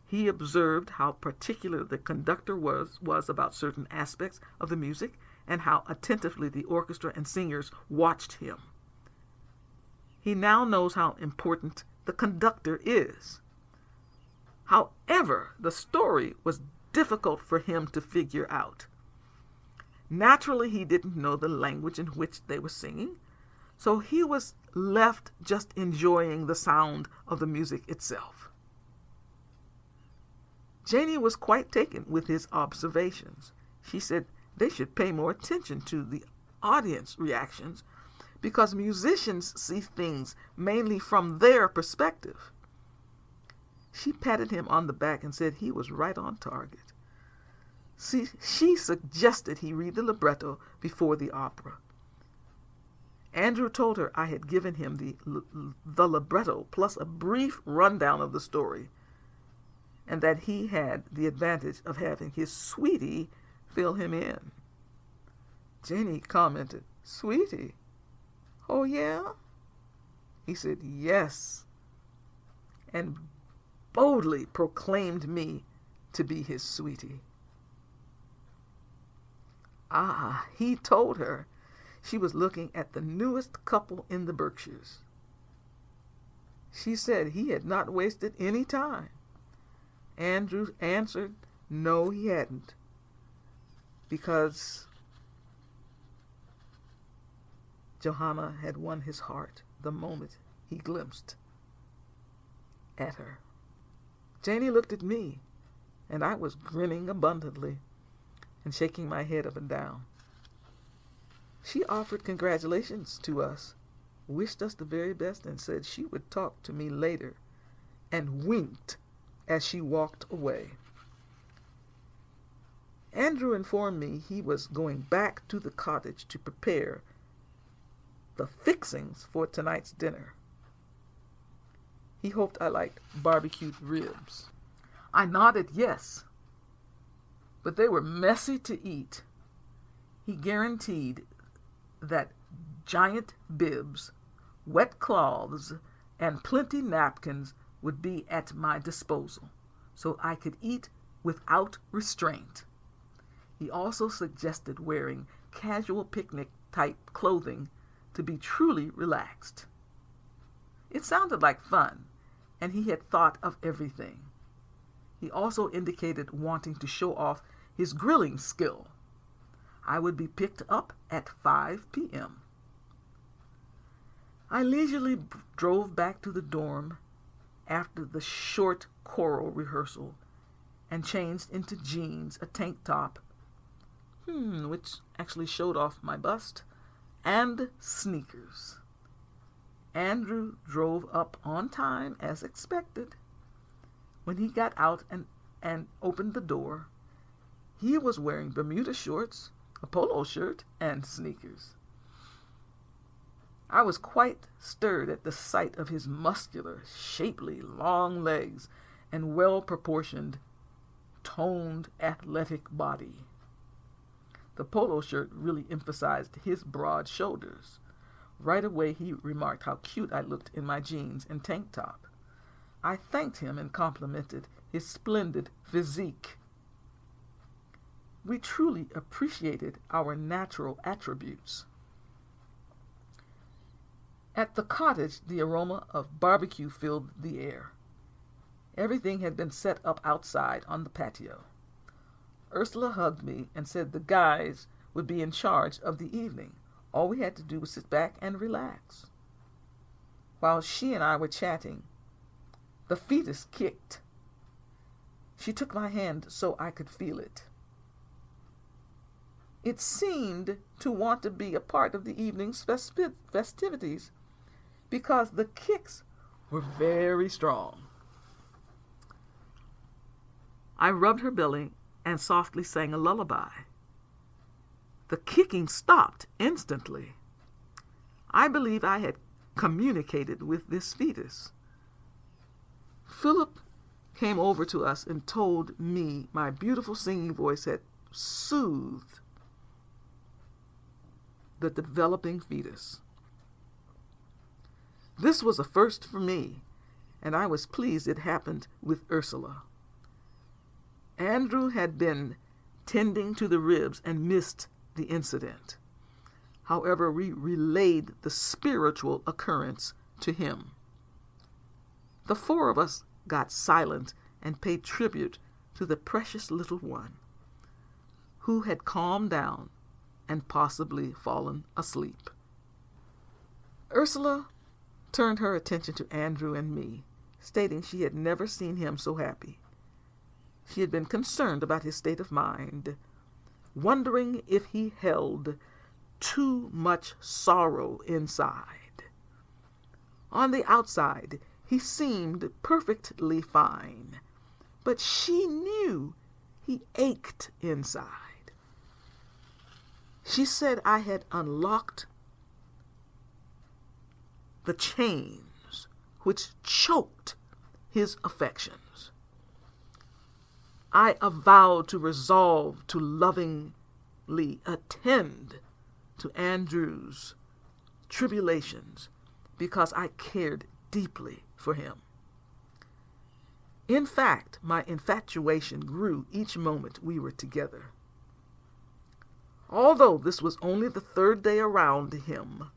He observed how particular the conductor was about certain aspects of the music and how attentively the orchestra and singers watched him. He now knows how important the conductor is. However, the story was difficult for him to figure out. Naturally, he didn't know the language in which they were singing, so he was left just enjoying the sound of the music itself. Janie was quite taken with his observations. She said they should pay more attention to the audience reactions because musicians see things mainly from their perspective. She patted him on the back and said he was right on target. She suggested he read the libretto before the opera. Andrew told her I had given him the libretto plus a brief rundown of the story, and that he had the advantage of having his sweetie fill him in. Janie commented, "Sweetie? Oh, yeah?" He said, "Yes," and boldly proclaimed me to be his sweetie. He told her she was looking at the newest couple in the Berkshires. She said he had not wasted any time. Andrew answered no, he hadn't, because Johanna had won his heart the moment he glimpsed at her. Janie looked at me, and I was grinning abundantly and shaking my head up and down. She offered congratulations to us, wished us the very best, and said she would talk to me later, and winked as she walked away. Andrew informed me he was going back to the cottage to prepare the fixings for tonight's dinner. He hoped I liked barbecued ribs. I nodded yes, but they were messy to eat. He guaranteed that giant bibs, wet cloths, and plenty napkins would be at my disposal, so I could eat without restraint. He also suggested wearing casual picnic-type clothing to be truly relaxed. It sounded like fun, and he had thought of everything. He also indicated wanting to show off his grilling skill. I would be picked up at 5 p.m. I leisurely drove back to the dorm after the short choral rehearsal and changed into jeans, a tank top, which actually showed off my bust, and sneakers. Andrew drove up on time as expected. When he got out and opened the door, he was wearing Bermuda shorts, a polo shirt, and sneakers. I was quite stirred at the sight of his muscular, shapely, long legs and well-proportioned, toned, athletic body. The polo shirt really emphasized his broad shoulders. Right away he remarked how cute I looked in my jeans and tank top. I thanked him and complimented his splendid physique. We truly appreciated our natural attributes. At the cottage, the aroma of barbecue filled the air. Everything had been set up outside on the patio. Ursula hugged me and said the guys would be in charge of the evening. All we had to do was sit back and relax. While she and I were chatting, the fetus kicked. She took my hand so I could feel it. It seemed to want to be a part of the evening's festivities because the kicks were very strong. I rubbed her belly and softly sang a lullaby. The kicking stopped instantly. I believe I had communicated with this fetus. Philip came over to us and told me my beautiful singing voice had soothed the developing fetus. This was a first for me, and I was pleased it happened with Ursula. Andrew had been tending to the ribs and missed the incident. However, we relayed the spiritual occurrence to him. The four of us got silent and paid tribute to the precious little one, who had calmed down and possibly fallen asleep. Ursula turned her attention to Andrew and me, stating she had never seen him so happy. She had been concerned about his state of mind, wondering if he held too much sorrow inside. On the outside, he seemed perfectly fine, but she knew he ached inside. She said I had unlocked the chains which choked his affections. I avowed to resolve to lovingly attend to Andrew's tribulations because I cared deeply for him. In fact, my infatuation grew each moment we were together. Although this was only the third day around him,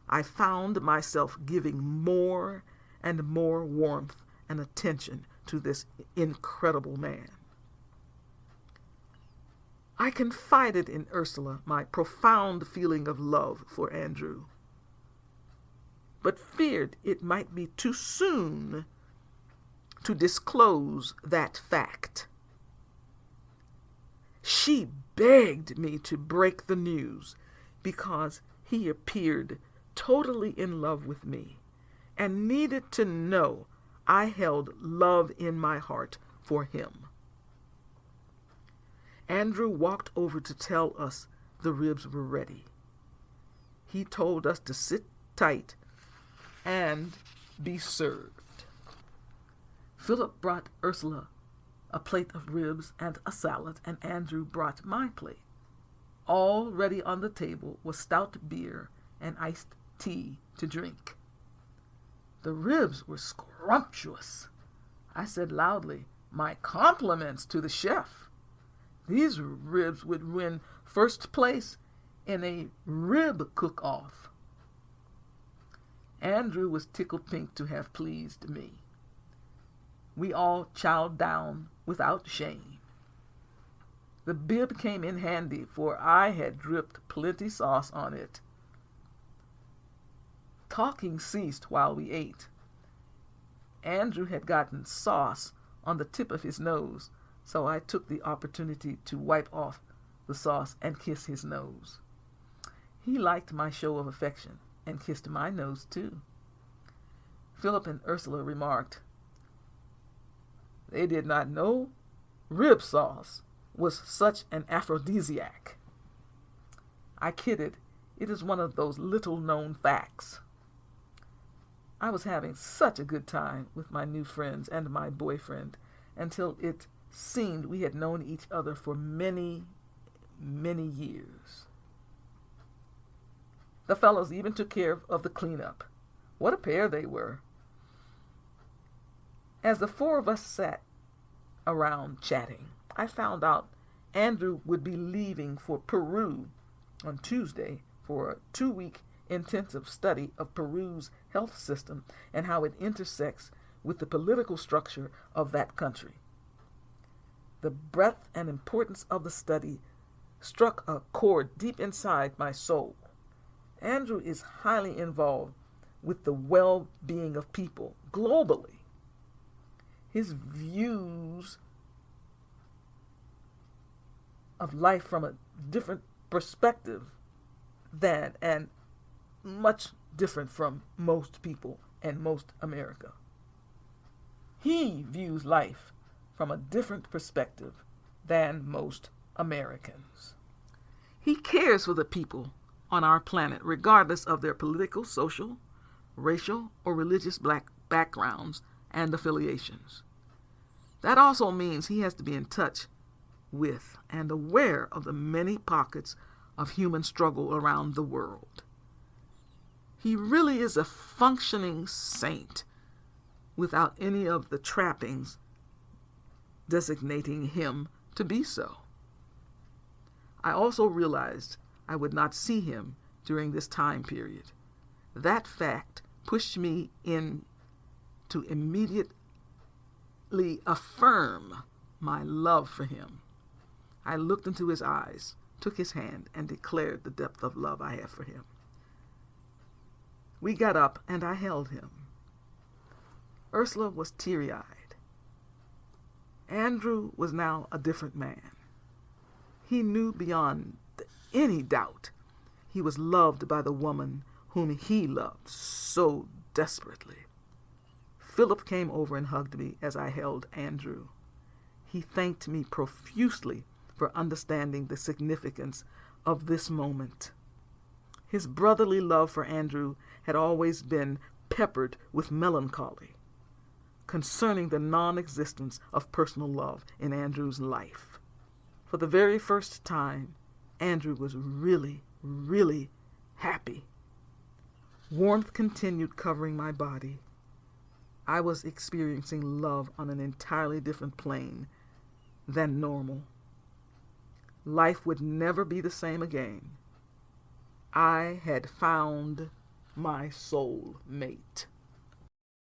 I found myself giving more and more warmth and attention to this incredible man. I confided in Ursula my profound feeling of love for Andrew, but feared it might be too soon to disclose that fact. She begged me to break the news because he appeared totally in love with me and needed to know I held love in my heart for him. Andrew walked over to tell us the ribs were ready. He told us to sit tight and be served. Philip brought Ursula a plate of ribs and a salad, and Andrew brought my plate. All ready on the table was stout beer and iced tea to drink. The ribs were scrumptious. I said loudly, "My compliments to the chef. These ribs would win first place in a rib cook-off." Andrew was tickled pink to have pleased me. We all chowed down without shame. The bib came in handy, for I had dripped plenty sauce on it. Talking ceased while we ate. Andrew had gotten sauce on the tip of his nose, so I took the opportunity to wipe off the sauce and kiss his nose. He liked my show of affection and kissed my nose too. Philip and Ursula remarked, they did not know rib sauce was such an aphrodisiac. I kidded, it is one of those little-known facts. I was having such a good time with my new friends and my boyfriend until it seemed we had known each other for many, many years. The fellows even took care of the cleanup. What a pair they were. As the four of us sat around chatting, I found out Andrew would be leaving for Peru on Tuesday for a 2-week intensive study of Peru's health system and how it intersects with the political structure of that country. The breadth and importance of the study struck a chord deep inside my soul. Andrew is highly involved with the well-being of people globally. His views of life from a different perspective than and much different from most people and most America. He views life from a different perspective than most Americans. He cares for the people on our planet, regardless of their political, social, racial, or religious black backgrounds and affiliations. That also means he has to be in touch with and aware of the many pockets of human struggle around the world. He really is a functioning saint without any of the trappings designating him to be so. I also realized I would not see him during this time period. That fact pushed me in to immediately affirm my love for him. I looked into his eyes, took his hand, and declared the depth of love I have for him. We got up, and I held him. Ursula was teary-eyed. Andrew was now a different man. He knew beyond any doubt he was loved by the woman whom he loved so desperately. Philip came over and hugged me as I held Andrew. He thanked me profusely for understanding the significance of this moment. His brotherly love for Andrew had always been peppered with melancholy concerning the non-existence of personal love in Andrew's life. For the very first time, Andrew was really, really happy. Warmth continued covering my body. I was experiencing love on an entirely different plane than normal. Life would never be the same again. I had found my soul mate.